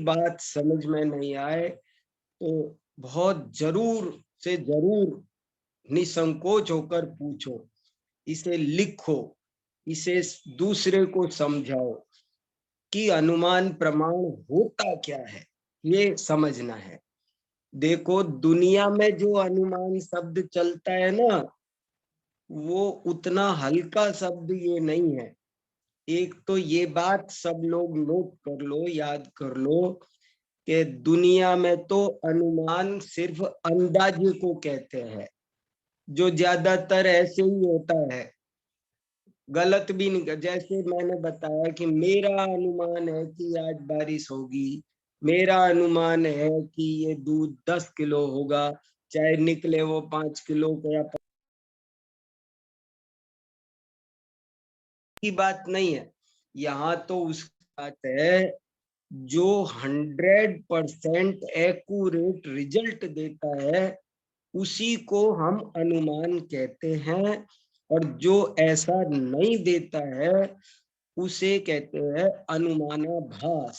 बात समझ में नहीं आए तो बहुत जरूर से जरूर निसंकोच होकर पूछो, इसे लिखो, इसे दूसरे को समझाओ कि अनुमान प्रमाण होता क्या है, ये समझना है। देखो, दुनिया में जो अनुमान शब्द चलता है ना, वो उतना हल्का शब्द ये नहीं है। एक तो ये बात सब लोग नोट कर लो, याद कर लो कि दुनिया में तो अनुमान सिर्फ अंदाजे को कहते हैं, जो ज्यादातर ऐसे ही होता है, गलत भी नहीं। जैसे मैंने बताया कि मेरा अनुमान है कि आज बारिश होगी, मेरा अनुमान है कि ये दूध 10 किलो होगा, चाहे निकले वो 5 किलो का या की बात नहीं है। यहाँ तो उसकी बात है जो 100% एक्यूरेट रिजल्ट देता है, उसी को हम अनुमान कहते हैं। और जो ऐसा नहीं देता है उसे कहते हैं अनुमानाभास।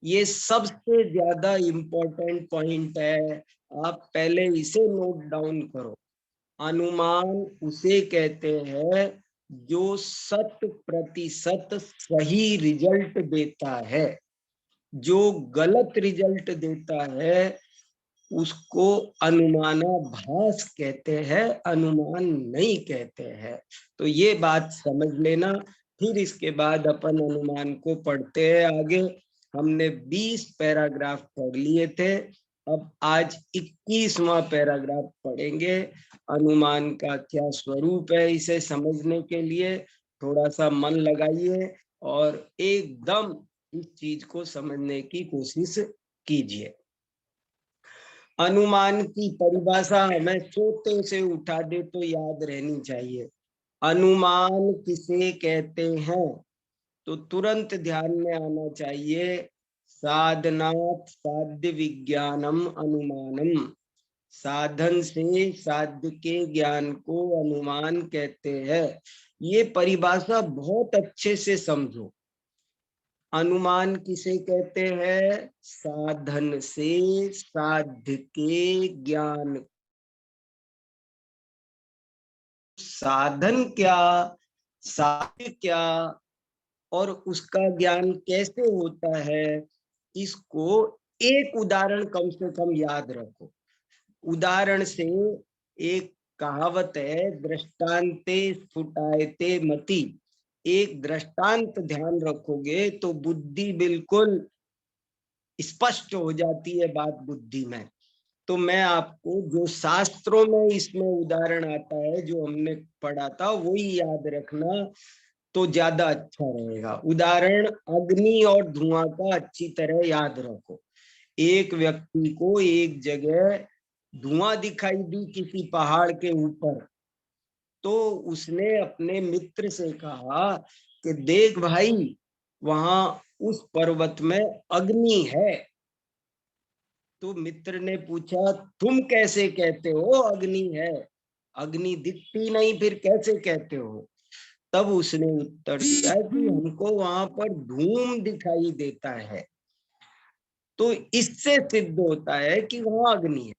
ये सबसे ज्यादा इम्पोर्टेंट पॉइंट है, आप पहले इसे नोट डाउन करो। अनुमान उसे कहते हैं जो 100% सही रिजल्ट देता है। जो गलत रिजल्ट देता है उसको अनुमानाभास कहते हैं, अनुमान नहीं कहते हैं। तो ये बात समझ लेना। फिर इसके बाद अपन अनुमान को पढ़ते हैं आगे। हमने 20 पैराग्राफ पढ़ लिए थे, अब आज 21वां पैराग्राफ पढ़ेंगे। अनुमान का क्या स्वरूप है, इसे समझने के लिए थोड़ा सा मन लगाइए और एकदम इस चीज को समझने की कोशिश कीजिए। अनुमान की परिभाषा हमें सोते से उठा दे तो याद रहनी चाहिए। अनुमान किसे कहते हैं तो तुरंत ध्यान में आना चाहिए, साधनात् साध्य विज्ञानम अनुमानम। साधन से साध्य के ज्ञान को अनुमान कहते हैं। ये परिभाषा बहुत अच्छे से समझो। अनुमान किसे कहते हैं? साधन से साध्य के ज्ञान। साधन क्या, साध्य क्या, और उसका ज्ञान कैसे होता है, इसको एक उदाहरण कम से कम याद रखो। उदाहरण से, एक कहावत है, दृष्टांते स्फुटायते मति। एक दृष्टांत ध्यान रखोगे तो बुद्धि बिल्कुल स्पष्ट हो जाती है बात बुद्धि में। तो मैं आपको जो शास्त्रों में इसमें उदाहरण आता है, जो हमने पढ़ा था, वही याद रखना तो ज्यादा अच्छा रहेगा। उदाहरण अग्नि और धुआं का अच्छी तरह याद रखो। एक व्यक्ति को एक जगह धुआं दिखाई दी किसी पहाड़ के ऊपर, तो उसने अपने मित्र से कहा कि देख भाई, वहां उस पर्वत में अग्नि है। तो मित्र ने पूछा, तुम कैसे कहते हो अग्नि है? अग्नि दिखती नहीं, फिर कैसे कहते हो? तब उसने उत्तर दिया कि हमको वहां पर धूम दिखाई देता है, तो इससे सिद्ध होता है कि वहां अग्नि है।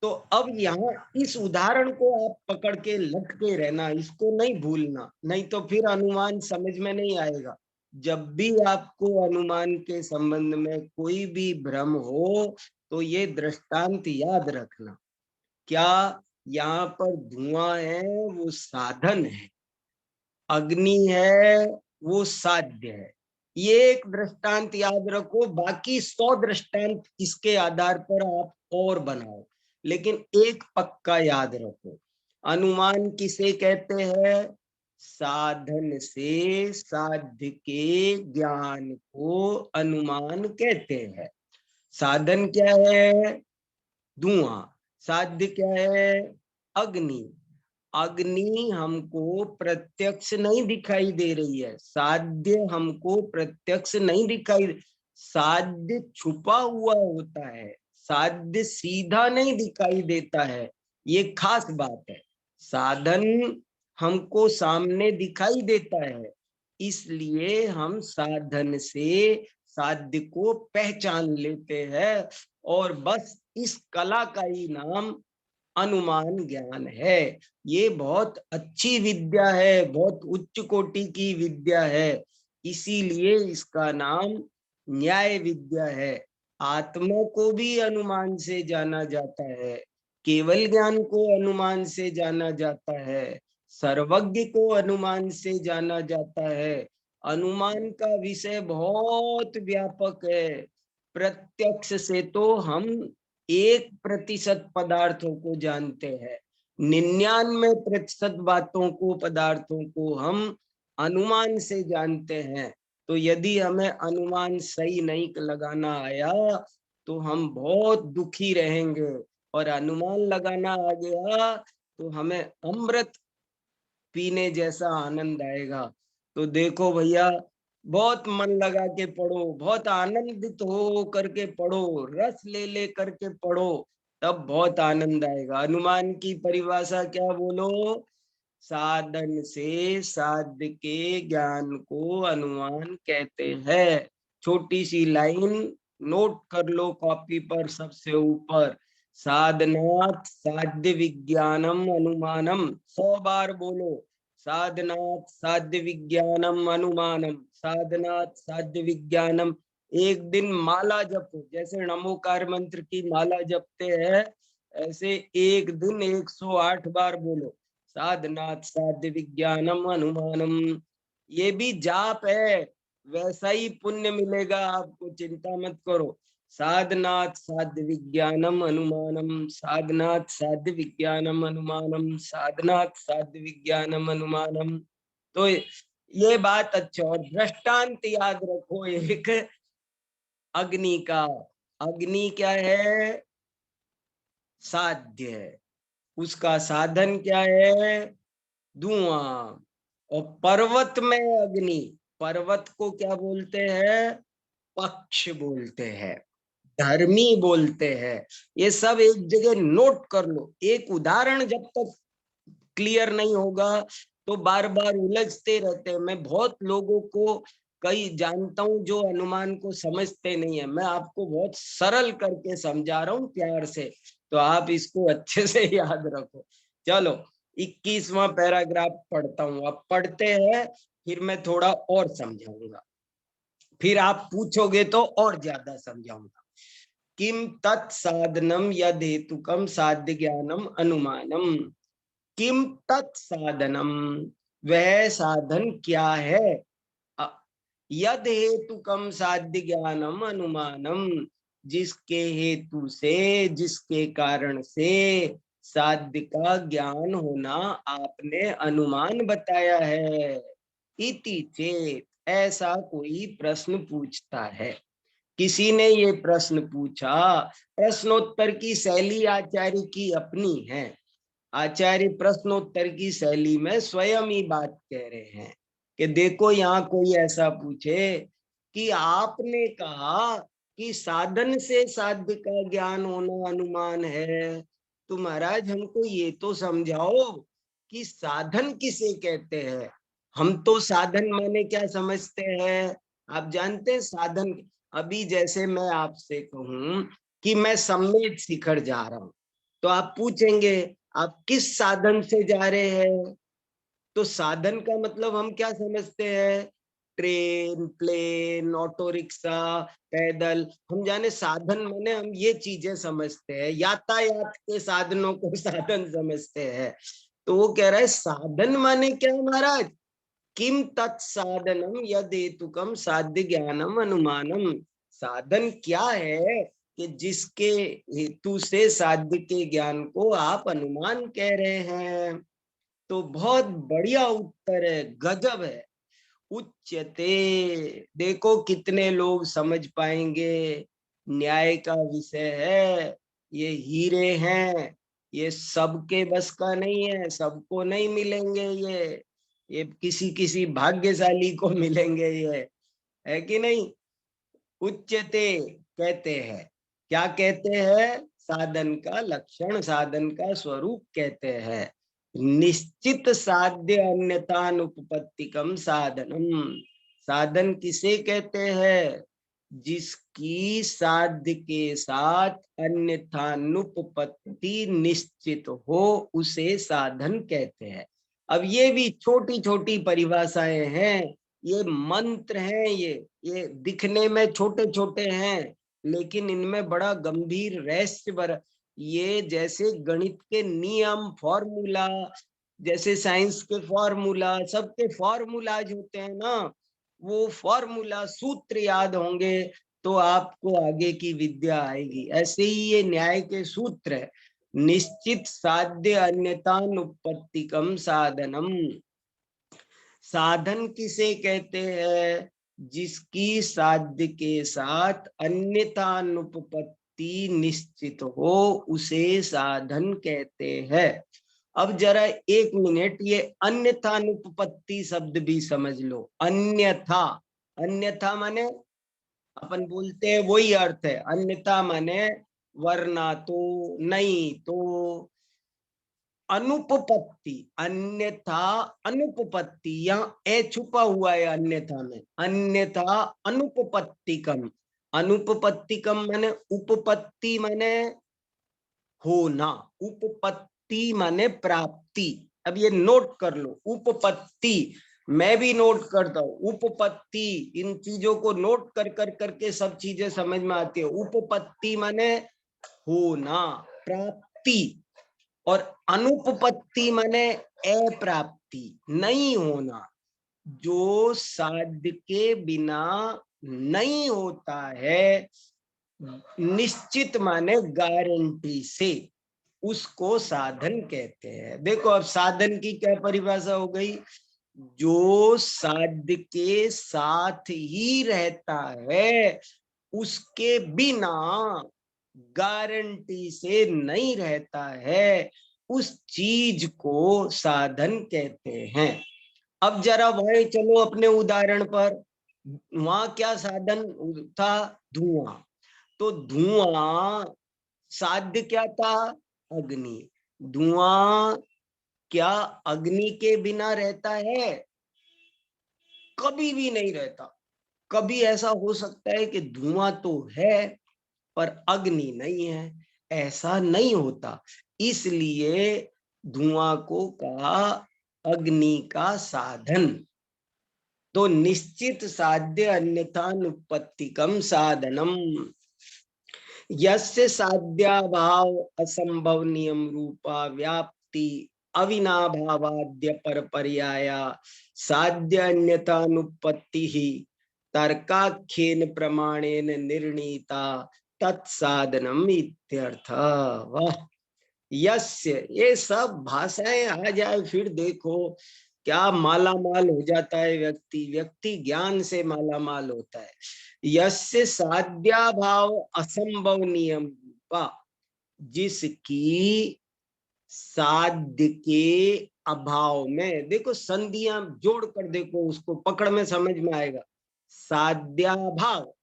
तो अब यहाँ इस उदाहरण को आप पकड़ के लटके रहना, इसको नहीं भूलना, नहीं तो फिर अनुमान समझ में नहीं आएगा। जब भी आपको अनुमान के संबंध में कोई भी भ्रम हो तो ये दृष्टांत याद रखना। क्या? यहाँ पर धुआं है वो साधन है, अग्नि है वो साध्य है। ये एक दृष्टांत याद रखो, बाकी 100 दृष्टांत इसके आधार पर आप और बनाओ, लेकिन एक पक्का याद रखो, अनुमान किसे कहते हैं? साधन से साध्य के ज्ञान को अनुमान कहते हैं। साधन क्या है? धुआं। साध्य क्या है? अग्नि। अग्नि हमको प्रत्यक्ष नहीं दिखाई दे रही है, साध्य हमको प्रत्यक्ष नहीं दिखाई। साध्य छुपा हुआ होता है, साध्य सीधा नहीं दिखाई देता है, ये खास बात है। साधन हमको सामने दिखाई देता है, इसलिए हम साधन से साध्य को पहचान लेते हैं और बस इस कला का ही नाम अनुमान ज्ञान है। ये बहुत अच्छी विद्या है, बहुत उच्च कोटि की विद्या है, इसीलिए इसका नाम न्याय विद्या है। आत्मा को भी अनुमान से जाना जाता है, केवल ज्ञान को अनुमान से जाना जाता है, सर्वज्ञ को अनुमान से जाना जाता है। अनुमान का विषय बहुत व्यापक है। प्रत्यक्ष से तो हम 1% पदार्थों को जानते हैं, 99% बातों को, पदार्थों को हम अनुमान से जानते हैं। तो यदि हमें अनुमान सही नहीं लगाना आया तो हम बहुत दुखी रहेंगे, और अनुमान लगाना आ गया तो हमें अमृत पीने जैसा आनंद आएगा। तो देखो भैया, बहुत मन लगा के पढ़ो, बहुत आनंदित हो करके पढ़ो, रस ले ले करके पढ़ो, तब बहुत आनंद आएगा। अनुमान की परिभाषा क्या बोलो? साधन से साध्य के ज्ञान को अनुमान कहते हैं। छोटी सी लाइन नोट कर लो कॉपी पर सबसे ऊपर, साधनात् साध्य विज्ञानम अनुमानम। 100 बार बोलो, साधनात् साध्य विज्ञानम अनुमानम, साधनात् साध्य विज्ञानम। एक दिन माला जपो, जैसे नमोकार मंत्र की माला जपते हैं, ऐसे एक दिन 108 बार बोलो, साधनात् साध्य विज्ञानम अनुमानम। ये भी जाप है, वैसा ही पुण्य मिलेगा आपको, चिंता मत करो। साधनात् साध्य विज्ञानम अनुमानम, साधनात् साध्य विज्ञानम अनुमानम, साधनात् साध्य विज्ञानम अनुमानम। तो ये बात अच्छा, और दृष्टांत याद रखो एक अग्नि का। अग्नि क्या है? साध्य है। उसका साधन क्या है? धुआं। और पर्वत में अग्नि, पर्वत को क्या बोलते हैं? पक्ष बोलते हैं, धर्मी बोलते हैं। ये सब एक जगह नोट कर लो। एक उदाहरण जब तक क्लियर नहीं होगा तो बार बार उलझते रहते हैं। मैं बहुत लोगों को कई जानता हूं जो अनुमान को समझते नहीं है, मैं आपको बहुत सरल करके समझा रहा हूं प्यार से, तो आप इसको अच्छे से याद रखो। चलो 21वां पैराग्राफ पढ़ता हूँ, अब पढ़ते हैं, फिर मैं थोड़ा और समझाऊंगा, फिर आप पूछोगे तो और ज्यादा समझाऊंगा। किम तत्साधनम यद हेतुकम साध्य ज्ञानम अनुमानम। किम तत्साधनम, वह साधन क्या है? यद हेतुकम साध्य ज्ञानम अनुमानम, जिसके हेतु से, जिसके कारण से साध्य का ज्ञान होना आपने अनुमान बताया है। इति चेत, ऐसा कोई प्रश्न पूछता है। किसी ने ये प्रश्न पूछा, प्रश्नोत्तर की शैली आचार्य की अपनी है। आचार्य प्रश्नोत्तर की शैली में स्वयं ही बात कह रहे हैं कि देखो, यहाँ कोई ऐसा पूछे कि आपने कहा कि साधन से साध्य का ज्ञान होना अनुमान है, तो महाराज हमको ये तो समझाओ कि साधन किसे कहते हैं। हम तो साधन माने क्या समझते हैं? आप जानते हैं साधन? अभी जैसे मैं आपसे कहूं कि मैं सम्मेद शिखर जा रहा हूं, तो आप पूछेंगे आप किस साधन से जा रहे हैं? तो साधन का मतलब हम क्या समझते हैं? ट्रेन, प्लेन, ऑटो रिक्शा, पैदल। हम जाने साधन माने हम ये चीजें समझते हैं, यातायात के साधनों को साधन समझते हैं। तो वो कह रहा है साधन माने क्या महाराज? किम तत्साधनम यदेतुकम साध्य ज्ञानम अनुमानम। साधन क्या है कि जिसके हेतु से साध्य के ज्ञान को आप अनुमान कह रहे हैं। तो बहुत बढ़िया उत्तर है, गजब है। उच्यते, देखो कितने लोग समझ पाएंगे। न्याय का विषय है, ये हीरे हैं, ये सबके बस का नहीं है, सबको नहीं मिलेंगे ये किसी किसी भाग्यशाली को मिलेंगे ये, है कि नहीं? उच्यते कहते हैं, क्या कहते हैं? साधन का लक्षण, साधन का स्वरूप कहते हैं। निश्चित साध्य अन्यथानुपपत्तिकम साधनम। साधन किसे कहते हैं? जिसकी साध्य के साथ अन्यथानुपपत्ति निश्चित हो उसे साधन कहते हैं। अब ये भी छोटी छोटी परिभाषाएं हैं, ये मंत्र हैं, ये दिखने में छोटे छोटे हैं, लेकिन इनमें बड़ा गंभीर रहस्य ये जैसे गणित के नियम, फॉर्मूला, जैसे साइंस के फॉर्मूला, सबके फॉर्मूलाज होते हैं ना, वो फॉर्मूला सूत्र याद होंगे तो आपको आगे की विद्या आएगी। ऐसे ही ये न्याय के सूत्र है। निश्चित साध्य अन्यथानुपत्तिकम साधनम। साधन किसे कहते हैं? जिसकी साध्य के साथ अन्यथानुपपत्ति निश्चित हो उसे साधन कहते हैं। अब जरा एक मिनट ये अन्यथानुपपत्ति शब्द भी समझ लो। अन्यथा, अन्यथा माने अपन बोलते हैं वही अर्थ है। अन्यथा माने वरना तो, नहीं तो। अनुपपत्ति, अन्यथा अनुपपत्ति, यहाँ ए छुपा हुआ है अन्यथा में। अन्यथा अनुपपत्तिकम, अनुपपत्तिकम माने उपपत्ति माने होना, उपपत्ति माने प्राप्ति। अब ये नोट कर लो, उपपत्ति, मैं भी नोट करता हूँ। उपपत्ति, इन चीजों को नोट कर कर करके सब चीजें समझ में आती है। उपपत्ति माने होना, प्राप्ति, और अनुपपत्ति माने अप्राप्ति, नहीं होना। जो साध्य के बिना नहीं होता है, निश्चित माने गारंटी से, उसको साधन कहते हैं। देखो अब साधन की क्या परिभाषा हो गई? जो साध्य के साथ ही रहता है, उसके बिना गारंटी से नहीं रहता है, उस चीज को साधन कहते हैं। अब जरा भाई चलो अपने उदाहरण पर। वहां क्या साधन था? धुआं। तो धुआं साध्य क्या था? अग्नि। धुआं क्या अग्नि के बिना रहता है? कभी भी नहीं रहता। कभी ऐसा हो सकता है कि धुआं तो है पर अग्नि नहीं है? ऐसा नहीं होता। इसलिए धुआं को कहा अग्नि का साधन। तो निश्चित साध्य अन्यथानुपत्तिकम साधनम। यस्य साध्याभाव असंभव नियम रूपा व्याप्ति अविनाभावाद्य पर पर्याया साध्य अन्यथानुपत्ति ही तर्काख्येन प्रमाणेन निर्णीता तत्साधनम इत्यर्थ। वाह! यस्य, ये सब भाषाएं आ जाए फिर देखो क्या माला माल हो जाता है व्यक्ति। व्यक्ति ज्ञान से माला माल होता है। यस्य साध्याभाव असंभव नियम, जिसकी साध्य के अभाव में, देखो संधियां जोड़ कर देखो, उसको पकड़ में समझ में आएगा। साध्याभाव,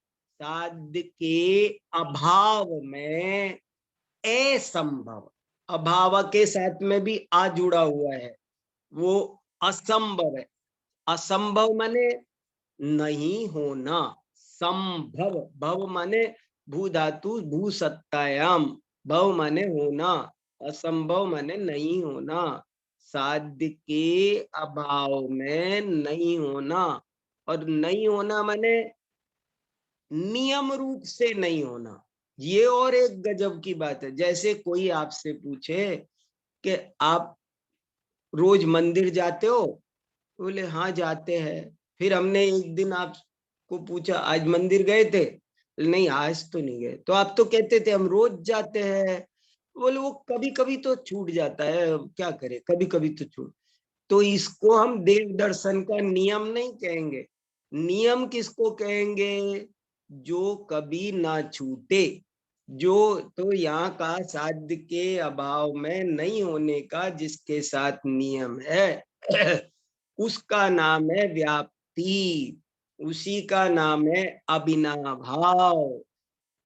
साध्य के अभाव में असंभव, अभाव के साथ में भी आ जुड़ा हुआ है, वो असंभव है। असंभव माने नहीं होना, संभव, भव माने भू धातु भू सत्तायाम, भव माने होना, असंभव माने नहीं होना। साध्य के अभाव में नहीं होना, और नहीं होना माने नियम रूप से नहीं होना। ये और एक गजब की बात है। जैसे कोई आपसे पूछे कि आप रोज मंदिर जाते हो? बोले हाँ जाते हैं। फिर हमने एक दिन आपको पूछा आज मंदिर गए थे? नहीं आज तो नहीं गए। तो आप तो कहते थे हम रोज जाते हैं। बोले वो कभी कभी तो छूट जाता है, क्या करे, कभी कभी तो छूट। तो इसको हम देव दर्शन का नियम नहीं कहेंगे। नियम किसको कहेंगे? जो कभी ना छूटे। जो तो यहाँ का साध्य के अभाव में नहीं होने का जिसके साथ नियम है उसका नाम है व्याप्ति, उसी का नाम है अविनाभाव।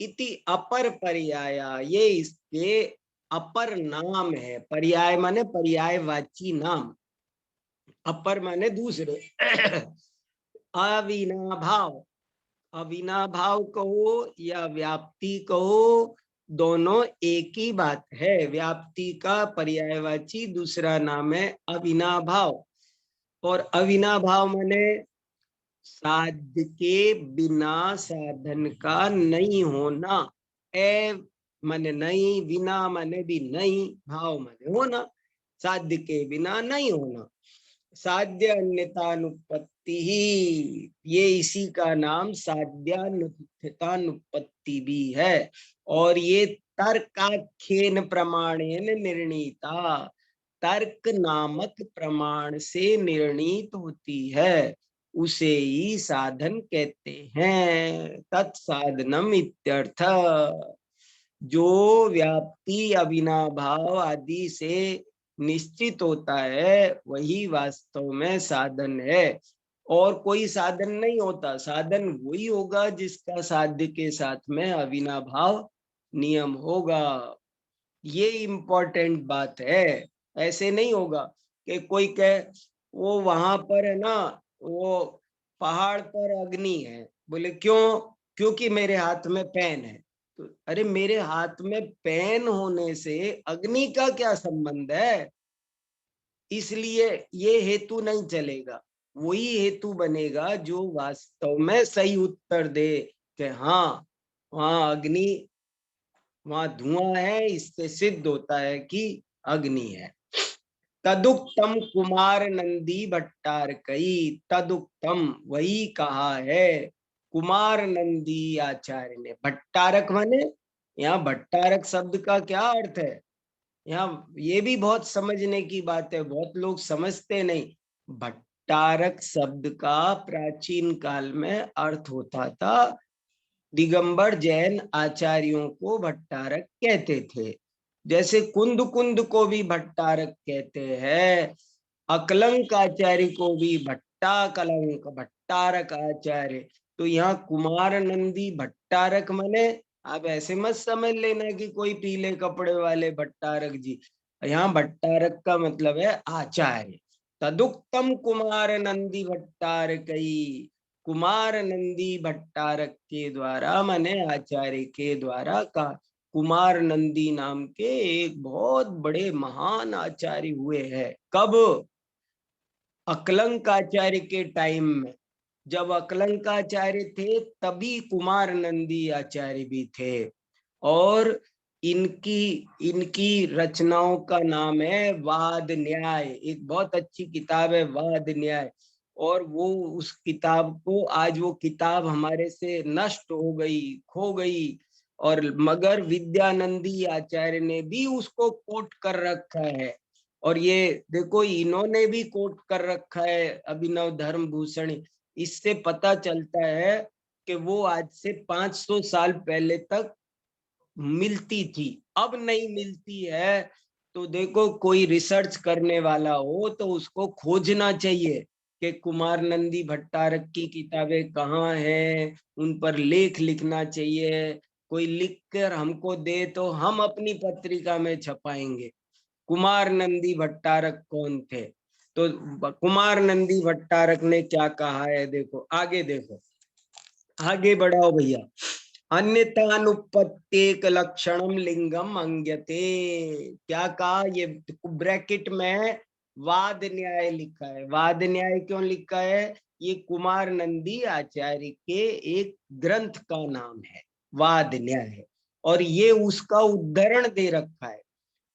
इति अपर पर्याया, ये इसके अपर नाम है। पर्याय माने पर्यायवाची नाम, अपर माने दूसरे अविनाभाव। अविनाभाव कहो या व्याप्ति कहो, दोनों एक ही बात है। व्याप्ति का पर्यायवाची दूसरा नाम है अविनाभाव, और अविनाभाव माने साध्य के बिना साधन का नहीं होना। ए माने नहीं, बिना माने भी नहीं, भाव माने होना, साध्य के बिना नहीं होना। साध्य अन्यतानुपत्ति ही, ये इसी का नाम साध्यानुपत्ति भी है। और ये तर्काख्येन प्रमाणेन निर्णीता, तर्क नामक प्रमाण से निर्णीत होती है, उसे ही साधन कहते हैं। तत्साधनम इत्यर्थ। जो व्याप्ति अविनाभाव आदि से निश्चित होता है वही वास्तव में साधन है, और कोई साधन नहीं होता। साधन वही होगा जिसका साध्य के साथ में अविनाभाव नियम होगा। ये इम्पोर्टेंट बात है। ऐसे नहीं होगा कि कोई कहे वो वहां पर है ना, वो पहाड़ पर अग्नि है, बोले क्यों? क्योंकि मेरे हाथ में पेन है। तो अरे मेरे हाथ में पेन होने से अग्नि का क्या संबंध है? इसलिए ये हेतु नहीं चलेगा। वही हेतु बनेगा जो वास्तव में सही उत्तर दे कि हाँ वहां अग्नि, वहां धुआं है, इससे सिद्ध होता है कि अग्नि है। तदुक्तम कुमार नंदी भट्टारकई, तदुक्तम वही कहा है कुमार नंदी आचार्य ने। भट्टारक माने, यहाँ भट्टारक शब्द का क्या अर्थ है? यहाँ ये भी बहुत समझने की बात है, बहुत लोग समझते नहीं। भट्टारक शब्द का प्राचीन काल में अर्थ होता था, दिगंबर जैन आचार्यों को भट्टारक कहते थे। जैसे कुंद कुंद को भी भट्टारक कहते हैं, अकलंक आचार्य को भी भट्टा कलंक भट्टारक आचार्य। तो यहाँ कुमार नंदी भट्टारक मने, आप ऐसे मत समझ लेना कि कोई पीले कपड़े वाले भट्टारक जी। यहाँ भट्टारक का मतलब है आचार्य। तदुक्तम कुमार नंदी भट्टारकई, कुमार नंदी भट्टारक के द्वारा माने आचार्य के द्वारा का। कुमार नंदी नाम के एक बहुत बड़े महान आचार्य हुए हैं। कब? अकलंक आचार्य के टाइम में। जब अकलंक आचार्य थे तभी कुमार नंदी आचार्य भी थे। और इनकी इनकी रचनाओं का नाम है वाद न्याय। एक बहुत अच्छी किताब है वाद न्याय। और वो उस किताब को, आज वो किताब हमारे से नष्ट हो गई, खो गई, और मगर विद्यानंदी आचार्य ने भी उसको कोट कर रखा है। और ये देखो इन्होंने भी कोट कर रखा है, अभिनव धर्म भूषण। इससे पता चलता है कि वो आज से 500 साल पहले तक मिलती थी, अब नहीं मिलती है। तो देखो कोई रिसर्च करने वाला हो तो उसको खोजना चाहिए कि कुमार नंदी भट्टारक की किताबें कहाँ हैं, उन पर लेख लिखना चाहिए। कोई लिख कर हमको दे तो हम अपनी पत्रिका में छपाएंगे कुमार नंदी भट्टारक कौन थे। तो कुमार नंदी भट्टारक ने क्या कहा है, देखो आगे, देखो आगे बढ़ाओ भैया। अन्यतानुपत्येक लक्षणम लिंगम अंग्यते, क्या कहा? ये ब्रैकेट में वाद न्याय लिखा है। वाद न्याय क्यों लिखा है? ये कुमार नंदी आचार्य के एक ग्रंथ का नाम है वाद न्याय, और ये उसका उद्धरण दे रखा है।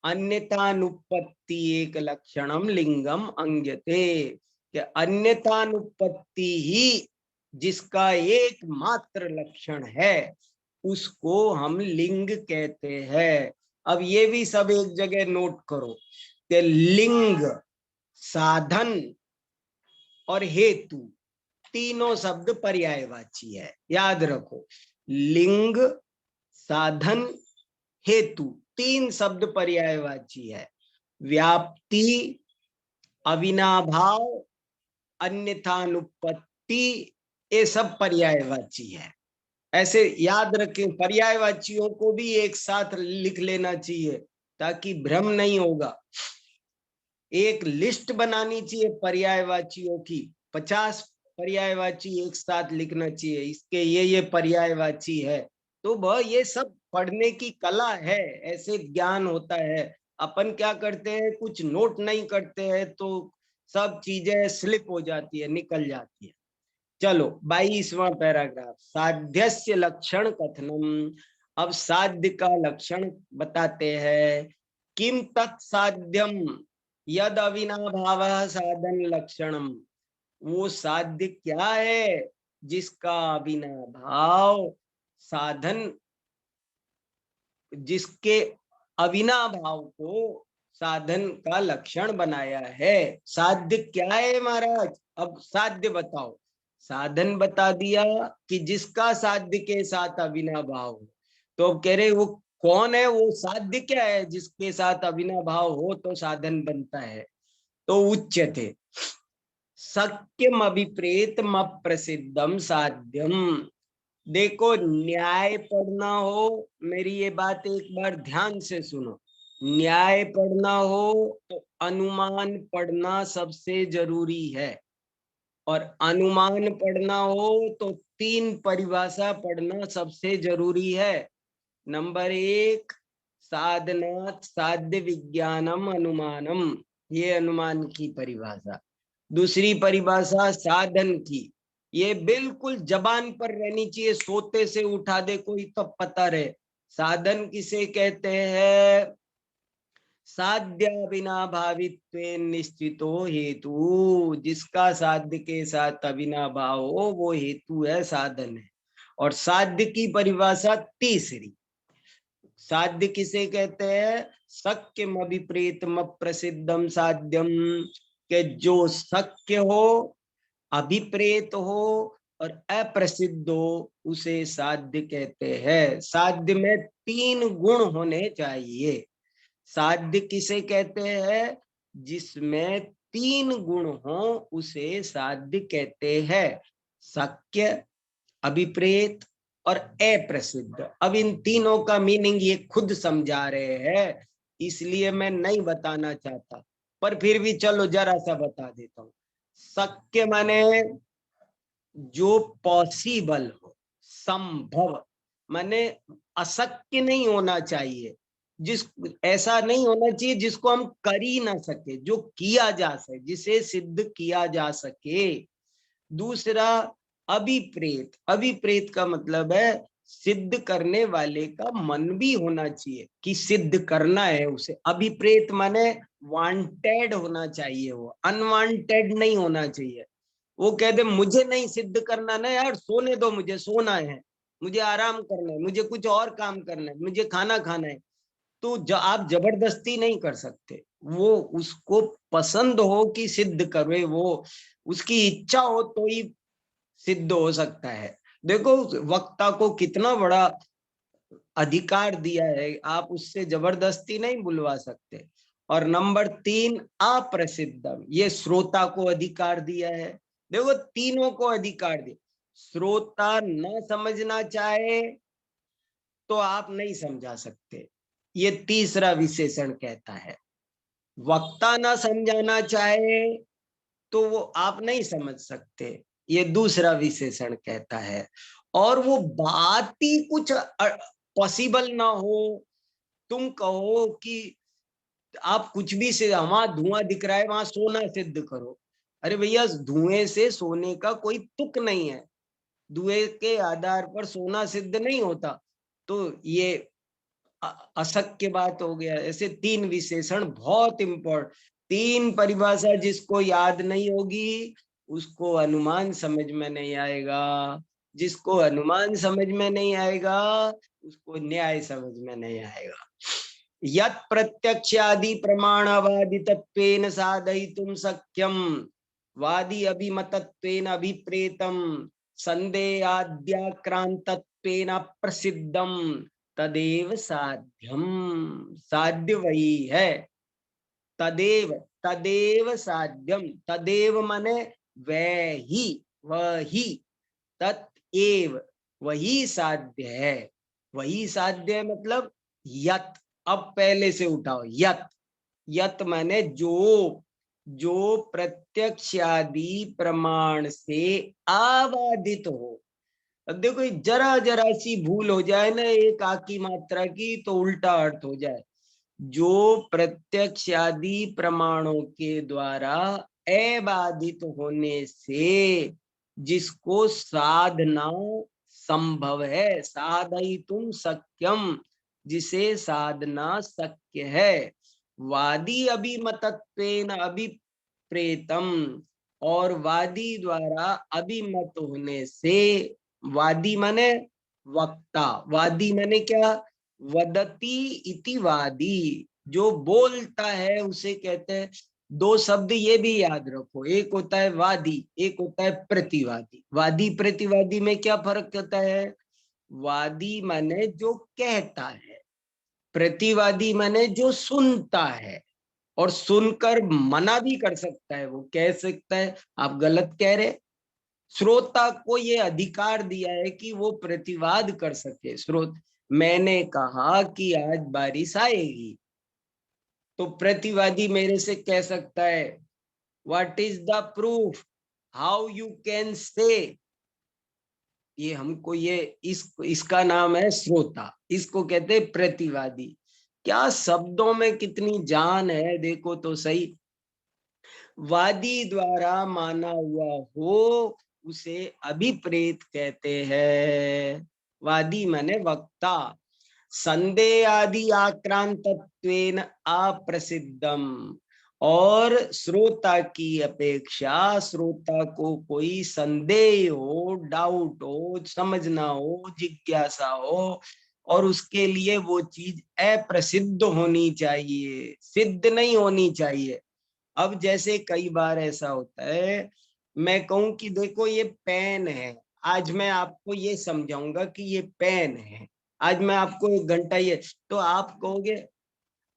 अन्यतानुपत्ति एक लक्षणम लिंगम अंग्यते, कि अन्यतानुपत्ति ही जिसका एकमात्र लक्षण है उसको हम लिंग कहते हैं। अब ये भी सब एक जगह नोट करो कि लिंग, साधन और हेतु तीनों शब्द पर्यायवाची है, याद रखो। लिंग, साधन, हेतु तीन शब्द पर्यायवाची है। व्याप्ति, अविनाभाव, अन्यथानुपत्ति, ये सब पर्यायवाची है। ऐसे याद रखें, पर्यायवाचियों को भी एक साथ लिख लेना चाहिए ताकि भ्रम नहीं होगा। एक लिस्ट बनानी चाहिए पर्यायवाचियों की, 50 पर्यायवाची एक साथ लिखना चाहिए, इसके ये पर्यायवाची है। तो वह ये सब पढ़ने की कला है, ऐसे ज्ञान होता है। अपन क्या करते हैं, कुछ नोट नहीं करते हैं तो सब चीजें स्लिप हो जाती है, निकल जाती है। चलो 22वां पैराग्राफ, साध्यस्य लक्षण कथनम। अब साध्य का लक्षण बताते हैं। किम तत्साध्यम यद अविनाभाव साधन लक्षणम। वो साध्य क्या है जिसका अविनाभाव साधन, जिसके अविनाभाव को साधन का लक्षण बनाया है। साध्य क्या है महाराज? अब साध्य बताओ। साधन बता दिया कि जिसका साध्य के साथ अविनाभाव हो। तो अब कह रहे वो कौन है, वो साध्य क्या है जिसके साथ अविनाभाव हो तो साधन बनता है। तो उच्यते सत्यम अभिप्रेतम अप्रसिद्धम साध्यम। देखो, न्याय पढ़ना हो, मेरी ये बात एक बार ध्यान से सुनो। न्याय पढ़ना हो तो अनुमान पढ़ना सबसे जरूरी है। और अनुमान पढ़ना हो तो 3 परिभाषा पढ़ना सबसे जरूरी है। नंबर 1 साधनात् साध्य विज्ञानम अनुमानम, ये अनुमान की परिभाषा। दूसरी परिभाषा साधन की, ये बिल्कुल जबान पर रहनी चाहिए, सोते से उठा दे कोई तो पता रहे। साधन किसे कहते हैं? साध्य अविनाभावित्व निश्चितो हेतु, जिसका साध्य के साथ अविनाभाव हो वो हेतु है, साधन है। और साध्य की परिभाषा तीसरी, साध्य किसे कहते हैं? शक्यम अभिप्रेतम प्रसिद्धम साध्यम, के जो शक्य हो, अभिप्रेत हो और अप्रसिद्ध हो उसे साध्य कहते हैं। साध्य में 3 गुण होने चाहिए। साध्य किसे कहते हैं? जिसमें 3 गुण हो उसे साध्य कहते हैं। शक्य, अभिप्रेत और अप्रसिद्ध। अब इन तीनों का मीनिंग ये खुद समझा रहे हैं, इसलिए मैं नहीं बताना चाहता, पर फिर भी चलो जरा सा बता देता हूँ। शक्य माने जो पॉसिबल हो, संभव, माने अशक्य नहीं होना चाहिए। जिस ऐसा नहीं होना चाहिए जिसको हम कर ही ना सके, जो किया जा सके, जिसे सिद्ध किया जा सके। दूसरा अभिप्रेत, अभिप्रेत का मतलब है सिद्ध करने वाले का मन भी होना चाहिए कि सिद्ध करना है उसे। अभिप्रेत माने वांटेड होना चाहिए, वो अनवांटेड नहीं होना चाहिए। वो कह दे मुझे नहीं सिद्ध करना ना यार, सोने दो, मुझे सोना है, मुझे आराम करना है, मुझे कुछ और काम करना है, मुझे खाना खाना है, तो आप जबरदस्ती नहीं कर सकते। वो उसको पसंद हो कि सिद्ध करे, वो उसकी इच्छा हो तो ही सिद्ध हो सकता है। देखो वक्ता को कितना बड़ा अधिकार दिया है, आप उससे जबरदस्ती नहीं बुलवा सकते। और नंबर 3 अप्रसिद्धम, ये श्रोता को अधिकार दिया है। देखो तीनों को अधिकार दिया। श्रोता न समझना चाहे तो आप नहीं समझा सकते, ये तीसरा विशेषण कहता है। वक्ता ना समझाना चाहे तो वो आप नहीं समझ सकते, ये दूसरा विशेषण कहता है। और वो बात ही कुछ पॉसिबल ना हो, तुम कहो कि आप कुछ भी से, वहां धुआं दिख रहा है वहां सोना सिद्ध करो। अरे भैया, धुएं से सोने का कोई तुक नहीं है, धुएं के आधार पर सोना सिद्ध नहीं होता। तो ये अशक्य बात हो गया। ऐसे 3 विशेषण बहुत इंपॉर्टेंट, 3 परिभाषा जिसको याद नहीं होगी उसको अनुमान समझ में नहीं आएगा, जिसको अनुमान समझ में नहीं आएगा उसको न्याय समझ में नहीं आएगा। यत् प्रत्यक्षादि प्रमाणवादितत्वेन साधयितुं शक्यं वादी अभिमतत्वेन अभिप्रेतम संदेहाद्याक्रांतत्वेन प्रसिद्धम तदेव साध्यम। साध्य वही है, तदेव, तदेव साध्यम, तदेव माने वही, तत्एव वही साध्य है। वही साध्य है मतलब यत। अब पहले से उठाओ, यत, यत माने जो, जो प्रत्यक्षादि प्रमाण से अबाधित हो। अब देखो जरा जरा सी भूल हो जाए ना एक आ की मात्रा की तो उल्टा अर्थ हो जाए। जो प्रत्यक्ष आदि प्रमाणों के द्वारा अबाधित होने से जिसको साधना संभव है, साधयितुम शक्यम, जिसे साधना शक्य है। वादी अभिमतत्वेन अभिप्रेतम, और वादी द्वारा अभिमत होने से, वादी माने वक्ता, वादी माने क्या, वदती इति वादी, जो बोलता है उसे कहते हैं। दो शब्द ये भी याद रखो, एक होता है वादी, एक होता है प्रतिवादी। वादी प्रतिवादी में क्या फर्क होता है? वादी माने जो कहता है, प्रतिवादी माने जो सुनता है, और सुनकर मना भी कर सकता है, वो कह सकता है आप गलत कह रहे। श्रोता को ये अधिकार दिया है कि वो प्रतिवाद कर सके। मैंने कहा कि आज बारिश आएगी, तो प्रतिवादी मेरे से कह सकता है what is the proof, how you can say. ये हमको ये इसका नाम है श्रोता, इसको कहते हैं प्रतिवादी। क्या शब्दों में कितनी जान है, देखो तो सही। वादी द्वारा माना हुआ हो उसे अभिप्रेत कहते हैं। वादी माने वक्ता। संदेह आदि आक्रांतत्वेन अप्रसिद्धम, और श्रोता की अपेक्षा श्रोता को कोई संदेह हो, डाउट हो, समझना हो, जिज्ञासा हो, और उसके लिए वो चीज अप्रसिद्ध होनी चाहिए, सिद्ध नहीं होनी चाहिए। अब जैसे कई बार ऐसा होता है, मैं कहूं कि देखो ये पेन है, आज मैं आपको ये समझाऊंगा कि ये पेन है, आज मैं आपको 1 घंटा ये, तो आप कहोगे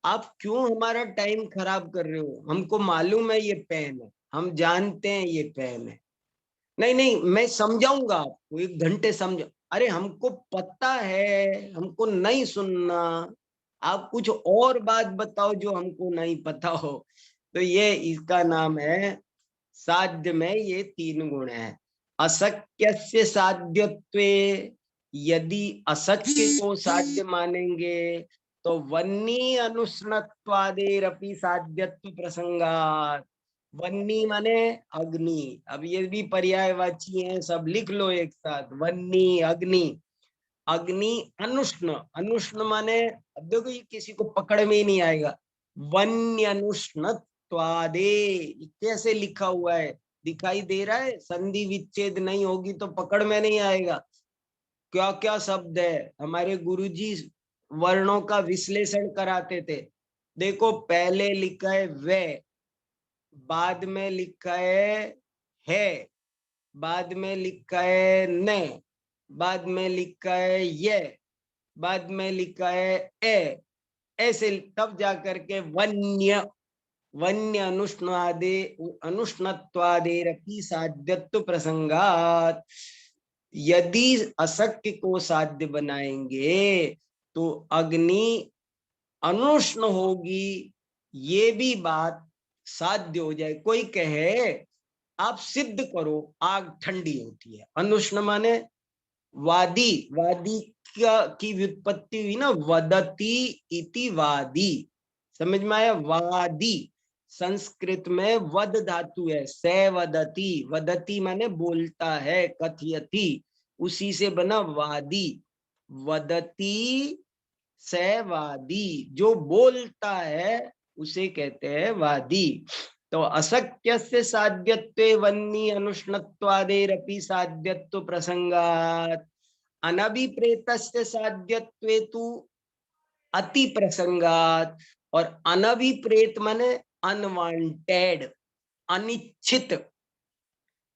आप क्यों हमारा टाइम खराब कर रहे हो, हमको मालूम है ये पेन है, हम जानते हैं ये पेन है। नहीं नहीं, मैं समझाऊंगा आपको, 1 घंटे समझ। अरे हमको पता है, हमको नहीं सुनना, आप कुछ और बात बताओ जो हमको नहीं पता हो। तो ये इसका नाम है साध्य में ये 3 गुण है। अशक्य से साध्यत्वे, यदि अशक्य को साध्य मानेंगे तो वन्नी अनुष्णत्वादेरपि साध्यत्व प्रसंगात। वन्नी माने अग्नि, अब ये भी पर्यायवाची हैं, सब लिख लो एक साथ, वन्नी अग्नि। अग्नि अनुष्ण, अनुष्ण माने, अब देखो ये किसी को पकड़ में ही नहीं आएगा। वन्य अनुष्णत्वादे कैसे लिखा हुआ है, दिखाई दे रहा है? संधि विच्छेद नहीं होगी तो पकड़ में नहीं आएगा। क्या क्या शब्द है, हमारे गुरुजी वर्णों का विश्लेषण कराते थे। देखो पहले लिखा है वे, बाद में लिखा है, बाद में लिखा है न, बाद में लिखा है ये, बाद में लिखा है ए, ऐसे तब जाकर के वन्य, वन्य अनुष्णादे अनुष्णत्वादेरपि साध्यत्व प्रसंगात। यदि अशक्य को साध्य बनाएंगे तो अग्नि अनुष्ण होगी, ये भी बात साध्य हो जाए। कोई कहे आप सिद्ध करो आग ठंडी होती है, अनुष्ण माने वादी, वादी की व्युत्पत्ति हुई ना, वदती इति वादी, समझ में आया? वादी संस्कृत में वद धातु है, से वदती, वदती माने बोलता है, कथयति, उसी से बना वादी। वदती से वादी, जो बोलता है उसे कहते हैं वादी। तो अशक्य से साध्यत्वे वन्नी अनुष्णत्वादेरपि साध्यत्व प्रसंगात, अनभिप्रेतस्य साध्यत्वे तु अति प्रसंगात। और अनभिप्रेत माने अनवांटेड, अनिच्छित,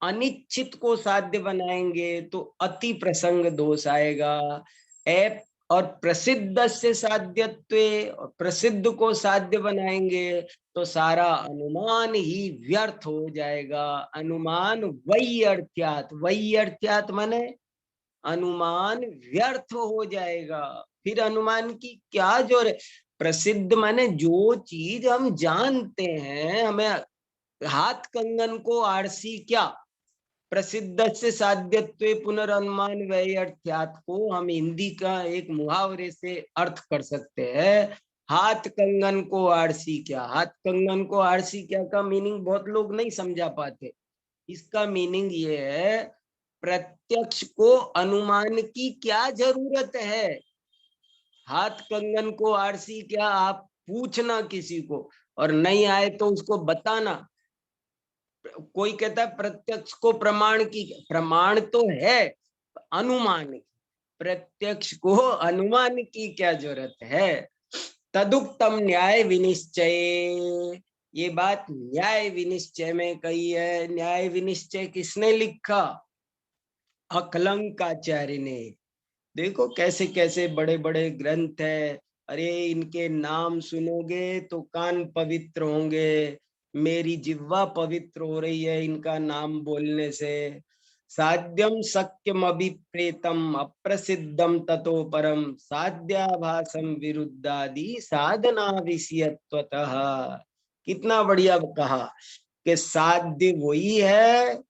अनिच्छित को साध्य बनाएंगे तो अति प्रसंग दोष आएगा। ए और प्रसिद्ध से साध्यत्वे, और प्रसिद्ध को साध्य बनाएंगे तो सारा अनुमान ही व्यर्थ हो जाएगा। अनुमान वही अर्थात, वही अर्थात माने अनुमान व्यर्थ हो जाएगा। फिर अनुमान की क्या जोर है? प्रसिद्ध माने जो चीज हम जानते हैं, हमें हाथ कंगन को आरसी क्या, प्रसिद्ध से साध्यत्वे पुनर्नुमान व्यय अर्थात को हम हिंदी का एक मुहावरे से अर्थ कर सकते हैं। हाथ कंगन को आरसी क्या, हाथ कंगन को आरसी क्या का मीनिंग बहुत लोग नहीं समझा पाते। इसका मीनिंग ये है, प्रत्यक्ष को अनुमान की क्या जरूरत है। हाथ कंगन को आरसी क्या, आप पूछना किसी को और नहीं आए तो उसको बताना। कोई कहता है प्रत्यक्ष को प्रमाण की, प्रमाण तो है, अनुमान की, प्रत्यक्ष को अनुमान की क्या जरूरत है। तदुक्तम न्याय विनिश्चय, ये बात न्याय विनिश्चय में कही है। न्याय विनिश्चय किसने लिखा, अकलंकाचार्य ने। देखो कैसे कैसे बड़े बड़े ग्रंथ है, अरे इनके नाम सुनोगे तो कान पवित्र होंगे। मेरी जिह्वा पवित्र हो रही है इनका नाम बोलने से। साध्यम सक्यम अभिप्रेतम अप्रसिद्धम ततो परम साध्याभासम विरुद्धादि साधना विषयत्वतः। कितना बढ़िया कहा कि साध्य वही है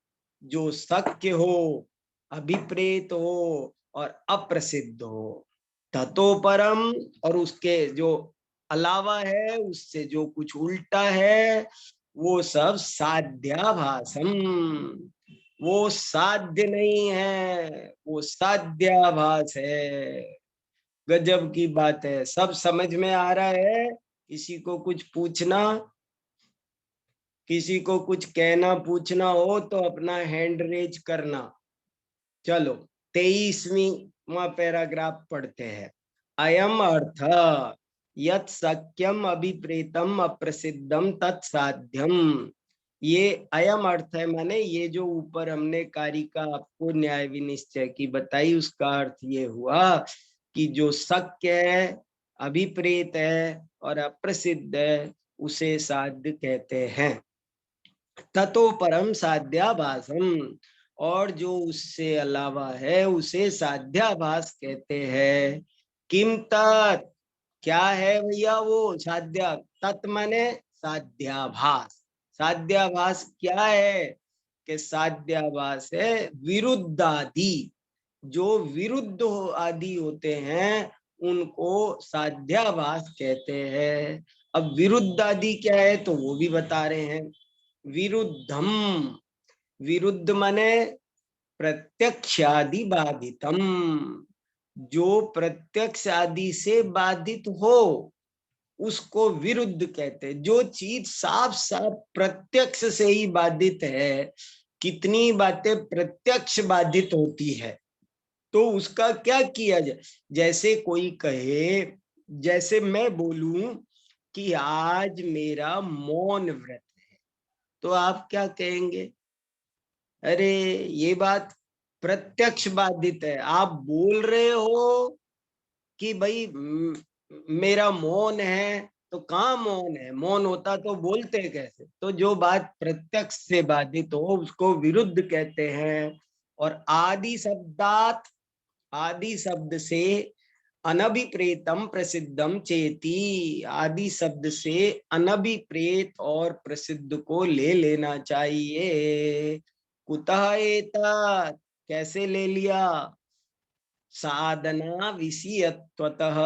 जो शक्य हो, अभिप्रेत हो और अप्रसिद्ध हो। ततो परम, और उसके जो अलावा है, उससे जो कुछ उल्टा है, वो सब साध्याभासम, वो साध्य नहीं है, वो साध्याभास है। गजब की बात है। सब समझ में आ रहा है। किसी को कुछ पूछना, किसी को कुछ कहना पूछना हो तो अपना हैंड रेज करना। चलो 23वां पैराग्राफ पढ़ते हैं। अयम अर्थ यत् सक्यम अभिप्रेतम अप्रसिद्धम तत्साध्यम। ये अयम अर्थ है, माने ये जो ऊपर हमने कारिका आपको न्याय विनिश्चय की बताई, उसका अर्थ ये हुआ कि जो शक्य है, अभिप्रेत है और अप्रसिद्ध है, उसे साध्य कहते हैं। ततो परम साध्याभासम, और जो उससे अलावा है उसे साध्याभास कहते हैं। किम तत्, क्या है भैया वो साध्या, तत् माने साध्याभास। साध्याभास क्या है कि साध्याभास है विरुद्धादि, जो विरुद्ध आदि होते हैं उनको साध्याभास कहते हैं। अब विरुद्ध आदि क्या है तो वो भी बता रहे हैं। विरुद्धम, विरुद्ध माने प्रत्यक्षादि बाधितम, जो प्रत्यक्ष आदि से बाधित हो उसको विरुद्ध कहते हैं। जो चीज साफ साफ प्रत्यक्ष से ही बाधित है, कितनी बातें प्रत्यक्ष बाधित होती है, तो उसका क्या किया जाए। जैसे कोई कहे, जैसे मैं बोलूं कि आज मेरा मौन व्रत, तो आप क्या कहेंगे, अरे ये बात प्रत्यक्ष बाधित है। आप बोल रहे हो कि भाई मेरा मौन है, तो कहाँ मौन है, मौन होता तो बोलते कैसे। तो जो बात प्रत्यक्ष से बाधित हो उसको विरुद्ध कहते हैं। और आदि शब्दात, आदि शब्द से अनभिप्रेतम प्रसिद्धम चेती, आदि शब्द से अनभिप्रेत और प्रसिद्ध को ले लेना चाहिए। कुतः एतत्, कैसे ले लिया, साधना विषयत्वतः,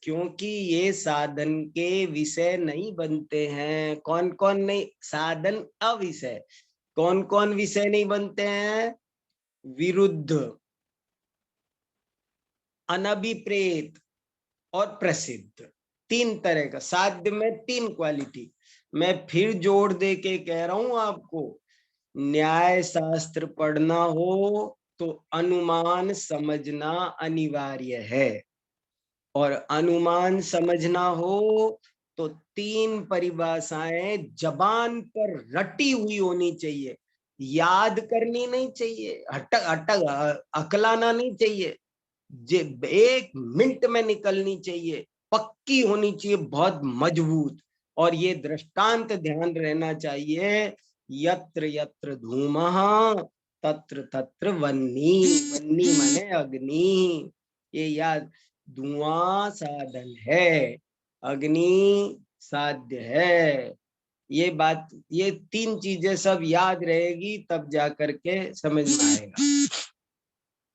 क्योंकि ये साधन के विषय नहीं बनते हैं। कौन कौन नहीं, साधन अविषय, कौन कौन विषय नहीं बनते हैं, विरुद्ध, अनभिप्रेत और प्रसिद्ध। तीन तरह का साध्य में, तीन क्वालिटी। मैं फिर जोड़ दे के कह रहा हूं आपको, न्याय शास्त्र पढ़ना हो तो अनुमान समझना अनिवार्य है। और अनुमान समझना हो तो तीन परिभाषाएं जबान पर रटी हुई होनी चाहिए, याद करनी नहीं चाहिए, अटक अटक अकलाना नहीं चाहिए, जे 1 मिनट में निकलनी चाहिए, पक्की होनी चाहिए, बहुत मजबूत। और ये दृष्टांत ध्यान रहना चाहिए, यत्र यत्र धूमः तत्र तत्र वह्नि, वह्नि माने अग्नि। ये याद, धुआं साधन है, अग्नि साध्य है। ये बात, ये 3 चीजें सब याद रहेगी तब जा करके समझ में आएगा।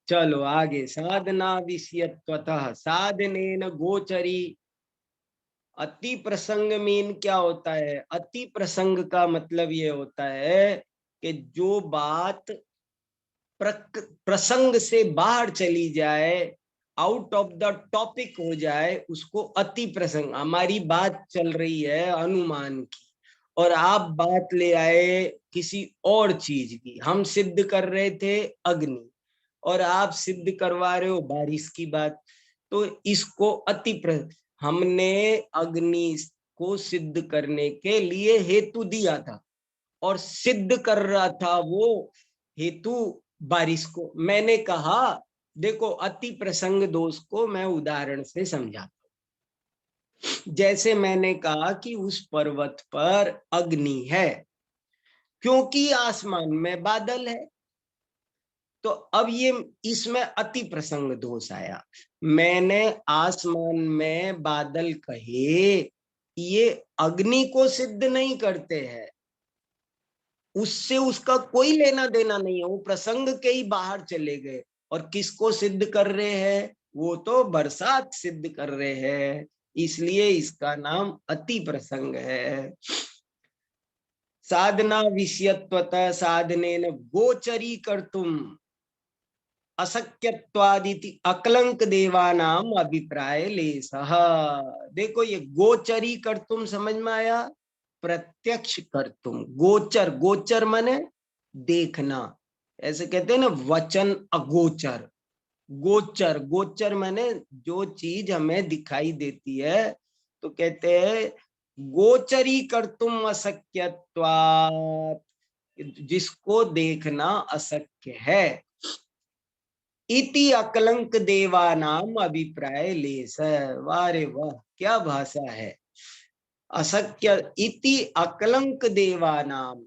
चलो आगे, साधना विषयत्वतः साधनेन गोचरी। अति प्रसंग मीन क्या होता है? अति प्रसंग का मतलब ये होता है कि जो बात प्रसंग से बाहर चली जाए, आउट ऑफ द टॉपिक हो जाए, उसको अति प्रसंग। हमारी बात चल रही है अनुमान की और आप बात ले आए किसी और चीज की। हम सिद्ध कर रहे थे अग्नि और आप सिद्ध करवा रहे हो बारिश की बात, तो इसको अति हमने अग्नि को सिद्ध करने के लिए हेतु दिया था और सिद्ध कर रहा था वो हेतु बारिश को। मैंने कहा देखो, अति प्रसंग दोष को मैं उदाहरण से समझाता हूं। जैसे मैंने कहा कि उस पर्वत पर अग्नि है क्योंकि आसमान में बादल है, तो अब ये इसमें अति प्रसंग दोष आया। मैंने आसमान में बादल कहे, ये अग्नि को सिद्ध नहीं करते हैं, उससे उसका कोई लेना देना नहीं है, वो प्रसंग के ही बाहर चले गए। और किसको सिद्ध कर रहे हैं? वो तो बरसात सिद्ध कर रहे हैं, इसलिए इसका नाम अति प्रसंग है। साधना विषयत्वतः साधनेन गोचरी कर्तुम अशक्यत्वादिति अकलंक देवानाम अभिप्राय लेसः। देखो ये गोचरी कर्तुम समझ में आया? प्रत्यक्ष कर्तुम। गोचर, गोचर माने देखना, ऐसे कहते हैं ना वचन अगोचर। गोचर, गोचर माने जो चीज हमें दिखाई देती है, तो कहते हैं गोचरी कर्तुम अशक्यत्वात्, जिसको देखना अशक्य है। इति अकलंक देवानाम अभिप्राय लेस। वाह रे वाह, क्या भाषा है! अशक्य इति अकलंक देवानाम,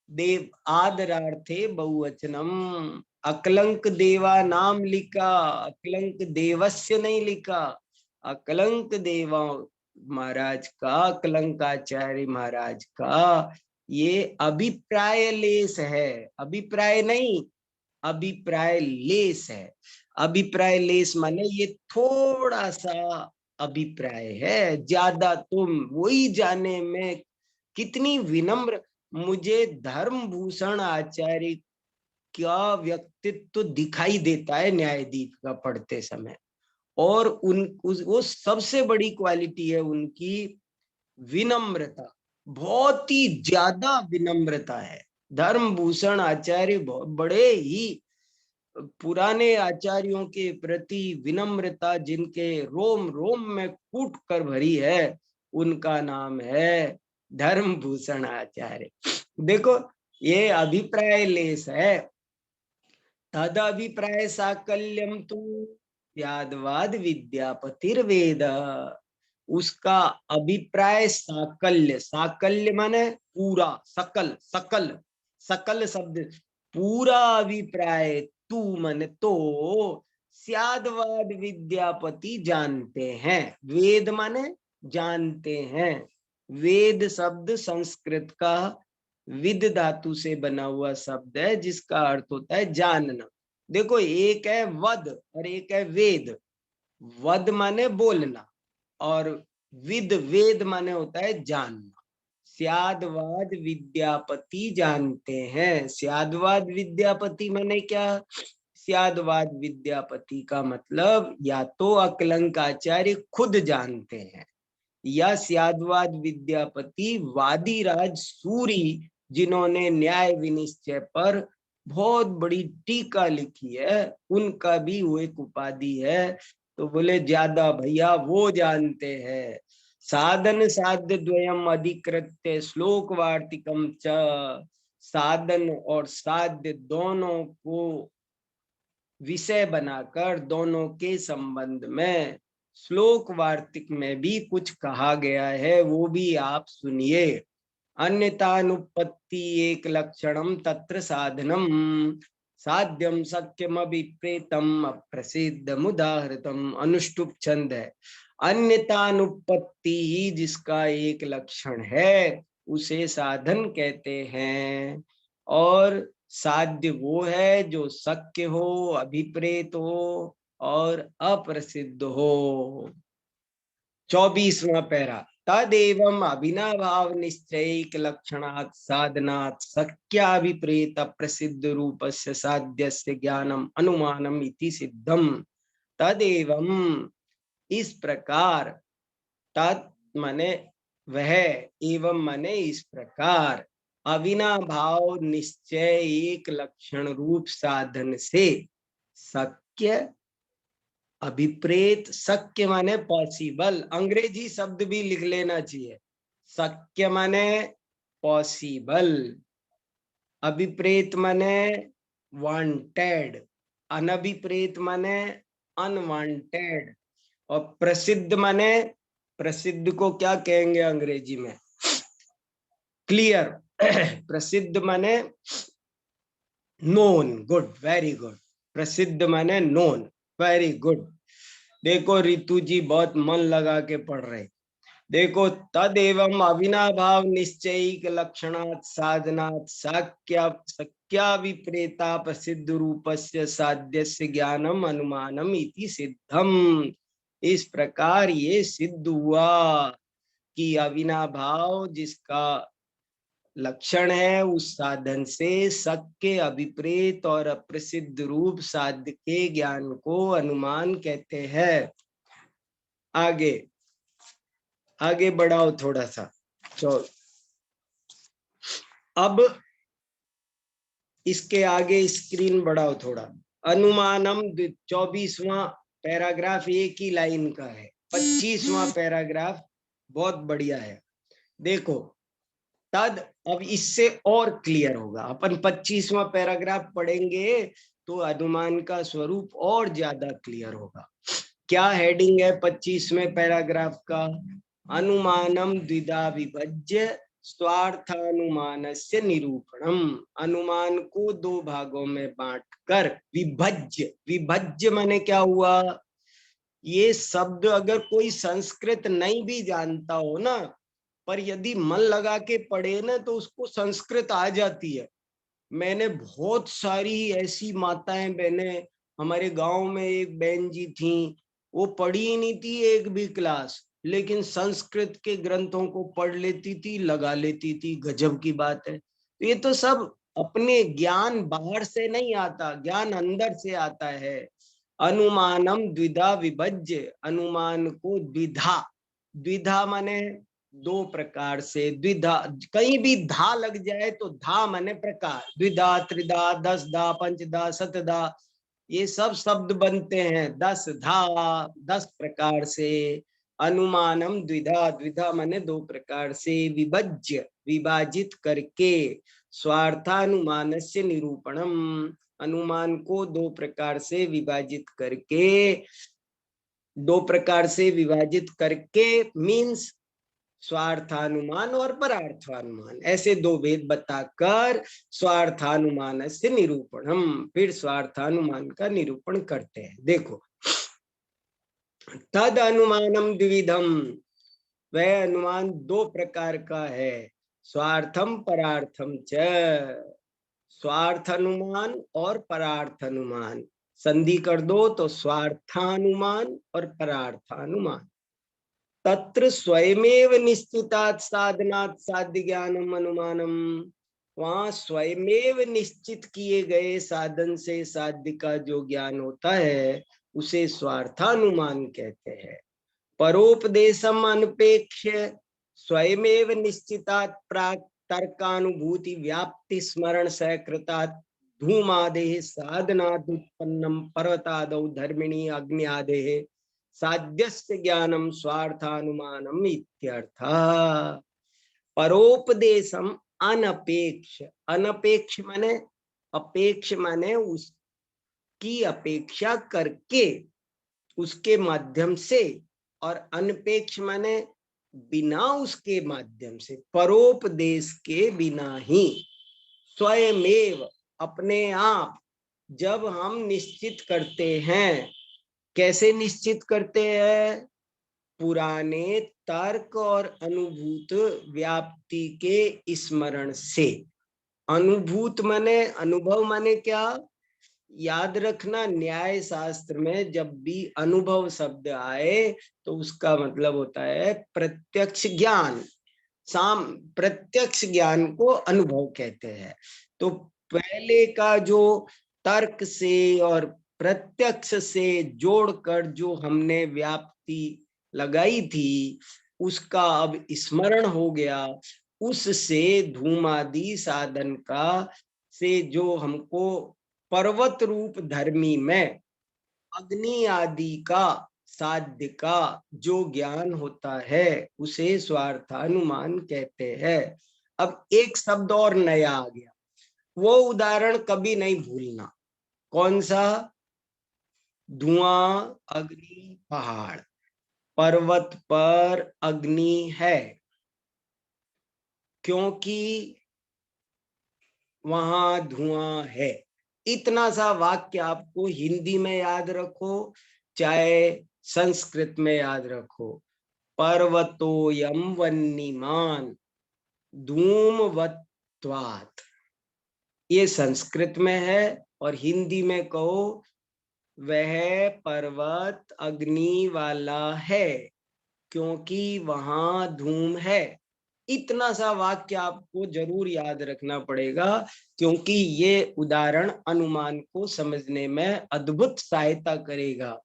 देव आदरार्थे बहुवचनम। अकलंक देवा नाम लिखा, अकलंक देवस्य नहीं लिखा। अकलंक देवा महाराज का, अकलंकाचार्य महाराज का ये अभिप्राय लेस है, अभिप्राय नहीं, अभिप्राय लेस है। अभिप्राय लेस माने ये थोड़ा सा अभिप्राय है, ज्यादा तुम वही जाने में कितनी विनम्र। मुझे धर्मभूषण आचार्य का व्यक्तित्व तो दिखाई देता है न्यायदीप का पढ़ते समय, और वो सबसे बड़ी क्वालिटी है उनकी विनम्रता, बहुत ही ज्यादा विनम्रता है। धर्मभूषण आचार्य बहुत बड़े ही पुराने आचार्यों के प्रति विनम्रता जिनके रोम रोम में कूट कर भरी है, उनका नाम है धर्मभूषण आचार्य। देखो ये अभिप्राय लेस है। तद अभिप्राय साकल्यम तु यादवाद विद्यापतिर्वेद। उसका अभिप्राय साकल्य, साकल्य माने पूरा, सकल, सकल, सकल शब्द पूरा अभिप्राय, तू मन तो स्यादवाद विद्यापति जानते हैं। वेद माने जानते हैं। वेद शब्द संस्कृत का विद धातु से बना हुआ शब्द है जिसका अर्थ होता है जानना। देखो एक है वद और एक है वेद। वद माने बोलना और विद, वेद माने होता है जानना। स्यादवाद विद्यापति जानते हैं। स्यादवाद विद्यापति माने क्या? स्यादवाद विद्यापति का मतलब या तो अकलंकाचार्य खुद जानते हैं, या स्यादवाद विद्यापति वादीराज सूरी, जिन्होंने न्याय विनिश्चय पर बहुत बड़ी टीका लिखी है, उनका भी वो एक उपाधि है। तो बोले ज्यादा भैया वो जानते हैं। साधन साध्य द्वयम अधिकृत्य श्लोक वार्तिकम च। साधन और साध्य दोनों को विषय बनाकर दोनों के संबंध में श्लोक वार्तिक में भी कुछ कहा गया है, वो भी आप सुनिए। अन्यतानुपत्ति एक लक्षणम तत्र साधनम साध्यम सक्यम अभिप्रेतम अप्रसिद्धम उदाहृतम। अनुष्टुप छंद है। अन्यतानुपत्ति ही जिसका एक लक्षण है, उसे साधन कहते हैं। और साध्य वो है जो शक्य हो, अभिप्रेत हो और अप्रसिद्ध हो। 24वां पैरा, तदेवं अभिनाभाव निश्चयिक लक्षणात् साधनात् शक्याभिप्रेत प्रसिद्ध रूपस्य साध्यस्य ज्ञानम अनुमानम इति सिद्धम। तदेवं, इस प्रकार, तत् मने वह, एवं मने इस प्रकार, अविनाभाव निश्चय एक लक्षण रूप साधन से शक्य अभिप्रेत, शक्य माने पॉसिबल, अंग्रेजी शब्द भी लिख लेना चाहिए। शक्य माने पॉसिबल, अभिप्रेत माने वांटेड, अनभिप्रेत माने अनवांटेड, और प्रसिद्ध माने, प्रसिद्ध को क्या कहेंगे अंग्रेजी में? क्लियर। प्रसिद्ध माने नोन। Good, very good. प्रसिद्ध माने नोन, वेरी गुड। देखो रितु जी बहुत मन लगा के पढ़ रहे। देखो, तदेवं अविनाभाव निश्चयिक लक्षणात् साधनात् शक्या विप्रेता प्रसिद्ध रूपस्य साध्यस्य ज्ञानम अनुमानम इति सिद्धम। इस प्रकार ये सिद्ध हुआ कि अविनाभाव जिसका लक्षण है, उस साधन से शक्य, अभिप्रेत और अप्रसिद्ध रूप साध्य के ज्ञान को अनुमान कहते हैं। आगे आगे बढ़ाओ थोड़ा सा। अब इसके आगे स्क्रीन बढ़ाओ थोड़ा। अनुमानम 24वां पैराग्राफ एक ही लाइन का है। 25वां पैराग्राफ बहुत बढ़िया है। देखो, तद, अब इससे और क्लियर होगा। अपन 25वां पैराग्राफ पढ़ेंगे तो अनुमान का स्वरूप और ज्यादा क्लियर होगा। क्या हेडिंग है 25वें पैराग्राफ का? अनुमानम द्विधा विभज्य स्वार्थानुमानस्य निरूपणम। अनुमान को दो भागों में बांटकर विभज्य, विभज्य माने क्या हुआ? ये शब्द अगर कोई संस्कृत नहीं भी जानता हो ना, पर यदि मन लगा के पढ़े ना तो उसको संस्कृत आ जाती है। मैंने बहुत सारी ऐसी माताएं बहनें, हमारे गांव में एक बहन जी थी, वो पढ़ी ही नहीं थी एक भी क्लास, लेकिन संस्कृत के ग्रंथों को पढ़ लेती थी, लगा लेती थी। गजब की बात है। तो ये तो सब अपने ज्ञान बाहर से नहीं आता, ज्ञान अंदर से आता है। अनुमानम द्विधा विभज्य, अनुमान को द्विधा, द्विधा माने दो प्रकार से। द्विधा, कहीं भी धा लग जाए तो धा माने प्रकार। द्विधा, त्रिधा, दसधा, पंचधा, शतधा, ये सब शब्द बनते हैं 10 धा, 10 प्रकार से। अनुमानम द्विधा, द्विधा माने दो प्रकार से, विभज्य विभाजित करके, स्वार्थानुमानस्य निरूपणम, अनुमान को दो प्रकार से विभाजित करके, दो प्रकार से विभाजित करके मीन्स स्वार्थानुमान और परार्थानुमान, ऐसे दो भेद बताकर स्वार्थानुमान से निरूपण, हम फिर स्वार्थानुमान का निरूपण करते हैं। देखो, तद अनुमानम द्विविधम, वह अनुमान दो प्रकार का है। स्वार्थम परार्थम च, स्वार्थ अनुमान और परार्थ अनुमान, संधि कर दो तो स्वार्थानुमान और परार्थानुमान। तत्र स्वयमेव निश्चितात् साधनात् साध्य ज्ञानम अनुमानम, वहां स्वयमेव निश्चित किए गए साधन से साध्य का जो ज्ञान होता है उसे स्वार्थानुमान कहते हैं। परोपदेशम अनपेक्ष स्वयमेव निश्चितात् प्राक तर्कानुभूति व्याप्ति स्मरण सकृतात् धूमादेः साधनात् उत्पन्नम पर्वतादौ धर्मिणी अग्नि आदेः साध्यस्य ज्ञानम स्वार्थानुमानम इत्यर्थः। परोपदेशम अनपेक्ष, अनपेक्ष माने, अपेक्ष माने उसकी अपेक्षा करके, उसके माध्यम से, और अनपेक्ष माने बिना उसके माध्यम से, परोपदेश के बिना ही, स्वयमेव अपने आप जब हम निश्चित करते हैं। कैसे निश्चित करते हैं? पुराने तर्क और अनुभूत व्याप्ति के स्मरण से। अनुभूत माने, अनुभव माने क्या? याद रखना, न्याय शास्त्र में जब भी अनुभव शब्द आए तो उसका मतलब होता है प्रत्यक्ष ज्ञान। प्रत्यक्ष ज्ञान को अनुभव कहते हैं। तो पहले का जो तर्क से और प्रत्यक्ष से जोड़कर जो हमने व्याप्ति लगाई थी, उसका अब स्मरण हो गया। उससे धूमादि साधन का से जो हमको पर्वत रूप धर्मी में अग्नि आदि का साध्य का जो ज्ञान होता है उसे स्वार्थानुमान कहते हैं। अब एक शब्द और नया आ गया, वो उदाहरण कभी नहीं भूलना। कौन सा? धुआं, अग्नि, पहाड़। पर्वत पर अग्नि है क्योंकि वहां धुआं है। इतना सा वाक्य आपको हिंदी में याद रखो, चाहे संस्कृत में याद रखो। पर्वतोयम वन्यमान धूमवत्वात्, ये संस्कृत में है। और हिंदी में कहो, वह पर्वत अग्नि वाला है क्योंकि वहां धूम है। इतना सा वाक्य आपको जरूर याद रखना पड़ेगा, क्योंकि ये उदाहरण अनुमान को समझने में अद्भुत सहायता करेगा।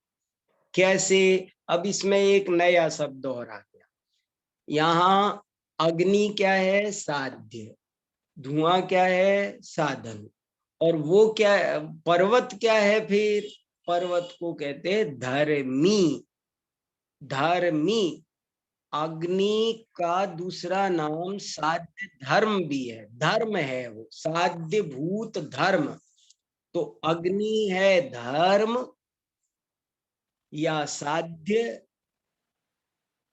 कैसे? अब इसमें एक नया शब्द और आ गया। यहाँ अग्नि क्या है? साध्य। धुआं क्या है? साधन। और वो क्या, पर्वत क्या है फिर? पर्वत को कहते हैं धर्मी। धर्मी, अग्नि का दूसरा नाम साध्य धर्म भी है। धर्म है वो, साध्य भूत धर्म। तो अग्नि है धर्म या साध्य,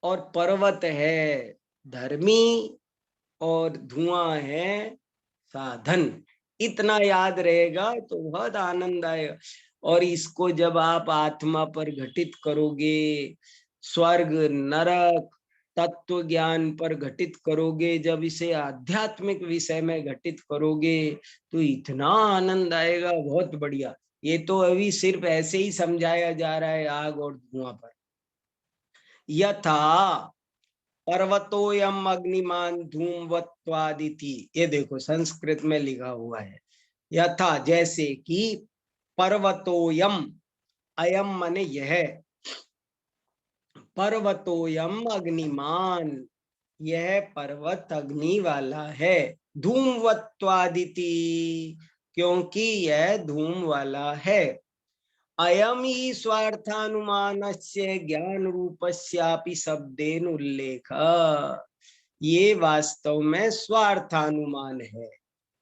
और पर्वत है धर्मी, और धुआं है साधन। इतना याद रहेगा तो बहुत आनंद आएगा। और इसको जब आप आत्मा पर घटित करोगे, स्वर्ग नरक तत्व ज्ञान पर घटित करोगे, जब इसे आध्यात्मिक विषय में घटित करोगे तो इतना आनंद आएगा, बहुत बढ़िया। ये तो अभी सिर्फ ऐसे ही समझाया जा रहा है आग और धुआं पर। यथा पर्वतोयम अग्निमान धूमवत्वादिति, ये देखो संस्कृत में लिखा हुआ है। यथा, जैसे कि, पर्वतोयम, अयम माने यह, पर्वतोयम अग्निमान, यह पर्वत अग्नि वाला है। धूमवत्वादिति, क्योंकि यह धूम वाला है। अयम ही स्वार्थानुमानस्य ज्ञान रूपस्यापि शब्देन उल्लेख, ये वास्तव में स्वार्थानुमान है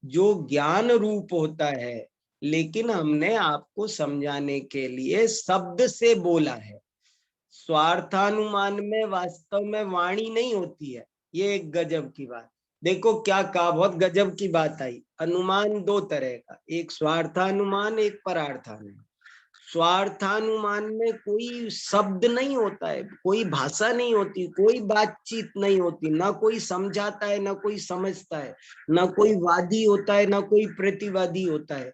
जो ज्ञान रूप होता है, लेकिन हमने आपको समझाने के लिए शब्द से बोला है। स्वार्थानुमान में वास्तव में वाणी नहीं होती है। ये एक गजब की बात। देखो क्या कहा, बहुत गजब की बात आई। अनुमान दो तरह का, एक स्वार्थानुमान, एक परार्थानुमान। स्वार्थानुमान में कोई शब्द नहीं होता है, कोई भाषा नहीं होती, कोई बातचीत नहीं होती, ना कोई समझाता है ना कोई समझता है, ना कोई वादी होता है ना कोई प्रतिवादी होता है,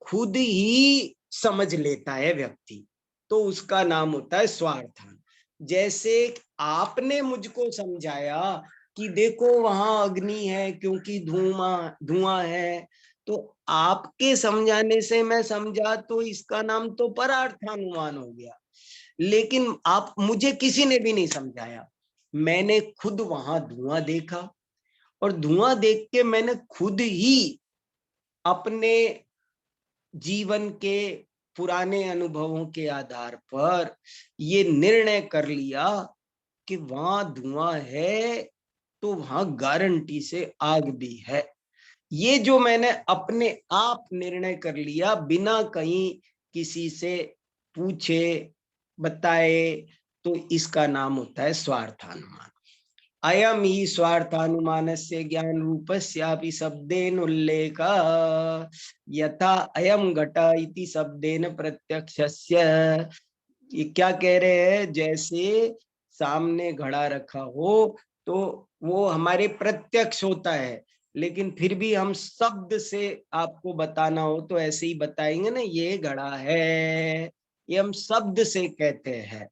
खुद ही समझ लेता है व्यक्ति, तो उसका नाम होता है स्वार्थान। जैसे आपने मुझको समझाया कि देखो वहां अग्नि है क्योंकि धुआं है, तो आपके समझाने से मैं समझा, तो इसका नाम तो परार्थानुमान हो गया। लेकिन आप, मुझे किसी ने भी नहीं समझाया, मैंने खुद वहां धुआं देखा, और धुआं देख के मैंने खुद ही अपने जीवन के पुराने अनुभवों के आधार पर ये निर्णय कर लिया कि वहां धुआं है तो वहां गारंटी से आग भी है। ये जो मैंने अपने आप निर्णय कर लिया बिना कहीं किसी से पूछे बताए, तो इसका नाम होता है स्वार्थानुमान। अयम ही स्वार्थानुमानस्य ज्ञान रूपस्यापि शब्देन उल्लेख, यथा अयम घट इति शब्देन प्रत्यक्षस्य। ये क्या कह रहे हैं? जैसे सामने घड़ा रखा हो तो वो हमारे प्रत्यक्ष होता है, लेकिन फिर भी हम शब्द से आपको बताना हो तो ऐसे ही बताएंगे ना, ये घड़ा है, ये हम शब्द से कहते हैं।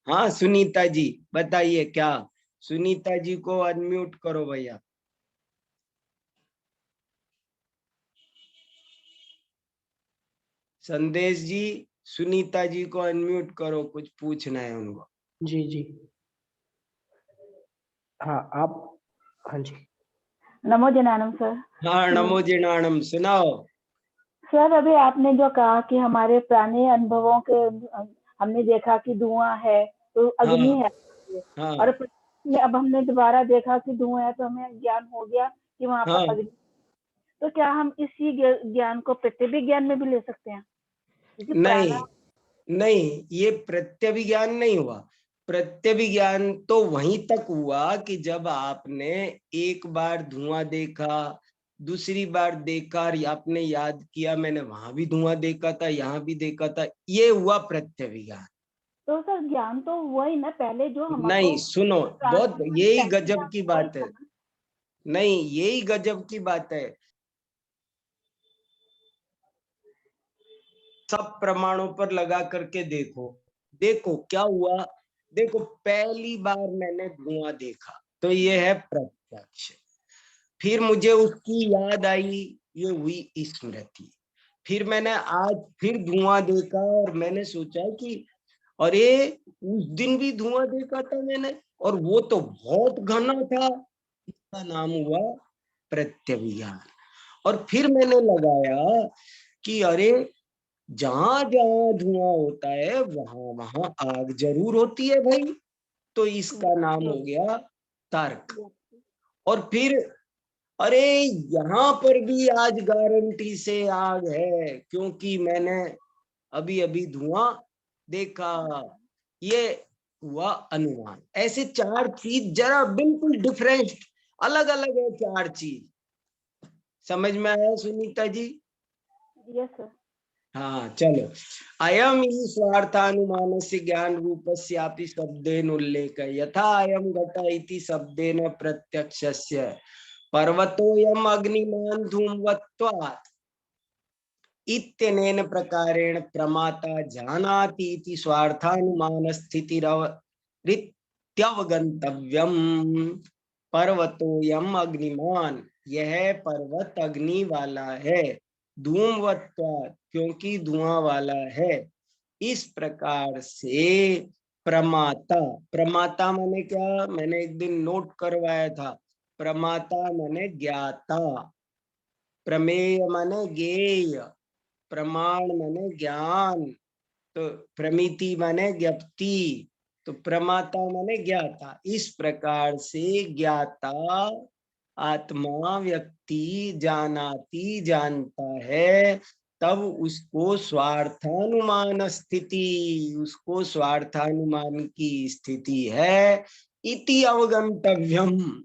हाँ सुनीता जी बताइए क्या? सुनीता जी को अनम्यूट करो भैया। संदेश जी, सुनीता जी को अनम्यूट करो, कुछ पूछना है उनको। जी जी हाँ आप, हाँ जी। नमो जनानम सर। हाँ नमो जिनाणम, सुनाओ। सर अभी आपने जो कहा कि हमारे पुराने अनुभवों के हमने देखा कि धुआं है तो अग्नि हाँ है, हाँ और अब हमने दोबारा देखा कि धुआं है तो हमें ज्ञान हो गया कि वहां पर हाँ। अग्नि। तो क्या हम इसी ज्ञान को प्रत्यभिज्ञान में भी ले सकते हैं? क्योंकि नहीं पुराना नहीं, ये प्रत्यभिज्ञान नहीं हुआ। प्रत्यभिज्ञान तो वहीं तक हुआ कि जब आपने एक बार धुआं देखा, दूसरी बार देखा और आपने याद किया मैंने वहां भी धुआं देखा था, यहाँ भी देखा था, ये हुआ प्रत्यभिज्ञान। तो सर ज्ञान तो वही ना, पहले जो हमको नहीं सुनो, बहुत प्राणियों में यही पहले गजब ज्ञान की वही बात था है। ना। नहीं यही गजब की बात है। सब प्रमाणों पर लगा करके देखो, देखो क्या हुआ। देखो पहली बार मैंने धुआं देखा तो ये है प्रत्यक्ष। फिर मुझे उसकी याद आई, ये हुई स्मृति। फिर मैंने आज फिर धुआं देखा और मैंने सोचा कि अरे उस दिन भी धुआं देखा था मैंने, और वो तो बहुत घना था। इसका नाम हुआ प्रत्यभिज्ञान। और फिर मैंने लगाया कि अरे जहां जहां धुआं होता है वहां वहां आग जरूर होती है भाई, तो इसका नाम हो गया तर्क। और फिर अरे यहाँ पर भी आज गारंटी से आग है क्योंकि मैंने अभी अभी धुआं देखा, ये हुआ अनुमान। ऐसे चार चीज जरा बिल्कुल डिफरेंट, अलग अलग है चार चीज। समझ में आया सुनीता जी? Yes sir. हाँ चलो। अयम ही स्वार्थानुमानस्य ज्ञान रूपस्यापि शब्देन उल्लेख यथा अयम घट इति शब्देन प्रत्यक्षस्य पर्वतोयम अग्निमान धूमवत्वात् इत्यनेन प्रकारेण प्रमाता जानाति इति स्वार्थानुमान स्थितिरित्यवगंतव्यम। पर्वतोयम अग्निमान, यह पर्वत अग्नि वाला है, धूमवत्वात् क्योंकि धुआं वाला है। इस प्रकार से प्रमाता, प्रमाता माने क्या, मैंने एक दिन नोट करवाया था। प्रमाता माने ज्ञाता, प्रमेय माने ज्ञेय, प्रमाण माने ज्ञान, तो प्रमिति माने ज्ञप्ति, तो प्रमाता माने ज्ञाता। इस प्रकार से ज्ञाता आत्मा व्यक्ति जानाति जानता है, तब उसको स्वार्थानुमान स्थिति, उसको स्वार्थानुमान की स्थिति है इति अवगंतव्यम,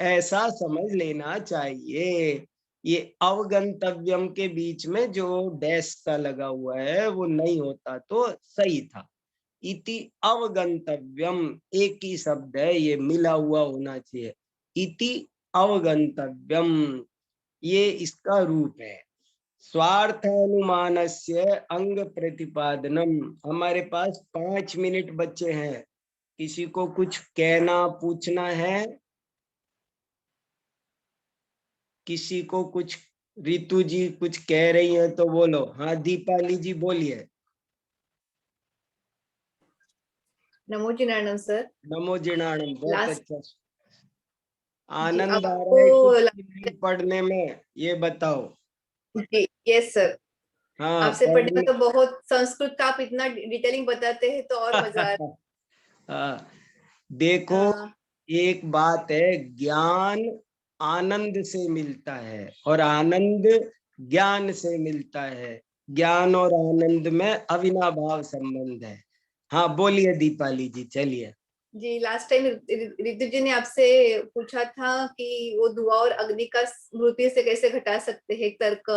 ऐसा समझ लेना चाहिए। ये अवगंतव्यम के बीच में जो डैश का लगा हुआ है वो नहीं होता तो सही था। इति अवगंतव्यम एक ही शब्द है, ये मिला हुआ होना चाहिए। इति अवगंतव्यम ये इसका रूप है। स्वार्थानुमानस्य अंग प्रतिपादनम। हमारे पास 5 मिनट बचे हैं, किसी को कुछ कहना पूछना है? किसी को कुछ, रितु जी कुछ कह रही है तो बोलो। हाँ दीपाली जी बोलिए। नमो जिनानम सर। नमो जिनाणम, बहुत लास्ट अच्छा। जी आनंद आ रहा आपको है कि नहीं पढ़ने में, ये बताओ। जी यस सर। हाँ आपसे पढ़ने पढ़ने। में तो बहुत, संस्कृत का आप इतना डिटेलिंग बताते हैं तो और मजा आता हाँ, देखो है। एक बात है, ज्ञान आनंद से मिलता है और आनंद ज्ञान से मिलता है। ज्ञान और आनंद में अविनाभाव संबंध है। हाँ बोलिए दीपाली जी, चलिए। जी लास्ट टाइम रितु जी ने आपसे पूछा था कि वो धुआं और अग्नि का स्मृति से कैसे घटा सकते हैं तर्क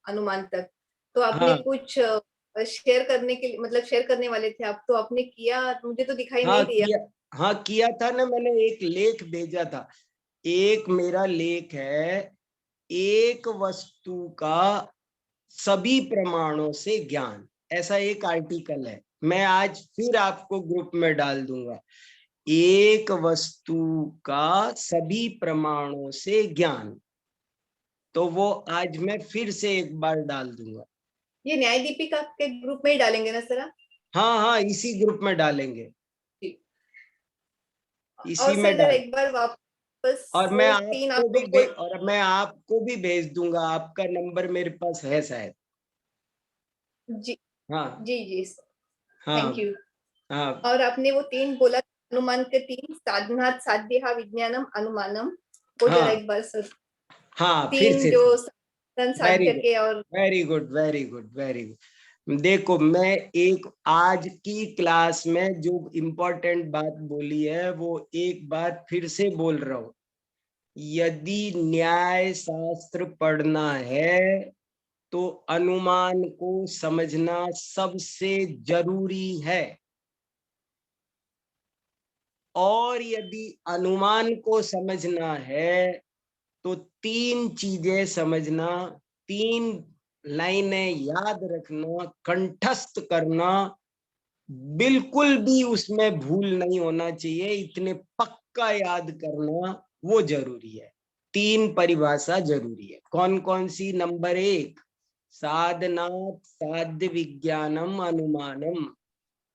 अनुमान तक। तो आपने हाँ कुछ शेयर करने के लिए, मतलब शेयर करने वाले थे आप, तो आपने किया, मुझे तो दिखाई हाँ नहीं दिया। हाँ किया था ना, मैंने एक लेख भेजा था। एक मेरा लेख है, एक वस्तु का सभी प्रमाणों से ज्ञान, ऐसा एक आर्टिकल है। मैं आज फिर आपको ग्रुप में डाल दूंगा। एक वस्तु का सभी प्रमाणों से ज्ञान, तो वो आज मैं फिर से एक बार डाल दूंगा। ये न्याय दीपिका के ग्रुप में ही डालेंगे ना सर? हाँ हाँ, इसी ग्रुप में डालेंगे, और इसी में सर जरा डाल। एक बार वापस और वो तीन आपको और मैं आपको भी भेज दूंगा, आपका नंबर मेरे पास है शायद। जी हाँ जी जी थैंक हाँ यू। हाँ और आपने वो तीन बोला, अनुमान के तीन, साधनात् साध्यः विज्ञानम अनुमानम, वो जरा हाँ एक बार सर हाँ, फिर तीन से। जो साधन वेरी साध्य गुड, के और very good, very good, very good. देखो, मैं एक आज की क्लास में जो इम्पोर्टेंट बात बोली है वो एक बार फिर से बोल रहा हूं। यदि न्याय शास्त्र पढ़ना है तो अनुमान को समझना सबसे जरूरी है। और यदि अनुमान को समझना है तो तीन चीजें समझना, तीन लाइनें याद रखना, कंठस्थ करना, बिल्कुल भी उसमें भूल नहीं होना चाहिए, इतने पक्का याद करना वो जरूरी है। तीन परिभाषा जरूरी है। कौन कौन सी? नंबर एक, साधनात् साध्य विज्ञानम अनुमानम,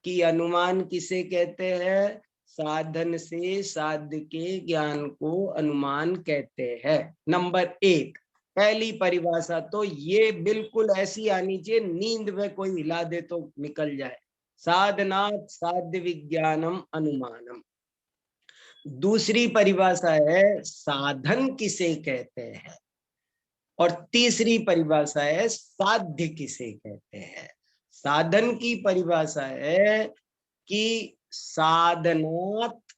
कि अनुमान किसे कहते हैं? साधन से साध्य के ज्ञान को अनुमान कहते हैं। नंबर एक, पहली परिभाषा तो ये बिल्कुल ऐसी आनी चाहिए, नींद में कोई हिला दे तो निकल जाए। साधनात् साध्य विज्ञानम अनुमानम। दूसरी परिभाषा है साधन किसे कहते हैं, और तीसरी परिभाषा है साध्य किसे कहते हैं। साधन की परिभाषा है कि साधनात्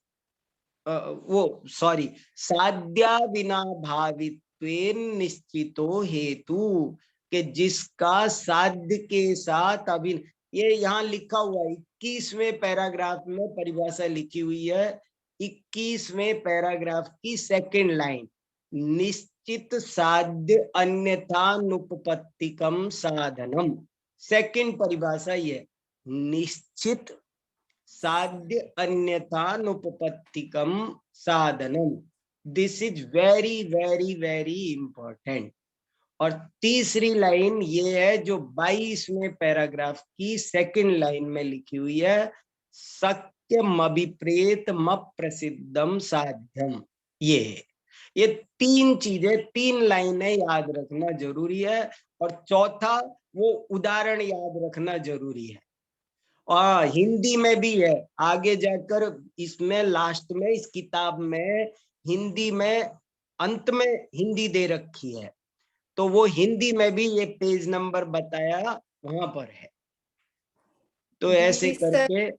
साध्या बिना भावित्वेन निश्चितो हेतु, के जिसका साध्य के साथ अभी, ये यहाँ लिखा हुआ है 21वें पैराग्राफ में परिभाषा लिखी हुई है, 21वें पैराग्राफ की सेकंड लाइन, निश्चित साध्य अन्यथानुपपत्तिकम साधनम। सेकंड परिभाषा ये, निश्चित साध्य अन्यथानुपपत्तिकम साधनम। This is very very very important. और तीसरी लाइन ये है जो 22वें पैराग्राफ की सेकंड लाइन में लिखी हुई है, सत्यम अभिप्रेतम प्रसिद्धम साध्यम। ये तीन चीजें, तीन लाइनें याद रखना जरूरी है। और चौथा, वो उदाहरण याद रखना जरूरी है। हिंदी में भी है, आगे जाकर इसमें लास्ट में इस किताब में हिंदी में अंत में हिंदी दे रखी है, तो वो हिंदी में भी ये पेज नंबर बताया वहां पर है। तो ऐसे जी सर। करके,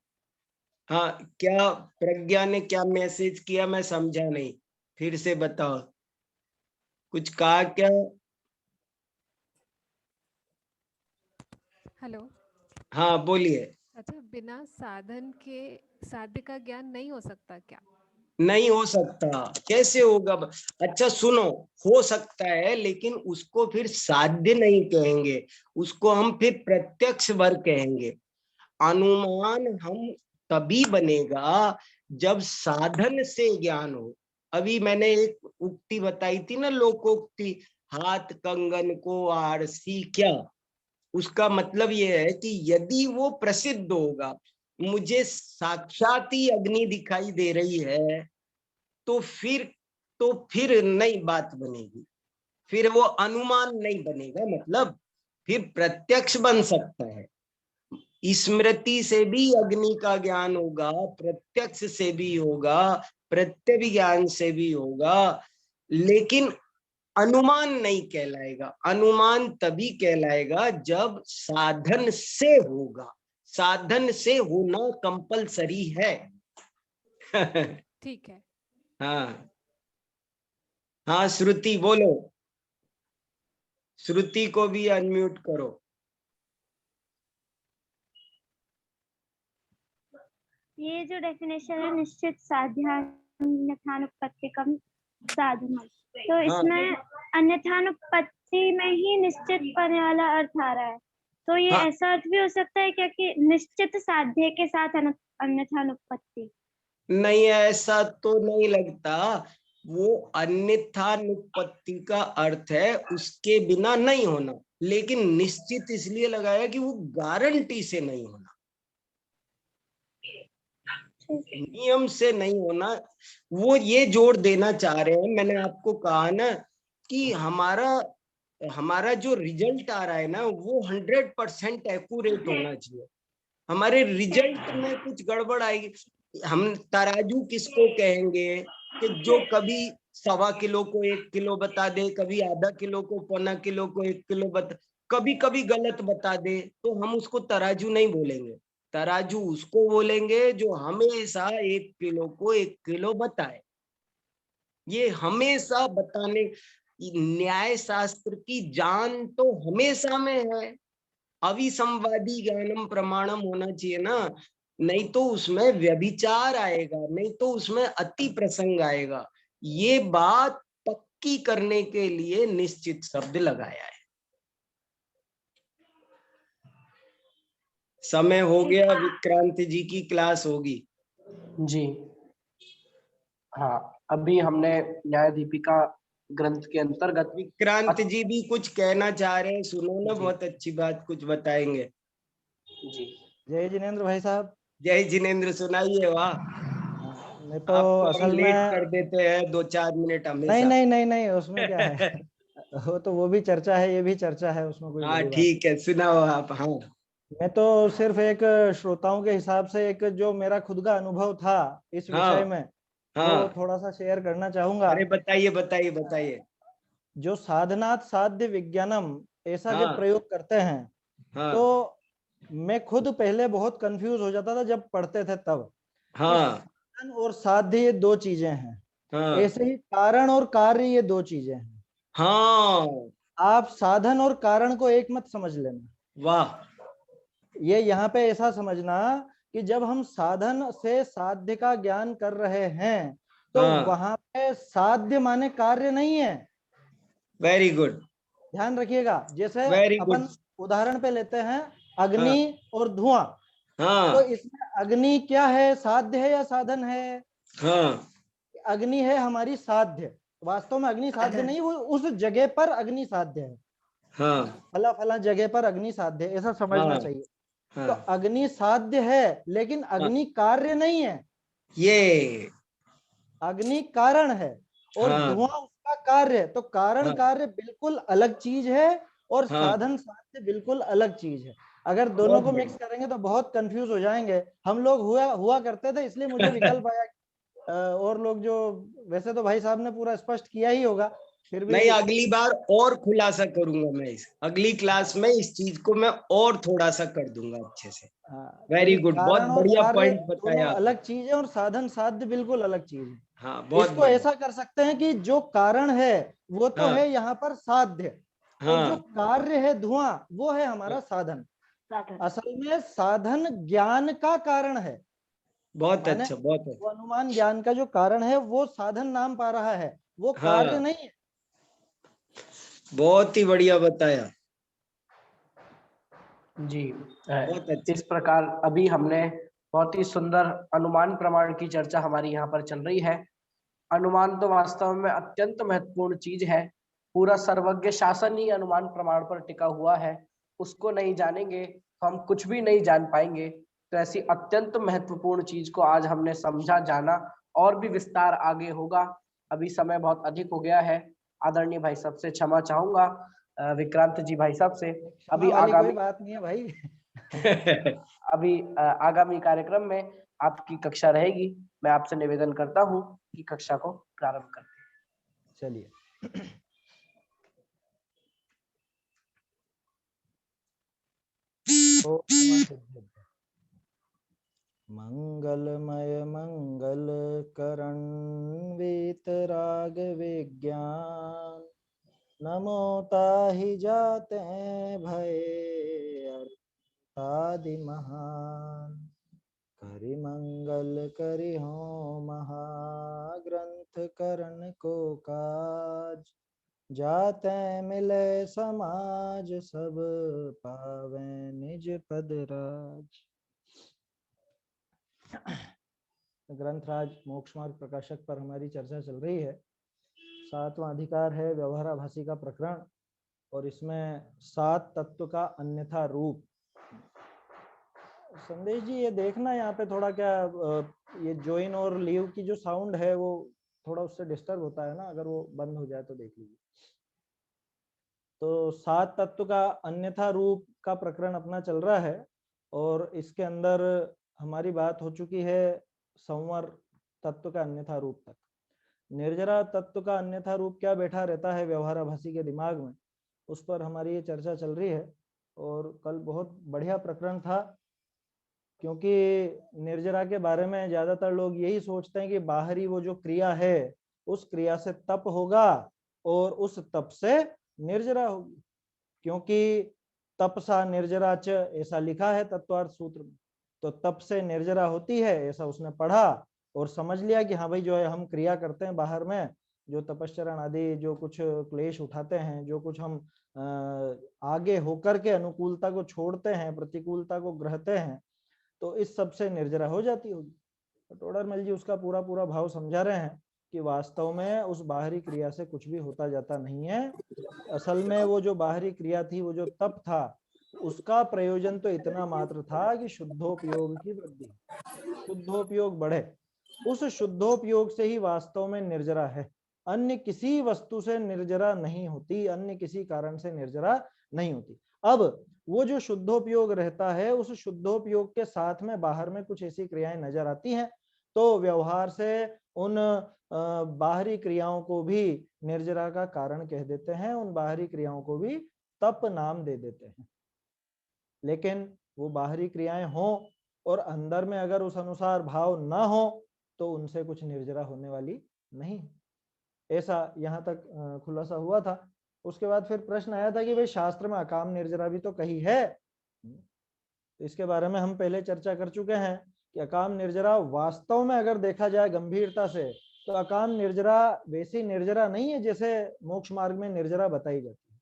हाँ, क्या प्रज्ञा ने क्या मैसेज किया मैं समझा नहीं, फिर से बताओ, कुछ कहा क्या? हेलो। हाँ बोलिए। अच्छा, बिना साधन के साध्य का ज्ञान नहीं हो सकता क्या? नहीं हो सकता, कैसे होगा? अच्छा सुनो, हो सकता है लेकिन उसको फिर साध्य नहीं कहेंगे, उसको हम फिर प्रत्यक्ष वर्ग कहेंगे। अनुमान हम तभी बनेगा जब साधन से ज्ञान हो। अभी मैंने एक उक्ति बताई थी ना, लोकोक्ति, हाथ कंगन को आरसी क्या, उसका मतलब ये है कि यदि वो प्रसिद्ध होगा, मुझे साक्षात ही अग्नि दिखाई दे रही है, तो फिर नई बात बनेगी, फिर वो अनुमान नहीं बनेगा, मतलब फिर प्रत्यक्ष बन सकता है। स्मृति से भी अग्नि का ज्ञान होगा, प्रत्यक्ष से भी होगा, प्रत्यभिज्ञान से भी होगा, लेकिन अनुमान नहीं कहलाएगा। अनुमान तभी कहलाएगा जब साधन से होगा, साधन से होना कंपलसरी है। ठीक है। हाँ हाँ, श्रुति बोलो, श्रुति को भी अनम्यूट करो। ये जो डेफिनेशन है निश्चित साध्यान्यथानुपत्तिकम साधनम, तो इसमें अन्यथानुपत्ति में ही निश्चित पने वाला अर्थ आ रहा है, तो ये हाँ ऐसा अर्थ भी हो सकता है क्या कि निश्चित साध्य के साथ अन्यथानुपत्ति? नहीं, ऐसा तो नहीं लगता। वो अन्यथा अनुपत्ति का अर्थ है उसके बिना नहीं होना, लेकिन निश्चित इसलिए लगाया कि वो गारंटी से नहीं होना, नियम से नहीं होना। वो ये जोड़ देना चाह रहे हैं, मैंने आपको कहा ना कि हमारा हमारा जो रिजल्ट आ रहा है ना वो 100% एक्यूरेट होना चाहिए। हमारे रिजल्ट में कुछ गड़बड़ आएगी। हम तराजू किसको कहेंगे कि जो कभी 1.25 किलो को 1 किलो बता दे, कभी आधा किलो को 1.25 किलो को 1 किलो बता, कभी कभी गलत बता दे, तो हम उसको तराजू नहीं बोलेंगे। तराजू उसको बोलेंगे जो हमेशा 1 किलो को 1 किलो बताए। ये हमेशा बताने, न्याय शास्त्र की जान तो हमेशा में है। अविसंवादी ज्ञानम प्रमाणम होना चाहिए ना, नहीं तो उसमें व्यभिचार आएगा, नहीं तो उसमें अति प्रसंग आएगा। ये बात पक्की करने के लिए निश्चित शब्द लगाया है। समय हो गया, विक्रांत जी की क्लास होगी। जी हाँ, अभी हमने न्याय दीपिका ग्रंथ के अंतर्गत विक्रांत जी भी कुछ कहना चाह रहे हैं, सुनो ना, जी। बहुत अच्छी बात कुछ बताएंगे। जी जय जिनेंद्र भाई साहब। जय जिनेंद्र, सुनाइए। वाह, मैं तो आपको हम असल लेट में कर देते हैं 2-4 मिनट नहीं हमेशा। नहीं नहीं नहीं, उसमें क्या है वो भी चर्चा है, ये भी चर्चा है, उसमें कोई हाँ बड़ी बात ठीक है, सुनाओ आप। हाँ मैं तो सिर्फ एक श्रोताओं के हिसाब से एक जो मेरा खुद का अनुभव था इस विषय हाँ में वो हाँ, थोड़ा सा शेयर करना चाहूंगा। अरे बताइए बताइए बताइए। जो साधनात् साध्य विज्ञानम ऐसा जब हाँ प्रयोग करते हैं हाँ तो मैं खुद पहले बहुत कंफ्यूज हो जाता था जब पढ़ते थे तब, कि हाँ साधन और साध्य ये दो चीजें हैं, हाँ ऐसे ही कारण और कार्य ये दो चीजें हैं। हाँ, आप साधन और कारण को एक मत समझ लेना। वाह, ये यहाँ पे ऐसा समझना कि जब हम साधन से साध्य का ज्ञान कर रहे हैं तो हाँ, वहां पे साध्य माने कार्य नहीं है। वेरी गुड, ध्यान रखिएगा, जैसे वेरी गुड। अपन उदाहरण पे लेते हैं हाँ अग्नि और धुआं, तो हाँ इसमें अग्नि क्या है, साध्य है या साधन है? हाँ अग्नि है हमारी साध्य, वास्तव में अग्नि साध्य नहीं, वो उस जगह पर अग्नि साध्य है, हाँ फला फला जगह पर अग्नि साध्य है, ऐसा समझना हाँ चाहिए। तो हाँ अग्नि साध्य है लेकिन हाँ, अग्नि कार्य नहीं है, ये, अग्नि कारण है और हाँ धुआं उसका कार्य है। तो कारण हाँ कार्य बिल्कुल अलग चीज है और हाँ, साधन साध्य बिल्कुल अलग चीज है। अगर दोनों बहुत को मिक्स बढ़िया। करेंगे तो बहुत कंफ्यूज हो जाएंगे। हम लोग हुआ हुआ करते थे, इसलिए मुझे विकल्प आया। और लोग जो, वैसे तो भाई साहब ने पूरा स्पष्ट किया ही होगा, फिर भी नहीं, अगली बार और खुलासा करूंगा मैं, इस अगली क्लास में इस चीज को मैं और थोड़ा सा कर दूंगा अच्छे से। वेरी क्योंकि गुड, बहुत कारण और बढ़िया कार्य पॉइंट दोनों बताया आपने। अलग चीज है और साधन साध्य बिल्कुल अलग चीज है। हाँ बहुत इसको बढ़िया। ऐसा कर सकते हैं कि जो कारण है वो तो हाँ है यहाँ पर साध्य, और जो हाँ कार्य है धुआं वो है हमारा साधन। असल में साधन ज्ञान का कारण है, बहुत माने अच्छा, बहुत अच्छा। वो अनुमान ज्ञान का जो कारण है वो साधन नाम पा रहा है, वो कार्य हाँ, नहीं है। बहुत ही बढ़िया बताया, जी बहुत अच्छा। इस प्रकार अभी हमने बहुत ही सुंदर अनुमान प्रमाण की चर्चा हमारी यहाँ पर चल रही है। अनुमान तो वास्तव में अत्यंत महत्वपूर्ण चीज है। पूरा सर्वज्ञ शासन ही अनुमान प्रमाण पर टिका हुआ है। उसको नहीं जानेंगे तो हम कुछ भी नहीं जान पाएंगे। तो ऐसी अत्यंत महत्वपूर्ण चीज को आज हमने समझा, जाना, और भी विस्तार आगे होगा। अभी समय बहुत अधिक हो गया है। आदरणीय भाई साहब से क्षमा चाहूंगा, विक्रांत जी भाई साहब से। क्षमा अभी वाली कोई आगामी बात नहीं है भाई अभी आगामी कार्यक्रम में आपकी कक्षा रहेगी। मैं आपसे निवेदन करता हूँ कि कक्षा को प्रारंभ करें। चलिए ओम नमः सिद्धाय। मंगलमय मंगल करण वीतराग विज्ञान, नमो ताहि जाते भय आदि महान। हरि मंगल करि हो महाग्रंथ करण को काज, जाते मिले समाज सब पावे निज पद राज। ग्रंथराज मोक्ष मार्ग प्रकाशक पर हमारी चर्चा चल रही है। 7वां अधिकार है व्यवहाराभासी का प्रकरण, और इसमें 7 तत्व का अन्यथा रूप। संदेश जी ये देखना यहाँ पे थोड़ा क्या ये ज्वाइन और लीव की जो साउंड है वो थोड़ा उससे डिस्टर्ब होता है ना, अगर वो बंद हो जाए तो देख लीजिए। तो 7 तत्व का अन्यथा रूप का प्रकरण अपना चल रहा है, और इसके अंदर हमारी बात हो चुकी है संवर तत्व का अन्यथा रूप तक। निर्जरा तत्व का अन्यथा रूप क्या बैठा रहता है व्यवहाराभासी के दिमाग में, उस पर हमारी ये चर्चा चल रही है। और कल बहुत बढ़िया प्रकरण था, क्योंकि निर्जरा के बारे में ज्यादातर लोग यही सोचते हैं कि बाहरी वो जो क्रिया है उस क्रिया से तप होगा और उस तप से निर्जरा होगी, क्योंकि तपसा निर्जरा च ऐसा लिखा है तत्वार्थ सूत्र में। तो तप से निर्जरा होती है ऐसा उसने पढ़ा और समझ लिया कि हाँ भाई जो है हम क्रिया करते हैं बाहर में, जो तपश्चरण आदि जो कुछ क्लेश उठाते हैं, जो कुछ हम आगे होकर के अनुकूलता को छोड़ते हैं, प्रतिकूलता को ग्रहते हैं, तो इस सब से निर्जरा हो जाती होगी। तो टोडरमल जी उसका पूरा पूरा भाव समझा रहे हैं कि वास्तव में उस बाहरी क्रिया से कुछ भी होता जाता नहीं है। असल में वो जो बाहरी क्रिया थी, वो जो तप था, उसका प्रयोजन तो इतना मात्र था कि शुद्धोपयोग की वृद्धि, शुद्धोपयोग बढ़े। उस शुद्धोपयोग से ही वास्तव में निर्जरा है, अन्य किसी वस्तु से निर्जरा नहीं होती, अन्य किसी कारण से निर्जरा नहीं होती। अब वो जो शुद्धोपयोग रहता है, उस शुद्धोपयोग के साथ में बाहर में कुछ ऐसी क्रियाएं नजर आती हैं, तो व्यवहार से उन बाहरी क्रियाओं को भी निर्जरा का कारण कह देते हैं, उन बाहरी क्रियाओं को भी तप नाम दे देते हैं। लेकिन वो बाहरी क्रियाएं हों और अंदर में अगर उस अनुसार भाव ना हो तो उनसे कुछ निर्जरा होने वाली नहीं, ऐसा यहाँ तक खुलासा हुआ था। उसके बाद फिर प्रश्न आया था कि भाई शास्त्र में अकाम निर्जरा भी तो कही है, तो इसके बारे में हम पहले चर्चा कर चुके हैं कि अकाम निर्जरा वास्तव में अगर देखा जाए गंभीरता से तो अकाम निर्जरा वैसी निर्जरा नहीं है जैसे मोक्ष मार्ग में निर्जरा बताई जाती है।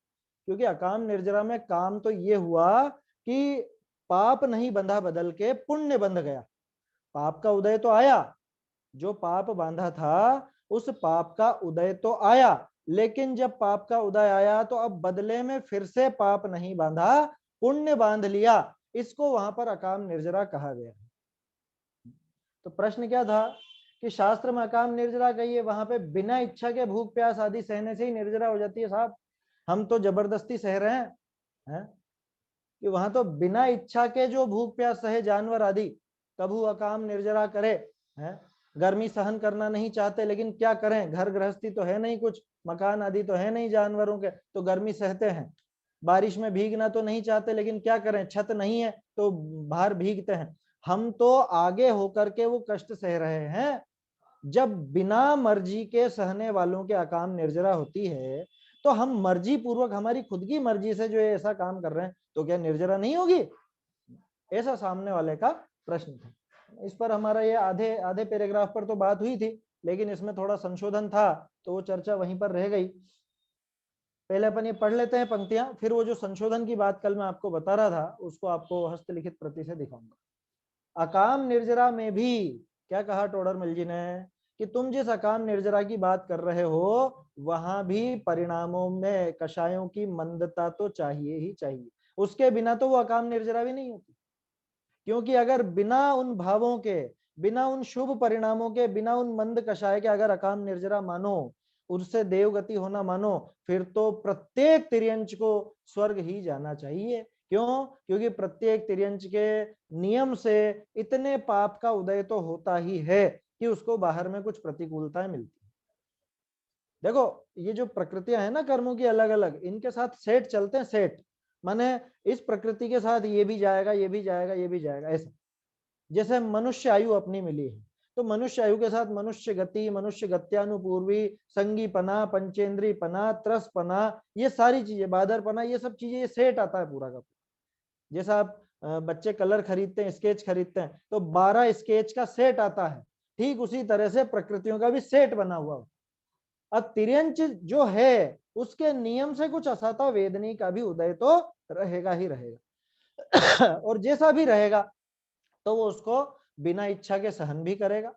क्योंकि अकाम निर्जरा में काम तो ये हुआ कि पाप नहीं बंधा बदल के पुण्य बंध गया। पाप का उदय तो आया, जो पाप बांधा था उस पाप का उदय तो आया, लेकिन जब पाप का उदय आया तो अब बदले में फिर से पाप नहीं बांधा, पुण्य बांध लिया। इसको वहां पर अकाम निर्जरा कहा गया। तो प्रश्न क्या था कि शास्त्र में अकाम निर्जरा कहिए, वहां पे बिना इच्छा के भूख प्यास आदि सहने से ही निर्जरा हो जाती है साहब, हम तो जबरदस्ती सह रहे हैं, कि वहां तो बिना इच्छा के जो भूख प्यास सहे जानवर आदि, कभू अकाम निर्जरा करे हैं। गर्मी सहन करना नहीं चाहते लेकिन क्या करें, घर गृहस्थी तो है नहीं, कुछ मकान आदि तो है नहीं जानवरों के, तो गर्मी सहते हैं। बारिश में भीगना तो नहीं चाहते लेकिन क्या करें, छत नहीं है तो बाहर भीगते हैं। हम तो आगे होकर के वो कष्ट सह रहे हैं। जब बिना मर्जी के सहने वालों के अकाम निर्जरा होती है तो हम मर्जी पूर्वक, हमारी खुद की मर्जी से जो है ऐसा काम कर रहे हैं, तो क्या निर्जरा नहीं होगी? ऐसा सामने वाले का प्रश्न था। इस पर हमारा ये आधे पैराग्राफ पर तो बात हुई थी, लेकिन इसमें थोड़ा संशोधन था तो वो चर्चा वहीं पर रह गई। पहले अपन ये पढ़ लेते हैं पंक्तियां, फिर वो जो संशोधन की बात कल मैं आपको बता रहा था उसको आपको हस्तलिखित प्रति से दिखाऊंगा। अकाम निर्जरा में भी क्या कहा टोडरमल जी ने कि तुम जिस अकाम निर्जरा की बात कर रहे हो वहां भी परिणामों में कषायों की मंदता तो चाहिए ही चाहिए, उसके बिना तो वो अकाम निर्जरा भी नहीं होती। क्योंकि अगर बिना उन भावों के, बिना उन शुभ परिणामों के, बिना उन मंद कषाय के अगर अकाम निर्जरा मानो, उससे देवगति होना मानो, फिर तो प्रत्येक तिर्यंच को स्वर्ग ही जाना चाहिए। क्यों? क्योंकि प्रत्येक तिर्यंच के नियम से इतने पाप का उदय तो होता ही है कि उसको बाहर में कुछ प्रतिकूलताएं मिलती है। देखो ये जो प्रकृतियां है ना कर्मों की अलग अलग, इनके साथ सेट चलते हैं, सेट माने इस प्रकृति के साथ ये भी जाएगा, ये भी जाएगा, ये भी जाएगा। ऐसा जैसे मनुष्य आयु अपनी मिली है तो मनुष्य आयु के साथ मनुष्य गति, मनुष्य गत्यानुपूर्वी, संगीपना, पंचेंद्री पना, त्रस पना, ये सारी चीजें, बादर पना, ये सब चीजें ये सेट आता है पूरा का। जैसा आप बच्चे कलर खरीदते हैं, स्केच खरीदते हैं, तो 12 स्केच का सेट आता है, ठीक उसी तरह से प्रकृतियों का भी सेट बना हुआ। अब तिर्यंच जो है उसके नियम से कुछ असता वेदनी का भी उदय तो रहेगा ही रहेगा और जैसा भी रहेगा तो वो उसको बिना इच्छा के सहन भी करेगा।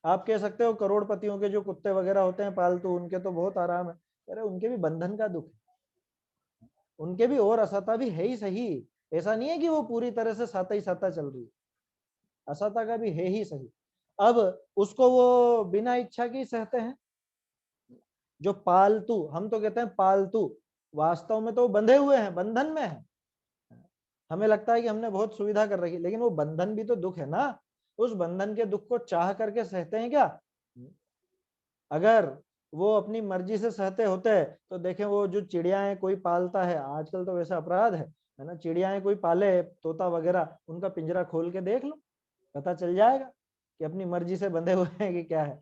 आप कह सकते हो करोड़पतियों के जो कुत्ते वगैरह होते हैं पालतू, उनके तो बहुत आराम है, अरे उनके भी बंधन का दुख है, उनके भी और असता भी है ही सही। ऐसा नहीं है कि वो पूरी तरह से साता ही साता चल रही है, असता का भी है ही सही। अब उसको वो बिना इच्छा की सहते हैं। जो पालतू, हम तो कहते हैं पालतू, वास्तव में तो बंधे हुए हैं, बंधन में है। हमें लगता है कि हमने बहुत सुविधा कर रखी, लेकिन वो बंधन भी तो दुख है ना। उस बंधन के दुख को चाह करके सहते हैं क्या? अगर वो अपनी मर्जी से सहते होते तो देखें, वो जो चिड़ियाएं कोई पालता है, आजकल तो वैसा अपराध है ना, चिड़ियाएं कोई पाले तोता वगैरह, उनका पिंजरा खोल के देख लो, पता चल जाएगा कि अपनी मर्जी से बंधे हुए हैं कि क्या है।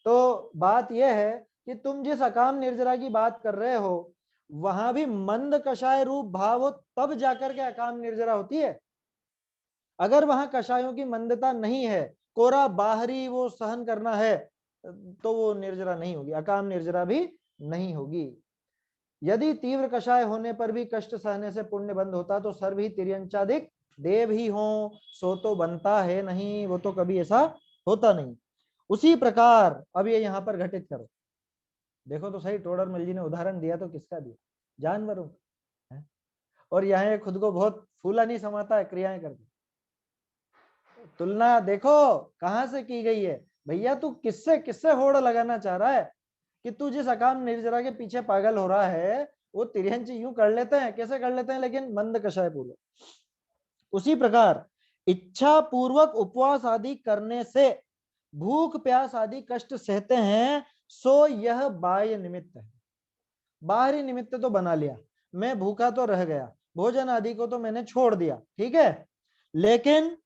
तो बात यह है कि तुम जिस अकाम निर्जरा की बात कर रहे हो वहां भी मंद कषाय रूप भाव हो तब जाकर के अकाम निर्जरा होती है। अगर वहां कषायों की मंदता नहीं है, कोरा बाहरी वो सहन करना है, तो वो निर्जरा नहीं होगी, अकाम निर्जरा भी नहीं होगी। यदि तीव्र कषाय होने पर भी कष्ट सहने से पुण्य बंद होता तो सर्व ही तिर्यंचादिक देव ही हो, सो तो बनता है नहीं, वो तो कभी ऐसा होता नहीं। उसी प्रकार अब ये यहाँ पर घटित करो, देखो तो सही, टोडरमल जी ने उदाहरण दिया तो किसका दिया? जानवरों का। और यहाँ खुद को बहुत फूला नहीं समाता है क्रियाएं करके। तुलना देखो कहां से की गई है। भैया तू किससे किससे होड़ लगाना चाह रहा है कि तू जिस अकाम निर्जरा के पीछे पागल हो रहा है वो तिर्यंच यूं कर लेते हैं, कैसे कर लेते हैं, लेकिन मंद कषाय पूर्वक। उसी प्रकार इच्छा पूर्वक उपवास आदि करने से भूख प्यास आदि कष्ट सहते हैं, सो यह बाह्य निमित्त है। बाहरी निमित्त तो बना लिया, मैं भूखा तो रह गया, भोजन आदि को तो मैंने छोड़ दिया, ठीक है, लेकिन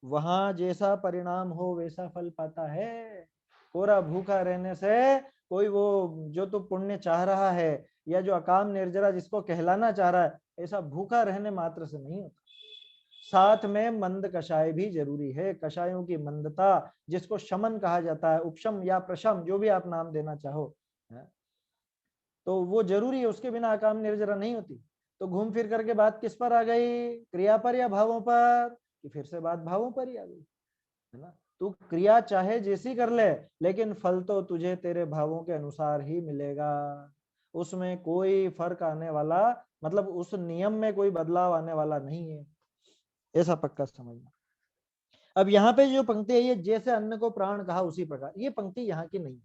वहां जैसा परिणाम हो वैसा फल पाता है। पूरा भूखा रहने से कोई वो जो तो पुण्य चाह रहा है या जो अकाम निर्जरा जिसको कहलाना चाह रहा है, ऐसा भूखा रहने मात्र से नहीं होता। साथ में मंद कषाय भी जरूरी है। कषायों की मंदता जिसको शमन कहा जाता है, उपशम या प्रशम, जो भी आप नाम देना चाहो, तो वो जरूरी है, उसके बिना अकाम निर्जरा नहीं होती। तो घूम फिर करके बात किस पर आ गई? क्रिया पर या भावों पर? कि फिर से बात भावों पर ही आ गई, है ना। तू क्रिया चाहे जैसी कर ले, लेकिन फल तो तुझे तेरे भावों के अनुसार ही मिलेगा। उसमें कोई फर्क आने वाला, मतलब उस नियम में कोई बदलाव आने वाला नहीं है, ऐसा पक्का समझना। अब यहाँ पे जो पंक्ति है, ये जैसे अन्न को प्राण कहा उसी प्रकार, ये पंक्ति यहाँ की नहीं,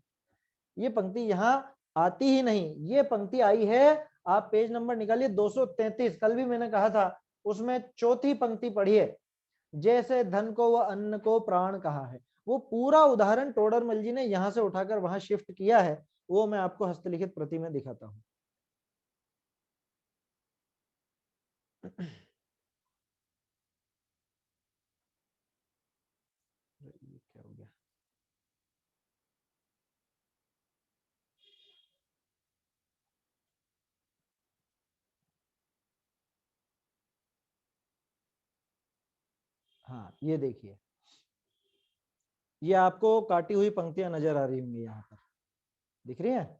ये पंक्ति यहाँ आती ही नहीं। ये पंक्ति आई है, आप पेज नंबर निकालिए 233, कल भी मैंने कहा था, उसमें चौथी पंक्ति पढ़िए, जैसे धन को व अन्न को प्राण कहा है। वो पूरा उदाहरण टोडरमल जी ने यहां से उठाकर वहां शिफ्ट किया है, वो मैं आपको हस्तलिखित प्रति में दिखाता हूं। क्या हो गया? हाँ, ये देखिए, ये आपको काटी हुई पंक्तियां नजर आ रही होंगी, यहाँ पर दिख रही है।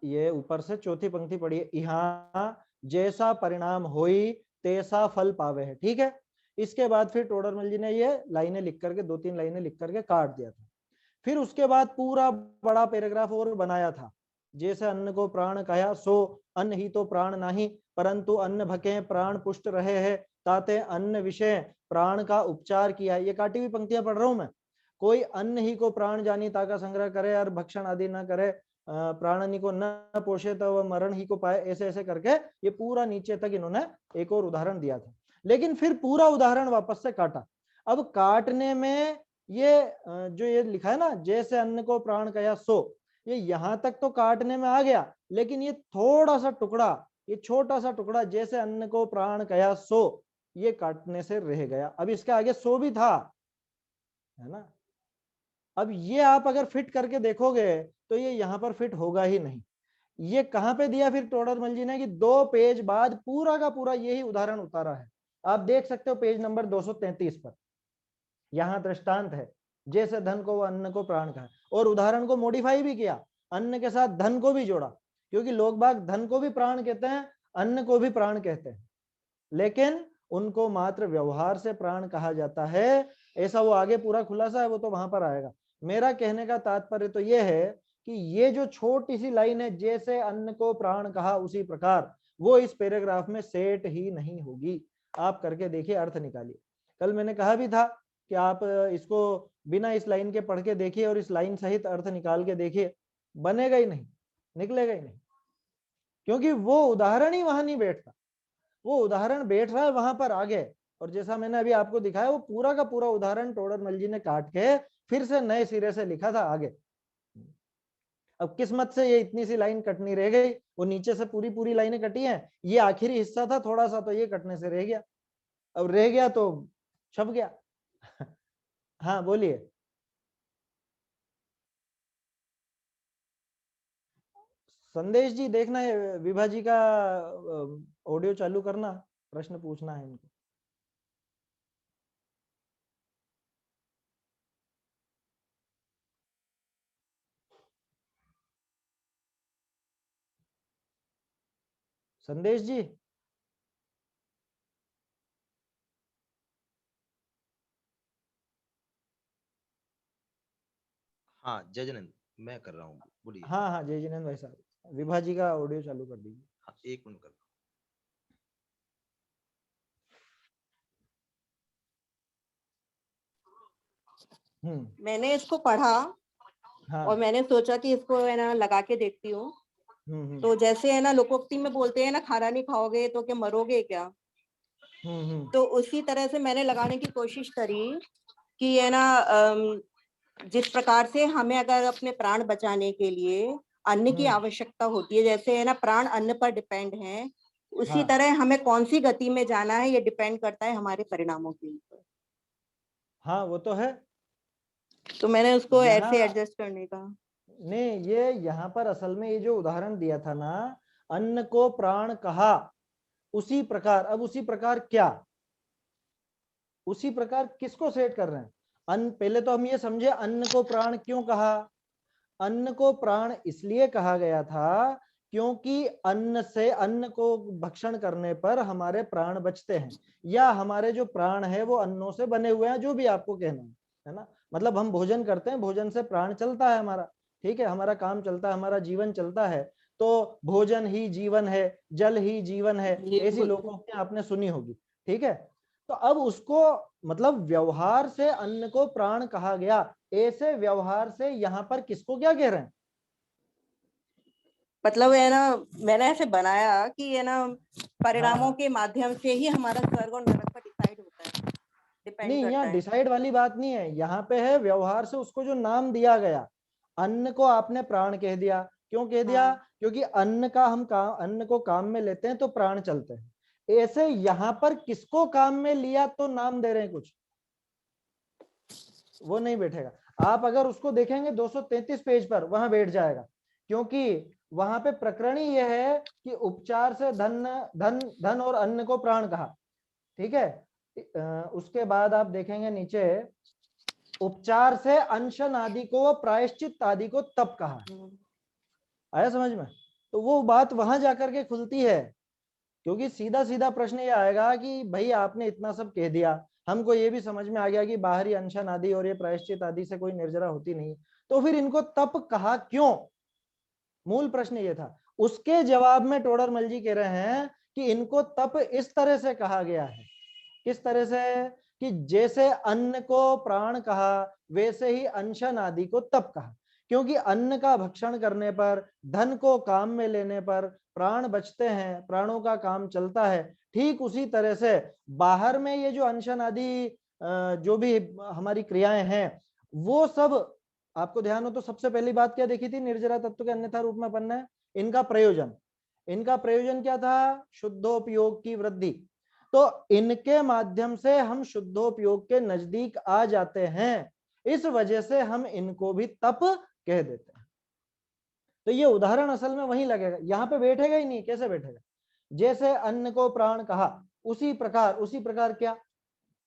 ये ऊपर से चौथी पंक्ति पढ़िए, यहाँ जैसा परिणाम होई तैसा फल पावे है, ठीक है। इसके बाद फिर टोडरमल जी ने ये लाइनें लिख करके, 2-3 लाइनें लिख करके काट दिया था। फिर उसके बाद पूरा बड़ा पैराग्राफ और बनाया था, जैसे अन्न को प्राण कहा, सो अन्न ही तो प्राण नहीं, परंतु अन्न भके प्राण पुष्ट रहे हैं, ताते अन्न विषय प्राण का उपचार किया। ये काटी हुई पंक्तियां पढ़ रहा हूं मैं। कोई अन्न ही को प्राण जानी ताका संग्रह करे और भक्षण आदि न करे, प्राणी को न पोषे तो वह मरण ही को पाए, ऐसे ऐसे करके ये पूरा नीचे तक इन्होंने एक और उदाहरण दिया था। लेकिन फिर पूरा उदाहरण वापस से काटा। अब काटने में ये जो ये लिखा है ना, जैसे अन्न को प्राण कया सो, ये यहां तक तो काटने में आ गया, लेकिन ये थोड़ा सा टुकड़ा, ये छोटा सा टुकड़ा, जैसे अन्न को प्राण कया सो, ये काटने से रह गया। अब इसके आगे सो भी था, है ना। अब ये आप अगर फिट करके देखोगे तो ये यहाँ पर फिट होगा ही नहीं। ये कहाँ पे दिया फिर टोडरमल जी ने कि 2 पेज बाद पूरा का पूरा यही उदाहरण उतारा है। आप देख सकते हो पेज नंबर 233 पर, यहाँ दृष्टांत है, जैसे धन को व अन्न को प्राण कहा, और उदाहरण को मॉडिफाई भी किया, अन्न के साथ धन को भी जोड़ा, क्योंकि लोग बाग धन को भी प्राण कहते हैं, अन्न को भी प्राण कहते हैं, लेकिन उनको मात्र व्यवहार से प्राण कहा जाता है। ऐसा वो आगे पूरा खुलासा है, वो तो वहां पर आएगा। मेरा कहने का तात्पर्य तो ये है कि ये जो छोटी सी लाइन है, जैसे अन्न को प्राण कहा उसी प्रकार, वो इस पैराग्राफ में सेट ही नहीं होगी। आप करके देखिए, अर्थ निकालिए। कल मैंने कहा भी था कि आप इसको बिना इस लाइन के पढ़ के देखिए और इस लाइन सहित अर्थ निकाल के देखिए, बनेगा ही नहीं, निकलेगा ही नहीं, क्योंकि वो उदाहरण ही वहां नहीं बैठता। वो उदाहरण बैठ रहा है वहां पर आगे, और जैसा मैंने अभी आपको दिखाया, वो पूरा का पूरा उदाहरण टोडरमल जी ने काट के फिर से नए सिरे से लिखा था आगे। अब किस्मत से ये इतनी सी लाइन कटनी रह गई, वो नीचे से पूरी पूरी लाइनें कटी हैं, ये आखिरी हिस्सा था थोड़ा सा, तो ये कटने से रह गया। अब रह गया तो छप गया। हाँ बोलिए। संदेश जी देखना है, विभा जी का ऑडियो चालू करना, प्रश्न पूछना है इनको। संदेश जी। हाँ जय जयनंद, मैं कर रहा हूँ, बोलिए। हाँ हाँ जय जिनेंद्र भाई साहब, विभा जी का ऑडियो चालू कर दीजिए। हाँ 1 मिनट कर रहा हूँ। मैंने इसको पढ़ा हाँ। और मैंने सोचा कि इसको है ना लगा के देखती हूँ। तो जैसे है ना लोकोक्ति में बोलते हैं ना, खाना नहीं खाओगे तो क्या मरोगे क्या, तो उसी तरह से मैंने लगाने की कोशिश करी कि है ना जिस प्रकार से हमें अगर अपने प्राण बचाने के लिए अन्न की आवश्यकता होती है, जैसे है ना प्राण अन्न पर डिपेंड है, उसी हाँ। तरह हमें कौन सी गति में जाना है ये डिपेंड करता है हमारे परिणामों के ऊपर। हाँ वो तो है, तो मैंने उसको यहाँ ऐसे एडजस्ट करने का नहीं, ये यहाँ पर असल में ये जो उदाहरण दिया था ना, अन्न को प्राण कहा उसी प्रकार, अब उसी प्रकार क्या, उसी प्रकार किसको सेट कर रहे हैं? अन्न, पहले तो हम ये समझे अन्न को प्राण क्यों कहा। अन्न को प्राण इसलिए कहा गया था क्योंकि अन्न से, अन्न को भक्षण करने पर हमारे प्राण बचते हैं, या हमारे जो प्राण है वो अन्नों से बने हुए हैं, जो भी आपको कहना है ना। मतलब हम भोजन करते हैं, भोजन से प्राण चलता है हमारा, ठीक है, हमारा काम चलता है, हमारा जीवन चलता है, तो भोजन ही जीवन है, जल ही जीवन है, ऐसी लोकोक्ति आपने सुनी होगी, ठीक है। तो अब उसको मतलब व्यवहार से अन्न को प्राण कहा गया, ऐसे व्यवहार से यहाँ पर किसको क्या कह रहे हैं? मतलब है ना मैंने ऐसे बनाया कि है ना परिणामों के माध्यम से ही हमारा स्वर्ग और नरक पर डिसाइड होता है, डिपेंड नहीं, करता यहाँ है। डिसाइड वाली बात नहीं है, यहाँ पे है व्यवहार से उसको जो नाम दिया गया। अन्न को आपने प्राण कह दिया, क्यों कह दिया? क्योंकि अन्न का हम काम, अन्न को काम में लेते हैं तो प्राण चलते हैं। ऐसे यहाँ पर किसको काम में लिया तो नाम दे रहे हैं कुछ, वो नहीं बैठेगा। आप अगर उसको देखेंगे 233 पेज पर, वहां बैठ जाएगा, क्योंकि वहां पे प्रकरण ही यह है कि उपचार से धन धन धन और अन्न को प्राण कहा, ठीक है। उसके बाद आप देखेंगे नीचे, उपचार से अनशन आदि को, प्रायश्चित आदि को तप कहा। आया समझ में? तो वो बात वहां जाकर के खुलती है, क्योंकि सीधा सीधा प्रश्न ये आएगा कि भाई आपने इतना सब कह दिया, हमको ये भी समझ में आ गया कि बाहरी अनशन आदि और ये प्रायश्चित आदि से कोई निर्जरा होती नहीं, तो फिर इनको तप कहा क्यों? मूल प्रश्न ये था। उसके जवाब में टोडरमल जी कह रहे हैं कि इनको तप इस तरह से कहा गया है। किस तरह से? कि जैसे अन्न को प्राण कहा, वैसे ही अनशन आदि को तप कहा, क्योंकि अन्न का भक्षण करने पर, धन को काम में लेने पर प्राण बचते हैं, प्राणों का काम चलता है। ठीक उसी तरह से बाहर में ये जो अनशन आदि जो भी हमारी क्रियाएं हैं, वो सब आपको ध्यान हो तो सबसे पहली बात क्या देखी थी? निर्जरा तत्व के अन्यथा रूप में अपन ने इनका प्रयोजन, इनका प्रयोजन क्या था? शुद्धोपयोग की वृद्धि। तो इनके माध्यम से हम शुद्धोपयोग के नजदीक आ जाते हैं, इस वजह से हम इनको भी तप कह देते हैं। तो तो ये उदाहरण असल में वहीं लगेगा, यहाँ पे बैठेगा ही नहीं। कैसे बैठेगा? जैसे अन्न को प्राण कहा उसी प्रकार क्या?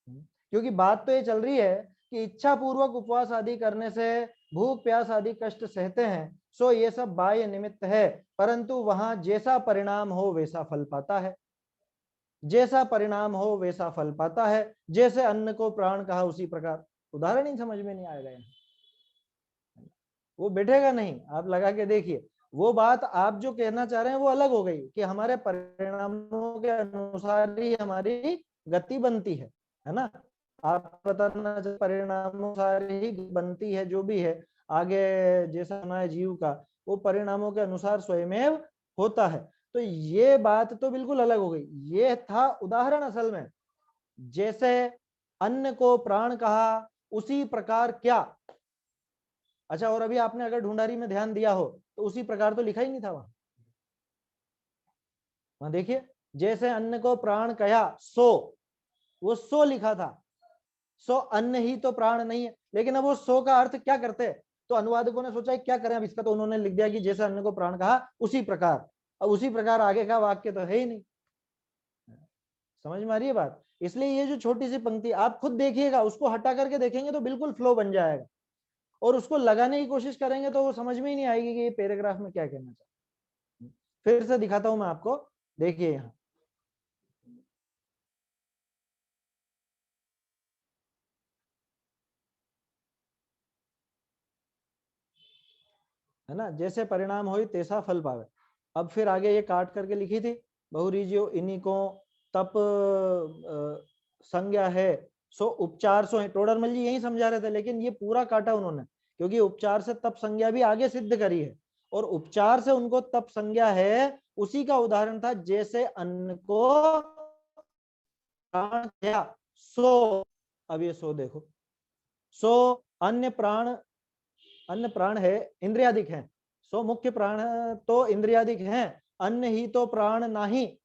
क्योंकि बात तो ये चल रही है कि इच्छा पूर्वक उपवास आदि करने से भूख प्यास आदि कष्ट सहते हैं, सो ये सब बाह्य निमित्त है, परंतु वहां जैसा परिणाम हो वैसा फल पाता है। जैसा परिणाम हो वैसा फल पाता है। जैसे अन्न को प्राण कहा उसी प्रकार। उदाहरण ही समझ में नहीं आएगा यहाँ, वो बैठेगा नहीं। आप लगा के देखिए, वो बात आप जो कहना चाह रहे हैं वो अलग हो गई कि हमारे परिणामों के अनुसार ही हमारी गति बनती है ना। आप बताना परिणानुसार ही बनती है, जो भी है आगे जैसा हमारे जीव का, वो परिणामों के अनुसार स्वयमेव होता है। तो ये बात तो बिल्कुल अलग हो गई। ये था उदाहरण असल में, जैसे अन्न को प्राण कहा उसी प्रकार क्या। अच्छा, और अभी आपने अगर ढूंढारी में ध्यान दिया हो तो उसी प्रकार तो लिखा ही नहीं था वहां देखिए, जैसे अन्न को प्राण कहा सो, वो सो लिखा था। सो अन्न ही तो प्राण नहीं है, लेकिन अब वो सो का अर्थ क्या करते हैं? तो अनुवादकों ने सोचा क्या करें अब इसका, तो उन्होंने लिख दिया कि जैसे अन्न को प्राण कहा उसी प्रकार। अब उसी प्रकार आगे का वाक्य तो है ही नहीं। समझ में आ रही है बात? इसलिए ये जो छोटी सी पंक्ति आप खुद देखिएगा, उसको हटा करके देखेंगे तो बिल्कुल फ्लो बन जाएगा, और उसको लगाने की कोशिश करेंगे तो वो समझ में ही नहीं आएगी कि ये पैराग्राफ में क्या कहना चाहते। फिर से दिखाता हूं मैं आपको, देखिए यहाँ है ना, जैसे परिणाम होई तैसा फल पावे। अब फिर आगे ये काट करके लिखी थी, बहुरीजियो इन्हीं को तप संज्ञा है सो उपचार सो है। टोडरमल जी यही समझा रहे थे, लेकिन ये पूरा काटा उन्होंने, क्योंकि उपचार से तप संज्ञा भी आगे सिद्ध करी है, और उपचार से उनको तप संज्ञा है। उसी का उदाहरण था जैसे अन्न को प्राण किया सो। अब ये सो देखो, सो अन्य प्राण है, इंद्रियादिक है। सो मुख्य प्राण तो इंद्रियादिक है, अन्न ही तो प्राण नहीं।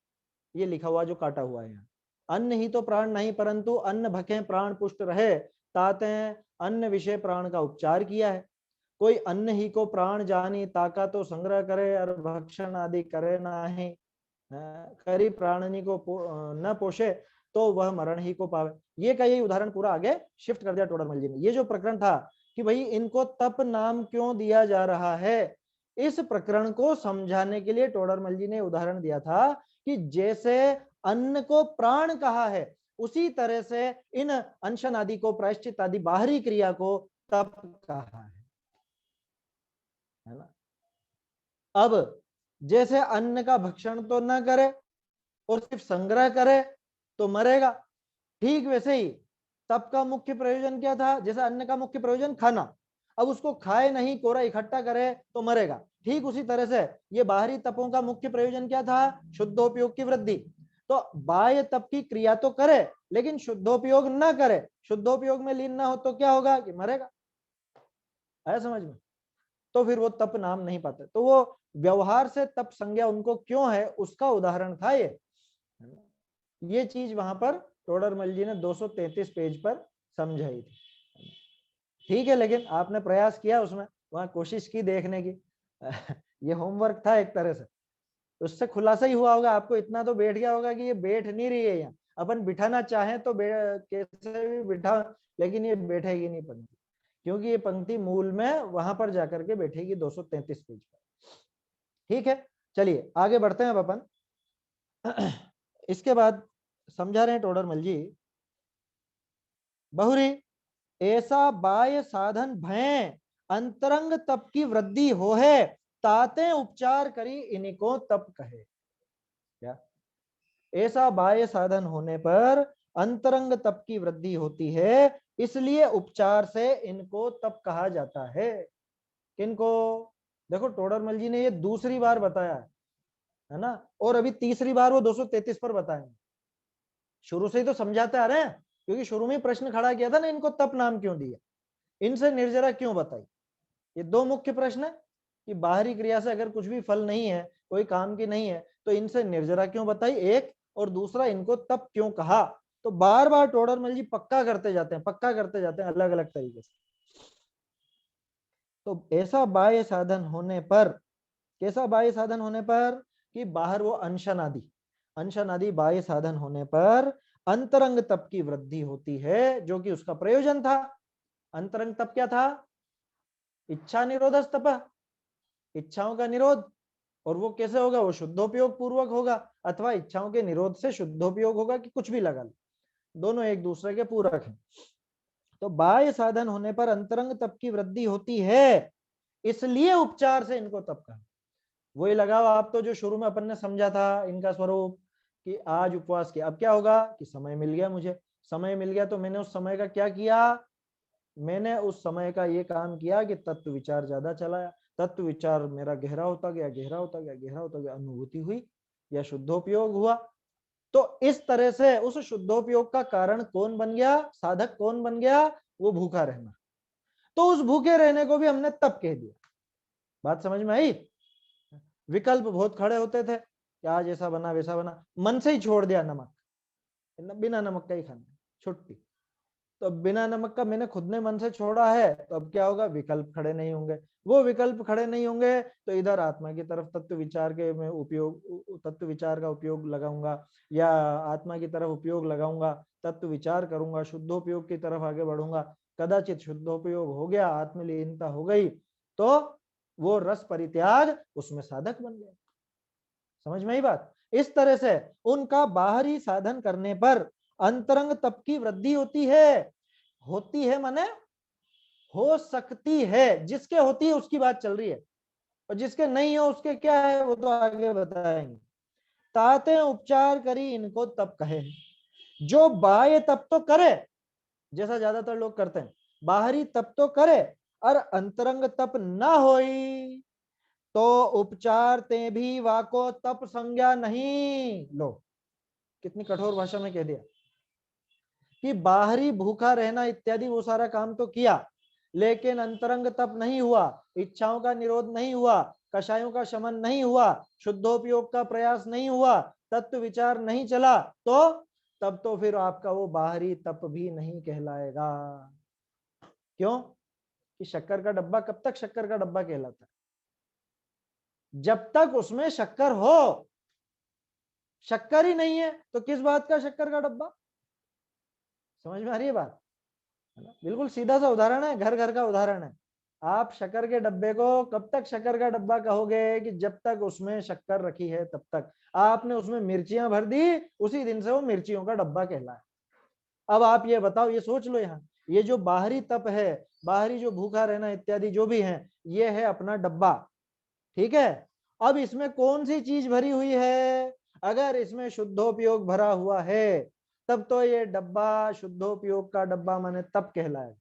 ये लिखा हुआ जो काटा हुआ है यहाँ, अन्न ही तो प्राण नहीं, परंतु अन्न भखे प्राण पुष्ट रहे, ताते अन्न विषय प्राण का उपचार किया है। कोई अन्न ही को प्राण जानी, ताका तो संग्रह करे और भक्षण आदि करे नहीं, करी प्राणनी को न पोषे तो वह मरण ही को पावे। ये का यही उदाहरण पूरा आगे शिफ्ट कर दिया टोडरमल जी ने। ये जो प्रकरण था कि भाई इनको तप नाम क्यों दिया जा रहा है, इस प्रकरण को समझाने के लिए टोडरमल जी ने उदाहरण दिया था कि जैसे अन्न को प्राण कहा है, उसी तरह से इन अनशन आदि को, प्रायश्चित आदि बाहरी क्रिया को तप कहा है ना। अब जैसे अन्न का भक्षण तो न करे और सिर्फ संग्रह करे तो मरेगा, ठीक वैसे ही तप का मुख्य प्रयोजन क्या था? जैसे अन्न का मुख्य प्रयोजन खाना, अब उसको खाए नहीं, कोरा इकट्ठा करे तो मरेगा। ठीक उसी तरह से ये बाहरी तपों का मुख्य प्रयोजन क्या था? शुद्धोपयोग की वृद्धि। तो बाह्य तप की क्रिया तो करे, लेकिन शुद्धोपयोग न करे, शुद्धोपयोग में लीन ना हो तो क्या होगा? कि मरेगा। आया समझ में? तो फिर वो तप नाम नहीं पाते। तो वो व्यवहार से तप संज्ञा उनको क्यों है, उसका उदाहरण था ये चीज वहां पर टोडरमल जी ने 233 पेज पर समझाई थी। ठीक है, लेकिन आपने प्रयास किया उसमें, वहां कोशिश की देखने की ये होमवर्क था एक तरह से, उससे खुलासा ही हुआ होगा आपको। इतना तो बैठ गया होगा कि ये बैठ नहीं रही है यहाँ। अपन बिठाना चाहें तो कैसे भी बिठा, लेकिन ये बैठेगी नहीं पंक्ति, क्योंकि ये पंक्ति मूल में वहां पर जाकर के बैठेगी 233 पेज पर। ठीक है, चलिए आगे बढ़ते हैं अपन। इसके बाद समझा रहे हैं टोडरमल जी, बहुरी ऐसा बाह्य साधन भय अंतरंग तप की वृद्धि हो है, ताते उपचार करी इनको तप कहे। क्या? ऐसा बाह्य साधन होने पर अंतरंग तप की वृद्धि होती है, इसलिए उपचार से इनको तप कहा जाता है। किनको? देखो टोडरमल जी ने ये दूसरी बार बताया है ना, और अभी तीसरी बार वो 233 पर बताएंगे। शुरू से ही तो समझाते आ रहे हैं, क्योंकि शुरू में प्रश्न खड़ा किया था ना, इनको तप नाम क्यों दिया, इनसे निर्जरा क्यों बताई। ये दो मुख्य प्रश्न है कि बाहरी क्रिया से अगर कुछ भी फल नहीं है, कोई काम की नहीं है, तो इनसे निर्जरा क्यों बताई एक, और दूसरा इनको तप क्यों कहा। तो बार बार टोडरमल जी पक्का करते जाते हैं अलग अलग तरीके से। तो ऐसा बाह्य साधन होने पर कैसा बाह्य साधन होने पर? कि बाहर वो अंशनादि बाह्य साधन होने पर अंतरंग तप की वृद्धि होती है, जो कि उसका प्रयोजन था। अंतरंग तप क्या था? इच्छा निरोधस तप, इच्छाओं का निरोध। और वो कैसे होगा? वो शुद्धोपयोग पूर्वक होगा, अथवा इच्छाओं के निरोध से शुद्धोपयोग होगा, कि कुछ भी लगा लो, दोनों एक दूसरे के पूरक हैं। तो बाह्य साधन होने पर अंतरंग तप की वृद्धि होती है, इसलिए उपचार से इनको तप कहा। वही लगाओ आप तो, जो शुरू में अपन ने समझा था इनका स्वरूप, कि आज उपवास किया, अब क्या होगा? कि समय मिल गया, मुझे समय मिल गया, तो मैंने उस समय का क्या किया? मैंने उस समय का ये काम किया कि तत्व विचार ज्यादा चलाया, तत्व विचार मेरा गहरा होता गया, गहरा होता गया, गहरा होता गया, अनुभूति हुई या शुद्धोपयोग हुआ। तो इस तरह से उस शुद्धोपयोग का कारण कौन बन गया? साधक कौन बन गया? वो भूखा रहना। तो उस भूखे रहने को भी हमने तप कह दिया। बात समझ में आई? विकल्प बहुत खड़े होते थे कि आज ऐसा बना वैसा बना, मन से ही छोड़ दिया नमक, बिना नमक का ही खाना, छुट्टी। तो बिना नमक का मैंने खुद ने मन से छोड़ा है, तो अब क्या होगा? विकल्प खड़े नहीं होंगे। वो विकल्प खड़े नहीं होंगे तो इधर आत्मा की तरफ तत्व विचार के मैं उपयोग, तत्व विचार का उपयोग लगाऊंगा, या आत्मा की तरफ उपयोग लगाऊंगा, तत्व विचार करूंगा, शुद्धोपयोग की तरफ आगे बढ़ूंगा। कदाचित शुद्धोपयोग हो गया, आत्मलीनता हो गई, तो वो रस परित्याग उसमें साधक बन गया। समझ में आई बात? इस तरह से उनका बाहरी साधन करने पर अंतरंग तप की वृद्धि होती है माने हो सकती है। जिसके होती है उसकी बात चल रही है, और जिसके नहीं हो उसके क्या है वो तो आगे बताएंगे। ताते उपचार करी इनको तप कहे। जो बाह्य तप तो करे, जैसा ज्यादातर लोग करते हैं, बाहरी तप तो करे और अंतरंग तप ना होई, तो उपचार ते भी वाको तप संज्ञा नहीं। लो कितनी कठोर भाषा में कह दिया कि बाहरी भूखा रहना इत्यादि वो सारा काम तो किया, लेकिन अंतरंग तप नहीं हुआ, इच्छाओं का निरोध नहीं हुआ, कषायों का शमन नहीं हुआ, शुद्धोपयोग का प्रयास नहीं हुआ, तत्व विचार नहीं चला, तो तब तो फिर आपका वो बाहरी तप भी नहीं कहलाएगा। क्यों? कि शक्कर का डब्बा कब तक शक्कर का डब्बा कहलाता है? जब तक उसमें शक्कर हो। शक्कर ही नहीं है तो किस बात का शक्कर का डब्बा? समझ में आ रही है बात? बिल्कुल सीधा सा उदाहरण है, घर घर का उदाहरण है। आप शक्कर के डब्बे को कब तक शक्कर का डब्बा कहोगे? कि जब तक उसमें शक्कर रखी है तब तक। आपने उसमें मिर्चियां भर दी, उसी दिन से वो मिर्चियों का डब्बा कहलाया। अब आप ये बताओ, ये सोच लो, यहाँ ये जो बाहरी तप है, बाहरी जो भूखा रहना इत्यादि जो भी है, ये है अपना डब्बा, ठीक है। अब इसमें कौन सी चीज भरी हुई है? अगर इसमें शुद्धोपयोग भरा हुआ है तब तो ये डब्बा शुद्धोपयोग का डब्बा माने तप कहलाएगा।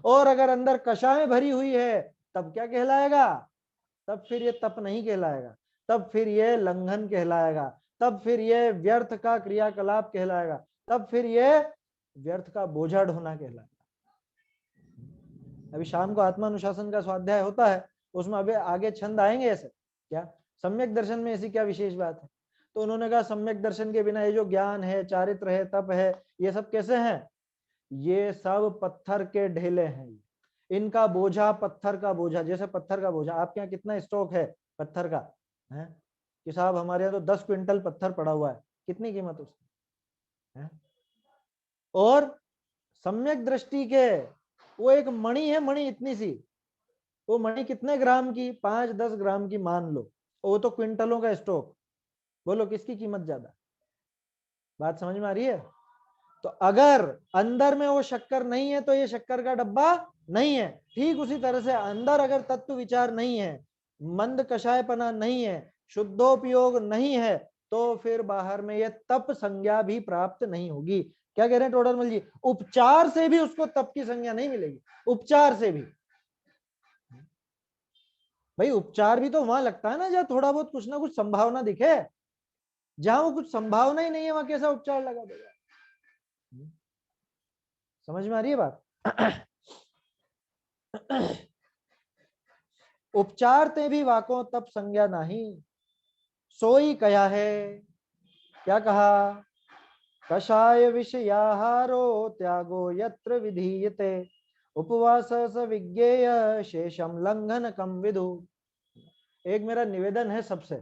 और अगर अंदर कषाय भरी हुई है तब क्या कहलाएगा? तब फिर ये तप नहीं कहलाएगा, तब फिर ये लंघन कहलाएगा, तब फिर ये व्यर्थ का क्रियाकलाप कहलाएगा, तब फिर ये व्यर्थ का बोझा ढोना कहलाएगा। अभी शाम को आत्मानुशासन का स्वाध्याय होता है, उसमें अभी आगे छंद आएंगे ऐसे। क्या सम्यक दर्शन में ऐसी क्या विशेष बात है? तो उन्होंने कहा सम्यक दर्शन के बिना ये जो ज्ञान है, चारित्र है, तप है, ये सब कैसे हैं? ये सब पत्थर के ढेले हैं। इनका बोझा पत्थर का बोझा, जैसे पत्थर का बोझा। आपके यहाँ कितना स्टॉक है पत्थर का? है कि साहब हमारे यहाँ तो 10 क्विंटल पत्थर पड़ा हुआ है। कितनी कीमत उसकी है? और सम्यक दृष्टि के वो एक मणि है, मणि इतनी सी, वो मणि कितने ग्राम की? 5-10 ग्राम की मान लो, वो तो क्विंटलों का स्टॉक। बोलो किसकी कीमत ज्यादा? बात समझ में आ रही है? तो अगर अंदर में वो शक्कर नहीं है तो ये शक्कर का डब्बा नहीं है। ठीक उसी तरह से अंदर अगर तत्व विचार नहीं है, मंद कषायपना नहीं है, शुद्धोपयोग नहीं है, तो फिर बाहर में ये तप संज्ञा भी प्राप्त नहीं होगी। क्या कह रहे हैं टोडरमल जी? उपचार से भी उसको तप की संज्ञा नहीं मिलेगी। उपचार से भी भाई, उपचार भी तो वहां लगता है ना जहाँ थोड़ा बहुत कुछ ना कुछ संभावना दिखे। जहां वो कुछ संभावना ही नहीं है वहां कैसा उपचार लगा देगा? समझ में आ रही है बात? उपचार ते भी वाको तप संज्ञा नहीं, सोई कया है। क्या कहा? कषाय विषयाहारो त्यागो यत्र विधीयते, उपवास स विज्ञेय शेषम लंघन कम विदु। एक मेरा निवेदन है सबसे,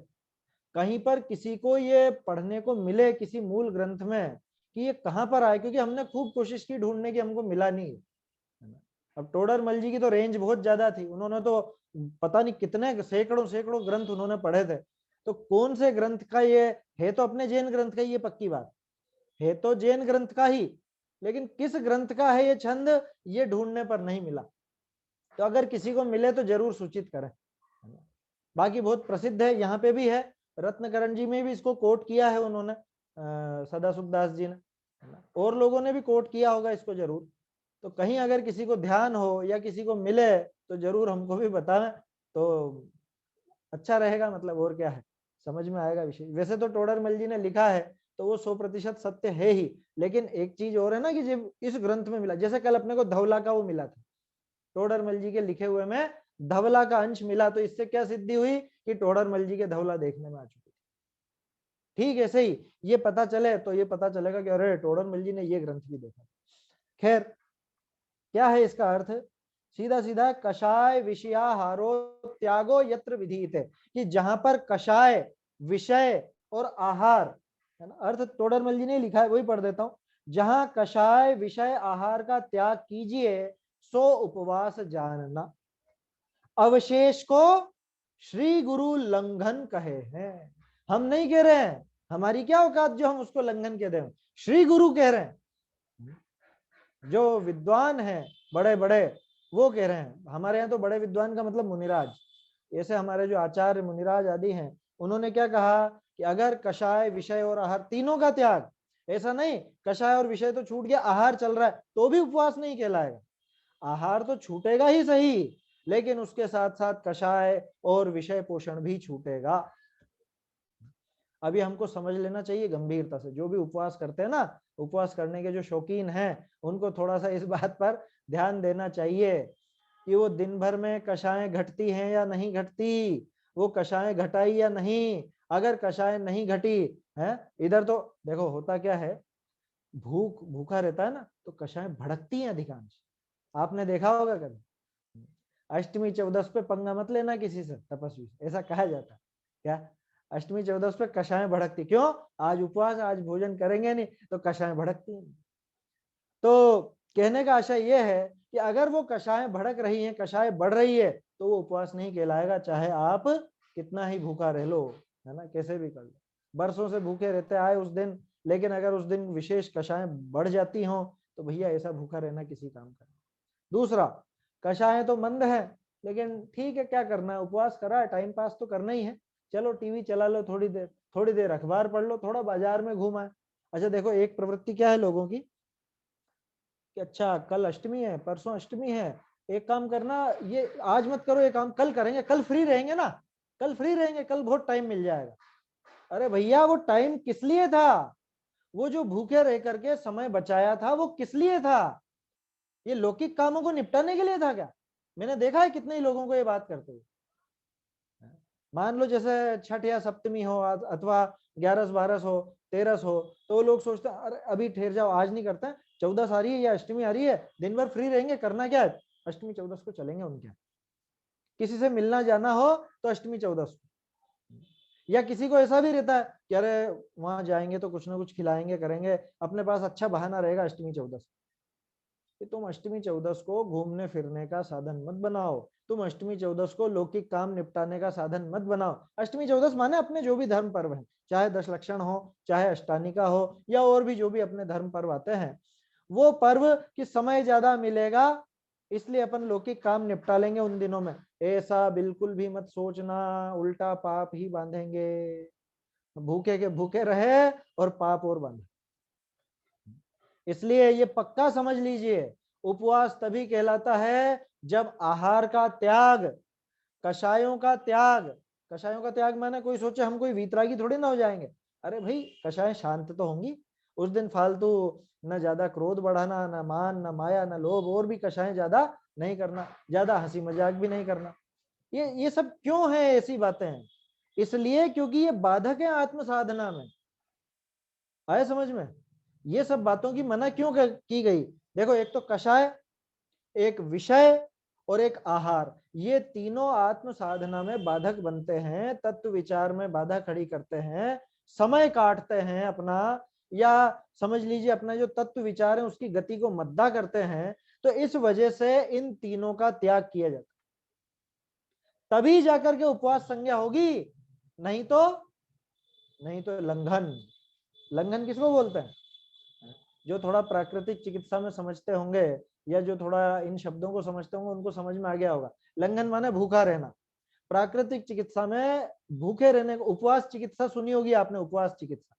कहीं पर किसी को ये पढ़ने को मिले किसी मूल ग्रंथ में कि ये कहाँ पर आए, क्योंकि हमने खूब कोशिश की ढूंढने की, हमको मिला नहीं है। अब टोडरमल जी की तो रेंज बहुत ज्यादा थी, उन्होंने तो पता नहीं कितने सैकड़ों सैकड़ों ग्रंथ उन्होंने पढ़े थे, तो कौन से ग्रंथ का ये है, तो अपने जैन ग्रंथ का ही, ये पक्की बात है तो जैन ग्रंथ का ही, लेकिन किस ग्रंथ का है ये छंद, ये ढूंढने पर नहीं मिला। तो अगर किसी को मिले तो जरूर सूचित करें। बाकी बहुत प्रसिद्ध है, यहाँ पे भी है, रत्नकरण जी में भी इसको कोट किया है उन्होंने, सदाशिव दास जी ने, और लोगों ने भी कोट किया होगा इसको जरूर। तो कहीं अगर किसी को ध्यान हो या किसी को मिले तो जरूर हमको भी बताएं, तो अच्छा रहेगा, मतलब और क्या है, समझ में आएगा विषय। वैसे तो टोडरमल जी ने लिखा है तो वो 100% सत्य है ही, लेकिन एक चीज और है ना कि जब इस ग्रंथ में मिला, जैसे कल अपने को धवला का वो मिला था, टोडरमल जी के लिखे हुए में धवला का अंश मिला, तो इससे क्या सिद्धि हुई कि टोडरमल जी के धवला देखने में आ चुकी थी। ठीक है, सही, ये पता चले तो ये पता चलेगा कि अरे टोडरमल जी ने ये ग्रंथ भी देखा। खैर, क्या है इसका अर्थ, सीधा सीधा कषाय विषयाहारो त्यागो यत्र विधीयते, कि जहां पर कषाय विषय और आहार है ना, अर्थ टोडरमल जी ने लिखा है, वही पढ़ देता हूं, जहां कषाय विषय आहार का त्याग कीजिए सो उपवास जानना, अवशेष को श्री गुरु लंघन कहे हैं। हम नहीं कह रहे हैं, हमारी क्या औकात जो हम उसको लंघन कह दें, श्री गुरु कह रहे हैं, जो विद्वान हैं बड़े बड़े वो कह रहे हैं। हमारे यहाँ तो बड़े विद्वान का मतलब मुनिराज, ऐसे हमारे जो आचार्य मुनिराज आदि हैं, उन्होंने क्या कहा कि अगर कषाय विषय और आहार तीनों का त्याग, ऐसा नहीं कषाय और विषय तो छूट गया, आहार चल रहा है तो भी उपवास नहीं कहलाएगा, आहार तो छूटेगा ही सही, लेकिन उसके साथ साथ कषाय और विषय पोषण भी छूटेगा। अभी हमको समझ लेना चाहिए गंभीरता से, जो भी उपवास करते हैं ना, उपवास करने के जो शौकीन हैं, उनको थोड़ा सा इस बात पर ध्यान देना चाहिए कि वो दिन भर में कषायें घटती हैं या नहीं घटती, वो कषायें घटाई या नहीं। अगर कषाय नहीं घटी है, इधर तो देखो होता क्या है, भूखा रहता है ना तो कषायें भड़कती हैं अधिकांश, आपने देखा होगा कभी। अष्टमी चौदस पे पंगा मत लेना किसी से तपस्वी, ऐसा कहा जाता है क्या, अष्टमी चौदस पे कषायें भड़कती, क्यों, आज उपवास, आज भोजन करेंगे नहीं तो कषायें भड़कती हैं। तो कहने का आशय यह है कि अगर वो कषायें भड़क रही हैं, कषाय बढ़ रही है, तो वो उपवास नहीं कहलाएगा, चाहे आप कितना ही भूखा रह लो, है ना, कैसे भी कर लो, बरसों से भूखे रहते आए उस दिन, लेकिन अगर उस दिन विशेष कषायें बढ़ जाती हों तो भैया ऐसा भूखा रहना किसी काम का। दूसरा, कषायें तो मंद है, लेकिन ठीक है, क्या करना है, उपवास करा है, टाइम पास तो करना ही है, चलो टीवी चला लो थोड़ी देर अखबार पढ़ लो, थोड़ा बाजार में घूम आए। अच्छा देखो, एक प्रवृत्ति क्या है लोगों की कि अच्छा कल अष्टमी है, परसों अष्टमी है, एक काम करना, ये आज मत करो, ये काम कल करेंगे, कल फ्री रहेंगे ना, कल फ्री रहेंगे, कल बहुत टाइम मिल जाएगा। अरे भैया, वो टाइम किस लिए था, वो जो भूखे रह करके समय बचाया था वो किस लिए था, ये लौकिक कामों को निपटाने के लिए था क्या? मैंने देखा है कितने ही लोगों को ये बात करते हुए। मान लो जैसे छठ या सप्तमी हो अथवा 11 12 हो 13 हो, तो लोग सोचते हैं अरे अभी ठहर जाओ, आज नहीं करते, 14 आ रही है या अष्टमी आ रही है, दिन भर फ्री रहेंगे, करना क्या है, अष्टमी 14 को चलेंगे उनके, किसी से मिलना जाना हो तो अष्टमी 14 को, या किसी को ऐसा भी रहता है कि अरे वहां जाएंगे तो कुछ ना कुछ खिलाएंगे करेंगे, अपने पास अच्छा बहाना रहेगा अष्टमी 14 कि तुम अष्टमी 14 को घूमने फिरने का साधन मत बनाओ, तुम अष्टमी 14 को लौकिक काम निपटाने का साधन मत बनाओ। अष्टमी 14 माने अपने जो भी धर्म पर्व है, चाहे दशलक्षण हो, चाहे अष्टानिका हो, या और भी जो भी अपने धर्म पर्व आते हैं, वो पर्व की समय ज्यादा मिलेगा, इसलिए अपन लौकिक काम निपटा लेंगे उन दिनों में, ऐसा बिल्कुल भी मत सोचना, उल्टा पाप ही बांधेंगे, भूखे के भूखे रहे और पाप और बांधे। इसलिए ये पक्का समझ लीजिए, उपवास तभी कहलाता है जब आहार का त्याग, कषायों का त्याग, कषायों का त्याग माने कोई सोचे हम कोई वीतरागी थोड़ी ना हो जाएंगे, अरे भाई कषाय शांत तो होंगी उस दिन, फालतू न ज्यादा क्रोध बढ़ाना, न मान, न माया, न लोभ, और भी कषाय ज्यादा नहीं करना, ज्यादा हंसी मजाक भी नहीं करना। ये सब क्यों है ऐसी बातें हैं, इसलिए क्योंकि ये बाधक है आत्म साधना में, आए समझ में, ये सब बातों की मना क्यों की गई। देखो, एक तो कषाय, एक विषय और एक आहार, ये तीनों आत्म साधना में बाधक बनते हैं, तत्व विचार में बाधा खड़ी करते हैं, समय काटते हैं अपना, या समझ लीजिए अपना जो तत्व विचार है उसकी गति को मद्दा करते हैं। तो इस वजह से इन तीनों का त्याग किया जाता है, तभी जाकर के उपवास संज्ञा होगी, नहीं तो लंघन। लंघन किसको बोलते हैं? जो थोड़ा प्राकृतिक चिकित्सा में समझते होंगे या जो थोड़ा इन शब्दों को समझते होंगे उनको समझ में आ गया होगा। लंघन माने भूखा रहना। प्राकृतिक चिकित्सा में भूखे रहने को उपवास चिकित्सा सुनी होगी आपने, उपवास चिकित्सा।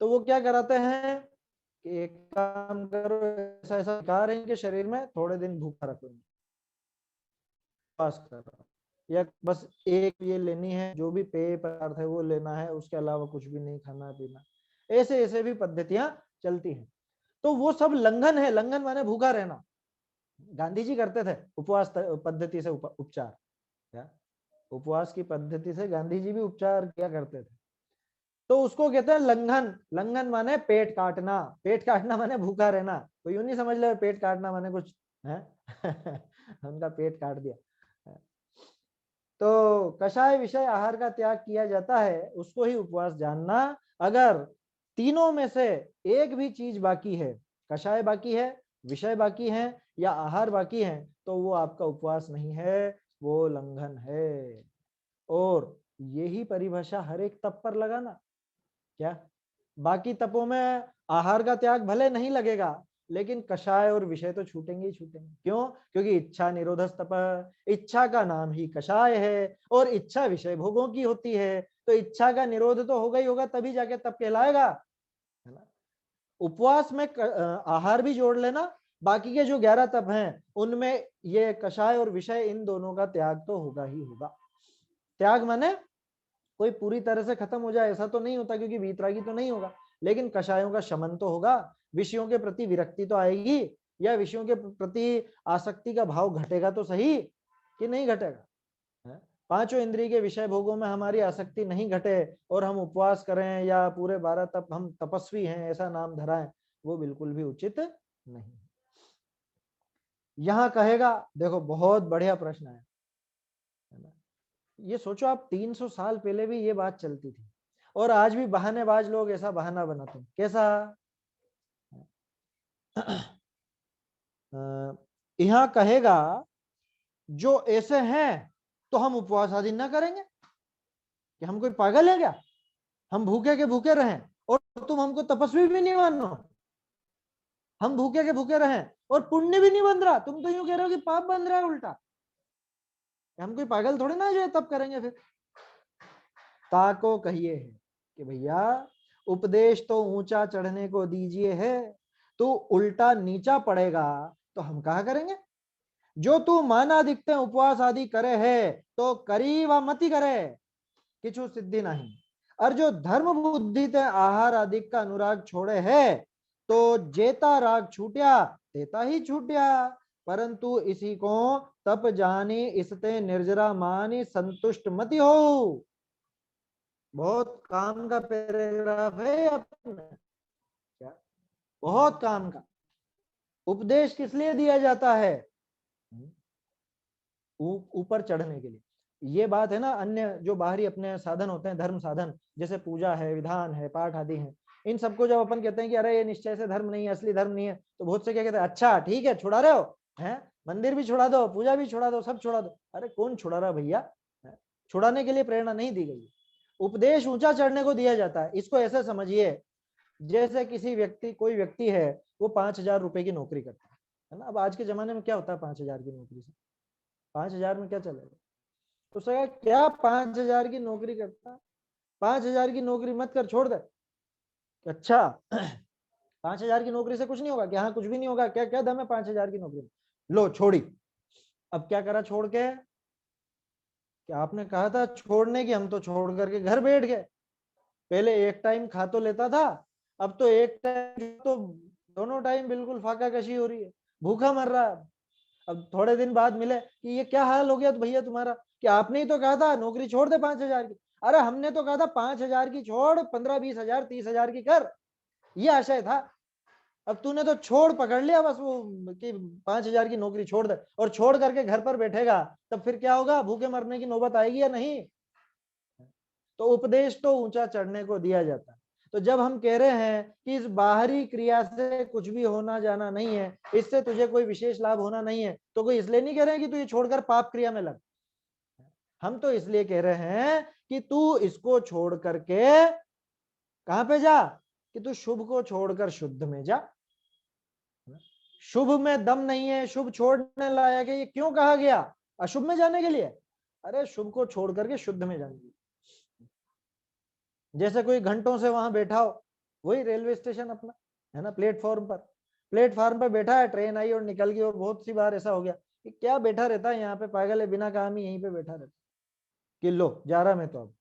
तो वो क्या कराते हैं कि एक काम करो, ऐसा ऐसा विकार है इनके शरीर में, थोड़े दिन भूखा रखो, उपवास करो, या बस एक ये लेनी है, जो भी पेय पदार्थ है वो लेना है, उसके अलावा कुछ भी नहीं खाना पीना। ऐसे ऐसे भी पद्धतियां चलती हैं। तो वो सब लंघन है। लंघन माने भूखा रहना। गांधी जी करते थे उपवास पद्धति से उपचार, क्या उपवास की पद्धति से गांधी जी भी उपचार किया करते थे। तो उसको कहते हैं लंघन। लंघन माने पेट काटना। पेट काटना माने भूखा रहना। तो यूं नहीं समझ ले पेट काटना माने कुछ है उनका पेट काट दिया। तो कषाय विषय आहार का त्याग किया जाता है, उसको ही उपवास जानना। अगर तीनों में से एक भी चीज बाकी है, कषाय बाकी है, विषय बाकी है या आहार बाकी है, तो वो आपका उपवास नहीं है, वो लंघन है। और यही परिभाषा हर एक तप पर लगाना। क्या बाकी तपों में आहार का त्याग भले नहीं लगेगा, लेकिन कषाय और विषय तो छूटेंगे ही छूटेंगे। क्यों? क्योंकि इच्छा निरोधस तप, इच्छा का नाम ही कषाय है और इच्छा विषय भोगों की होती है। तो इच्छा का निरोध तो होगा ही होगा, तभी जाके तप कहलाएगा, है ना। उपवास में आहार भी जोड़ लेना, बाकी के जो 11 तप हैं उनमें ये कषाय और विषय इन दोनों का त्याग तो होगा ही होगा। त्याग माने कोई पूरी तरह से खत्म हो जाए ऐसा तो नहीं होता, क्योंकि वीतरागी तो नहीं होगा, लेकिन कषायों का शमन तो होगा। विषयों के प्रति विरक्ति तो आएगी, या विषयों के प्रति आसक्ति का भाव घटेगा तो सही, कि नहीं घटेगा। पांचों इंद्रिय के विषय भोगों में हमारी आसक्ति नहीं घटे और हम उपवास करें या पूरे 12 तप हम तपस्वी हैं ऐसा नाम धराएं, वो बिल्कुल भी उचित नहीं। यहां कहेगा, देखो बहुत बढ़िया प्रश्न है ना। ये सोचो आप 300 साल पहले भी ये बात चलती थी और आज भी बहानेबाज लोग ऐसा बहाना बनाते हैं। कैसा? यहां कहेगा जो ऐसे हैं तो हम उपवास आदि ना करेंगे, कि हम कोई पागल है क्या? हम भूखे के भूखे रहें और तुम हमको तपस्वी भी नहीं मानो। हम भूखे के भूखे रहें और पुण्य भी नहीं बन रहा, तुम तो यूं कह रहे हो कि पाप बन रहा है उल्टा। हम कोई पागल थोड़ी ना जो तप करेंगे। फिर ताको कहिए है कि भैया उपदेश तो ऊंचा चढ़ने को दीजिए है, तो उल्टा नीचा पड़ेगा तो हम कहा करेंगे। जो तू माना दिखते उपवास आदि करे है तो करी व मति करे, किछु सिद्धि नहीं। और जो धर्म बुद्धि ते आहार आदि का अनुराग छोड़े है तो जेता राग छूटिया तेता ही छूटिया, परंतु इसी को तप जानी इसते निर्जरा मानी संतुष्ट मति हो। बहुत काम का पैराग्राफ है अपने, क्या बहुत काम का। उपदेश किस लिए दिया जाता है? ऊपर चढ़ने के लिए। ये बात है ना, अन्य जो बाहरी अपने साधन होते हैं, धर्म साधन, जैसे पूजा है, विधान है, पाठ आदि है, इन सबको जब अपन कहते हैं कि अरे ये निश्चय से धर्म नहीं है, असली धर्म नहीं है, तो बहुत से क्या कहते हैं, अच्छा ठीक है छुड़ा रहे हो हैं, मंदिर भी छुड़ा दो, पूजा भी छुड़ा दो, सब छुड़ा दो। अरे कौन छुड़ा रहा भैया? छुड़ाने के लिए प्रेरणा नहीं दी गई। उपदेश ऊंचा चढ़ने को दिया जाता है। इसको ऐसे समझिए जैसे किसी व्यक्ति, कोई व्यक्ति है वो 5,000 रुपए की नौकरी करता है ना। अब आज के जमाने में क्या होता है 5,000 की नौकरी से? 5,000 में क्या चलेगा? तो सर क्या 5,000 की नौकरी करता? 5,000 की नौकरी मत कर, छोड़ दे। अच्छा 5,000 की नौकरी से कुछ नहीं होगा क्या? हाँ कुछ भी नहीं होगा। क्या क्या दम है 5,000 की नौकरी? लो छोड़ी। अब क्या करा छोड़ के? क्या आपने कहा था छोड़ने की? हम तो छोड़ करके घर बैठ गए। पहले एक टाइम खा तो लेता था, अब तो एक टाइम तो दोनों टाइम बिल्कुल फाका कशी हो रही है, भूखा मर रहा है। अब थोड़े दिन बाद मिले कि ये क्या हाल हो गया तो भैया तुम्हारा, कि आपने ही तो कहा था नौकरी छोड़ दे 5,000 की। अरे हमने तो कहा था 5,000 की छोड़ 15, 20,000, 30,000 की कर, ये आशय था। अब तूने तो छोड़ पकड़ लिया बस वो कि 5,000 की नौकरी छोड़ दे, और छोड़ करके घर पर बैठेगा, तब फिर क्या होगा? भूखे मरने की नौबत आएगी या नहीं? तो उपदेश तो ऊंचा चढ़ने को दिया जाता है। तो जब हम कह रहे हैं कि इस बाहरी क्रिया से कुछ भी होना जाना नहीं है, इससे तुझे कोई विशेष लाभ होना नहीं है, तो कोई इसलिए नहीं कह रहे हैं कि तू ये छोड़कर पाप क्रिया में लग। हम तो इसलिए कह रहे हैं कि तू इसको छोड़ करके कहां पे जा? कि तू शुभ को छोड़कर शुद्ध में जा। शुभ में दम नहीं है, शुभ छोड़ने लायक है, ये क्यों कहा गया? अशुभ में जाने के लिए? अरे शुभ को छोड़ करके शुद्ध में जाने के लिए। जैसे कोई घंटों से वहां बैठा हो, वही रेलवे स्टेशन अपना है ना, प्लेटफॉर्म पर बैठा है, ट्रेन आई और निकल गई, और बहुत सी बार ऐसा हो गया कि क्या बैठा रहता है यहाँ पे, पागल है, बिना काम ही यहीं पे बैठा रहता कि लो जा रहा मैं तो अब।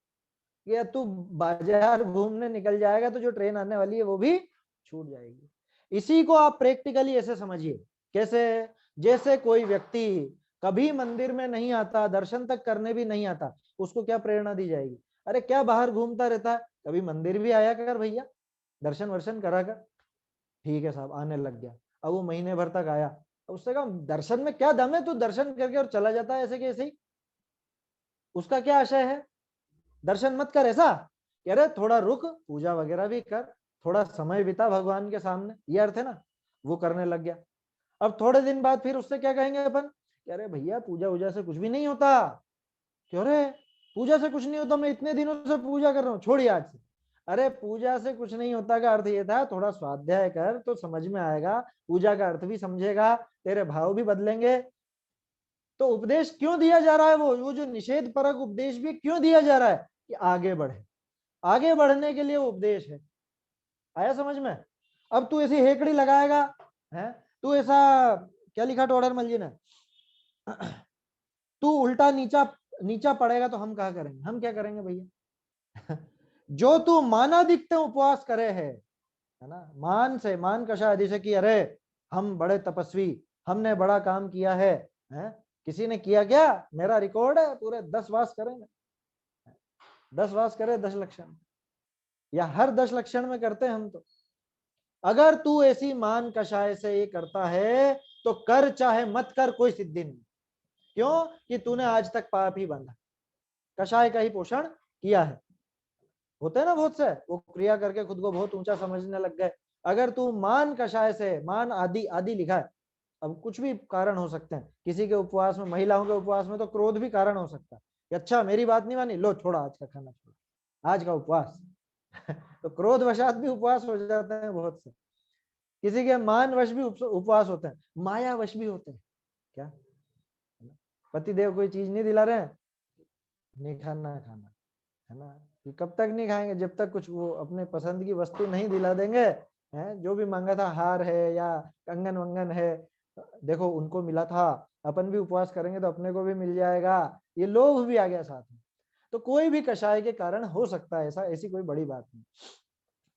या तू बाजार घूमने निकल जाएगा तो जो ट्रेन आने वाली है वो भी छूट जाएगी। इसी को आप प्रैक्टिकली ऐसे समझिए। कैसे? जैसे कोई व्यक्ति कभी मंदिर में नहीं आता, दर्शन तक करने भी नहीं आता, उसको क्या प्रेरणा दी जाएगी? अरे क्या बाहर घूमता रहता है, कभी मंदिर भी आया कर भैया, दर्शन वर्शन करा कर। ठीक है साहब, आने लग गया। अब वो महीने भर तक आया, उससे कहा दर्शन में क्या दम है, तू दर्शन करके और चला जाता है ऐसे कैसे ही? उसका क्या आशय है? दर्शन मत कर ऐसा, कह रहे थोड़ा रुक, पूजा वगैरह भी कर, थोड़ा समय बिता भगवान के सामने, ये अर्थ है ना। वो करने लग गया। अब थोड़े दिन बाद फिर उससे क्या कहेंगे अपन? कह रहे भैया पूजा वूजा से कुछ भी नहीं होता। क्यों रे? पूजा से कुछ नहीं होता, मैं इतने दिनों से पूजा कर रहा हूँ, छोड़िए आज से। अरे पूजा से कुछ नहीं होता का अर्थ ये था, थोड़ा स्वाध्याय कर तो समझ में आएगा, पूजा का अर्थ भी समझेगा, तेरे भाव भी बदलेंगे। तो उपदेश क्यों दिया जा रहा है? वो जो निषेध परक उपदेश भी क्यों दिया जा रहा है? कि आगे बढ़े, आगे बढ़ने के लिए उपदेश है। आया समझ में? अब तू ऐसी हेकड़ी लगाएगा है, तू ऐसा क्या लिखा टोडर मल जी ने, तू उल्टा नीचा नीचा पड़ेगा तो हम क्या करेंगे? हम क्या करेंगे भैया? जो तू मानादित्य उपवास करे है ना, मान से, मान कषा आदि से कि अरे हम बड़े तपस्वी, हमने बड़ा काम किया है, किसी ने किया क्या? मेरा रिकॉर्ड है, पूरे 10 वास करेंगे, 10 वास करे 10 लक्षण, या हर 10 लक्षण में करते हैं हम तो। अगर तू ऐसी मान कषाय से ये करता है तो कर, चाहे मत कर, कोई सिद्धि नहीं। क्यों? कि तूने आज तक पाप ही बांधा, कषाय का ही पोषण किया है। होते हैं ना बहुत से, वो क्रिया करके खुद को बहुत ऊंचा समझने लग गए। अगर तू मान कषाय से, मान आदि, आदि लिखा है, अब कुछ भी कारण हो सकते हैं। किसी के उपवास में, महिलाओं के उपवास में तो क्रोध भी कारण हो सकता है कि अच्छा मेरी बात नहीं मानी, लो छोड़ा आज का खाना, छोड़ा आज का उपवास। तो क्रोध वशात भी उपवास हो जाते हैं बहुत से। किसी के मान वश भी उपवास होते हैं, माया वश भी होते हैं। क्या पति देव कोई चीज नहीं दिला रहे हैं, नहीं खाना है ना, कि कब तक नहीं खाएंगे? जब तक कुछ वो अपने पसंद की वस्तु नहीं दिला देंगे। हैं जो भी मांगा था, हार है या कंगन वंगन है, देखो उनको मिला था, अपन भी उपवास करेंगे तो अपने को भी मिल जाएगा, ये लोभ भी आ गया साथ में। तो कोई भी कषाय के कारण हो सकता है ऐसा, ऐसी कोई बड़ी बात नहीं।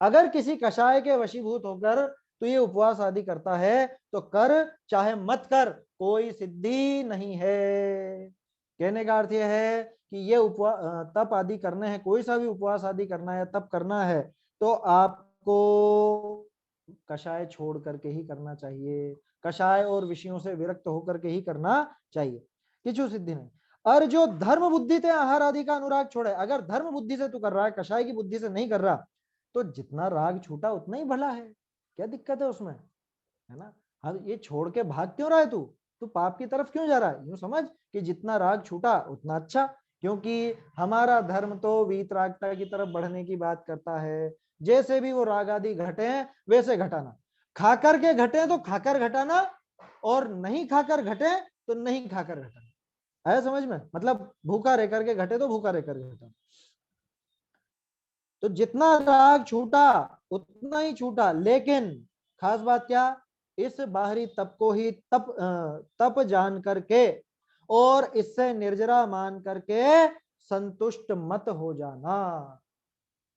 अगर किसी कषाय के वशीभूत होकर तो ये उपवास आदि करता है तो कर, चाहे मत कर, कोई सिद्धि नहीं है। कहने का अर्थ यह है कि ये उपवास तप आदि करने हैं, कोई सा भी उपवास आदि करना है, तप करना है, तो आपको कषाय छोड़ करके ही करना चाहिए, कषाय और विषयों से विरक्त होकर के ही करना चाहिए, किचु सिद्धि नहीं। और जो धर्म बुद्धि से आहार आदि का अनुराग छोड़े, अगर धर्म बुद्धि से तू कर रहा है, कषाय की बुद्धि से नहीं कर रहा, तो जितना राग छूटा उतना ही भला है, क्या दिक्कत है उसमें, है ना। हाँ, ये छोड़ के भाग क्यों रहा है तू पाप की तरफ क्यों जा रहा है? यूं समझ कि जितना राग छूटा उतना अच्छा, क्योंकि हमारा धर्म तो वीतरागता की तरफ बढ़ने की बात करता है। जैसे भी वो राग आदि घटे हैं वैसे घटाना, खाकर के घटे तो खाकर घटाना, और नहीं खाकर घटे तो नहीं खाकर घटाना। आया समझ में? मतलब भूखा रह करके घटे तो भूखा रह करके घटाना। तो जितना राग छूटा उतना ही छूटा, लेकिन खास बात क्या, इस बाहरी तप को ही तप जान करके और इससे निर्जरा मान करके संतुष्ट मत हो जाना।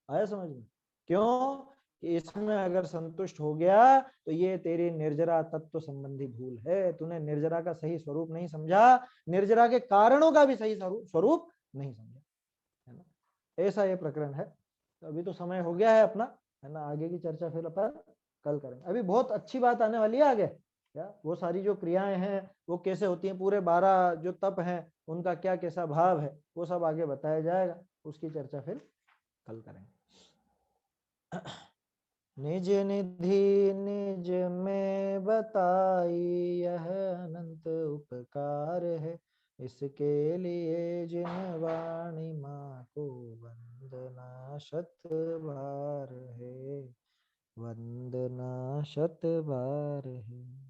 आया समझ में? क्यों कि इसमें अगर संतुष्ट हो गया तो ये तेरी निर्जरा तत्व संबंधी भूल है। तूने निर्जरा का सही स्वरूप नहीं समझा, निर्जरा के कारणों का भी सही स्वरूप नहीं समझा, है ना। ऐसा ये प्रकरण है। तो अभी तो समय हो गया है अपना, है ना, आगे की चर्चा फिर अपन कल करेंगे। अभी बहुत अच्छी बात आने वाली है आगे, क्या वो सारी जो क्रियाएं हैं वो कैसे होती हैं, पूरे 12 जो तप हैं उनका क्या कैसा भाव है, वो सब आगे बताया जाएगा, उसकी चर्चा फिर कल करेंगे। निज निधि निज में बताई यह अनंत उपकार है, इसके लिए जिन वाणी माँ को वंदना शत बार है, वंदना शत बार है।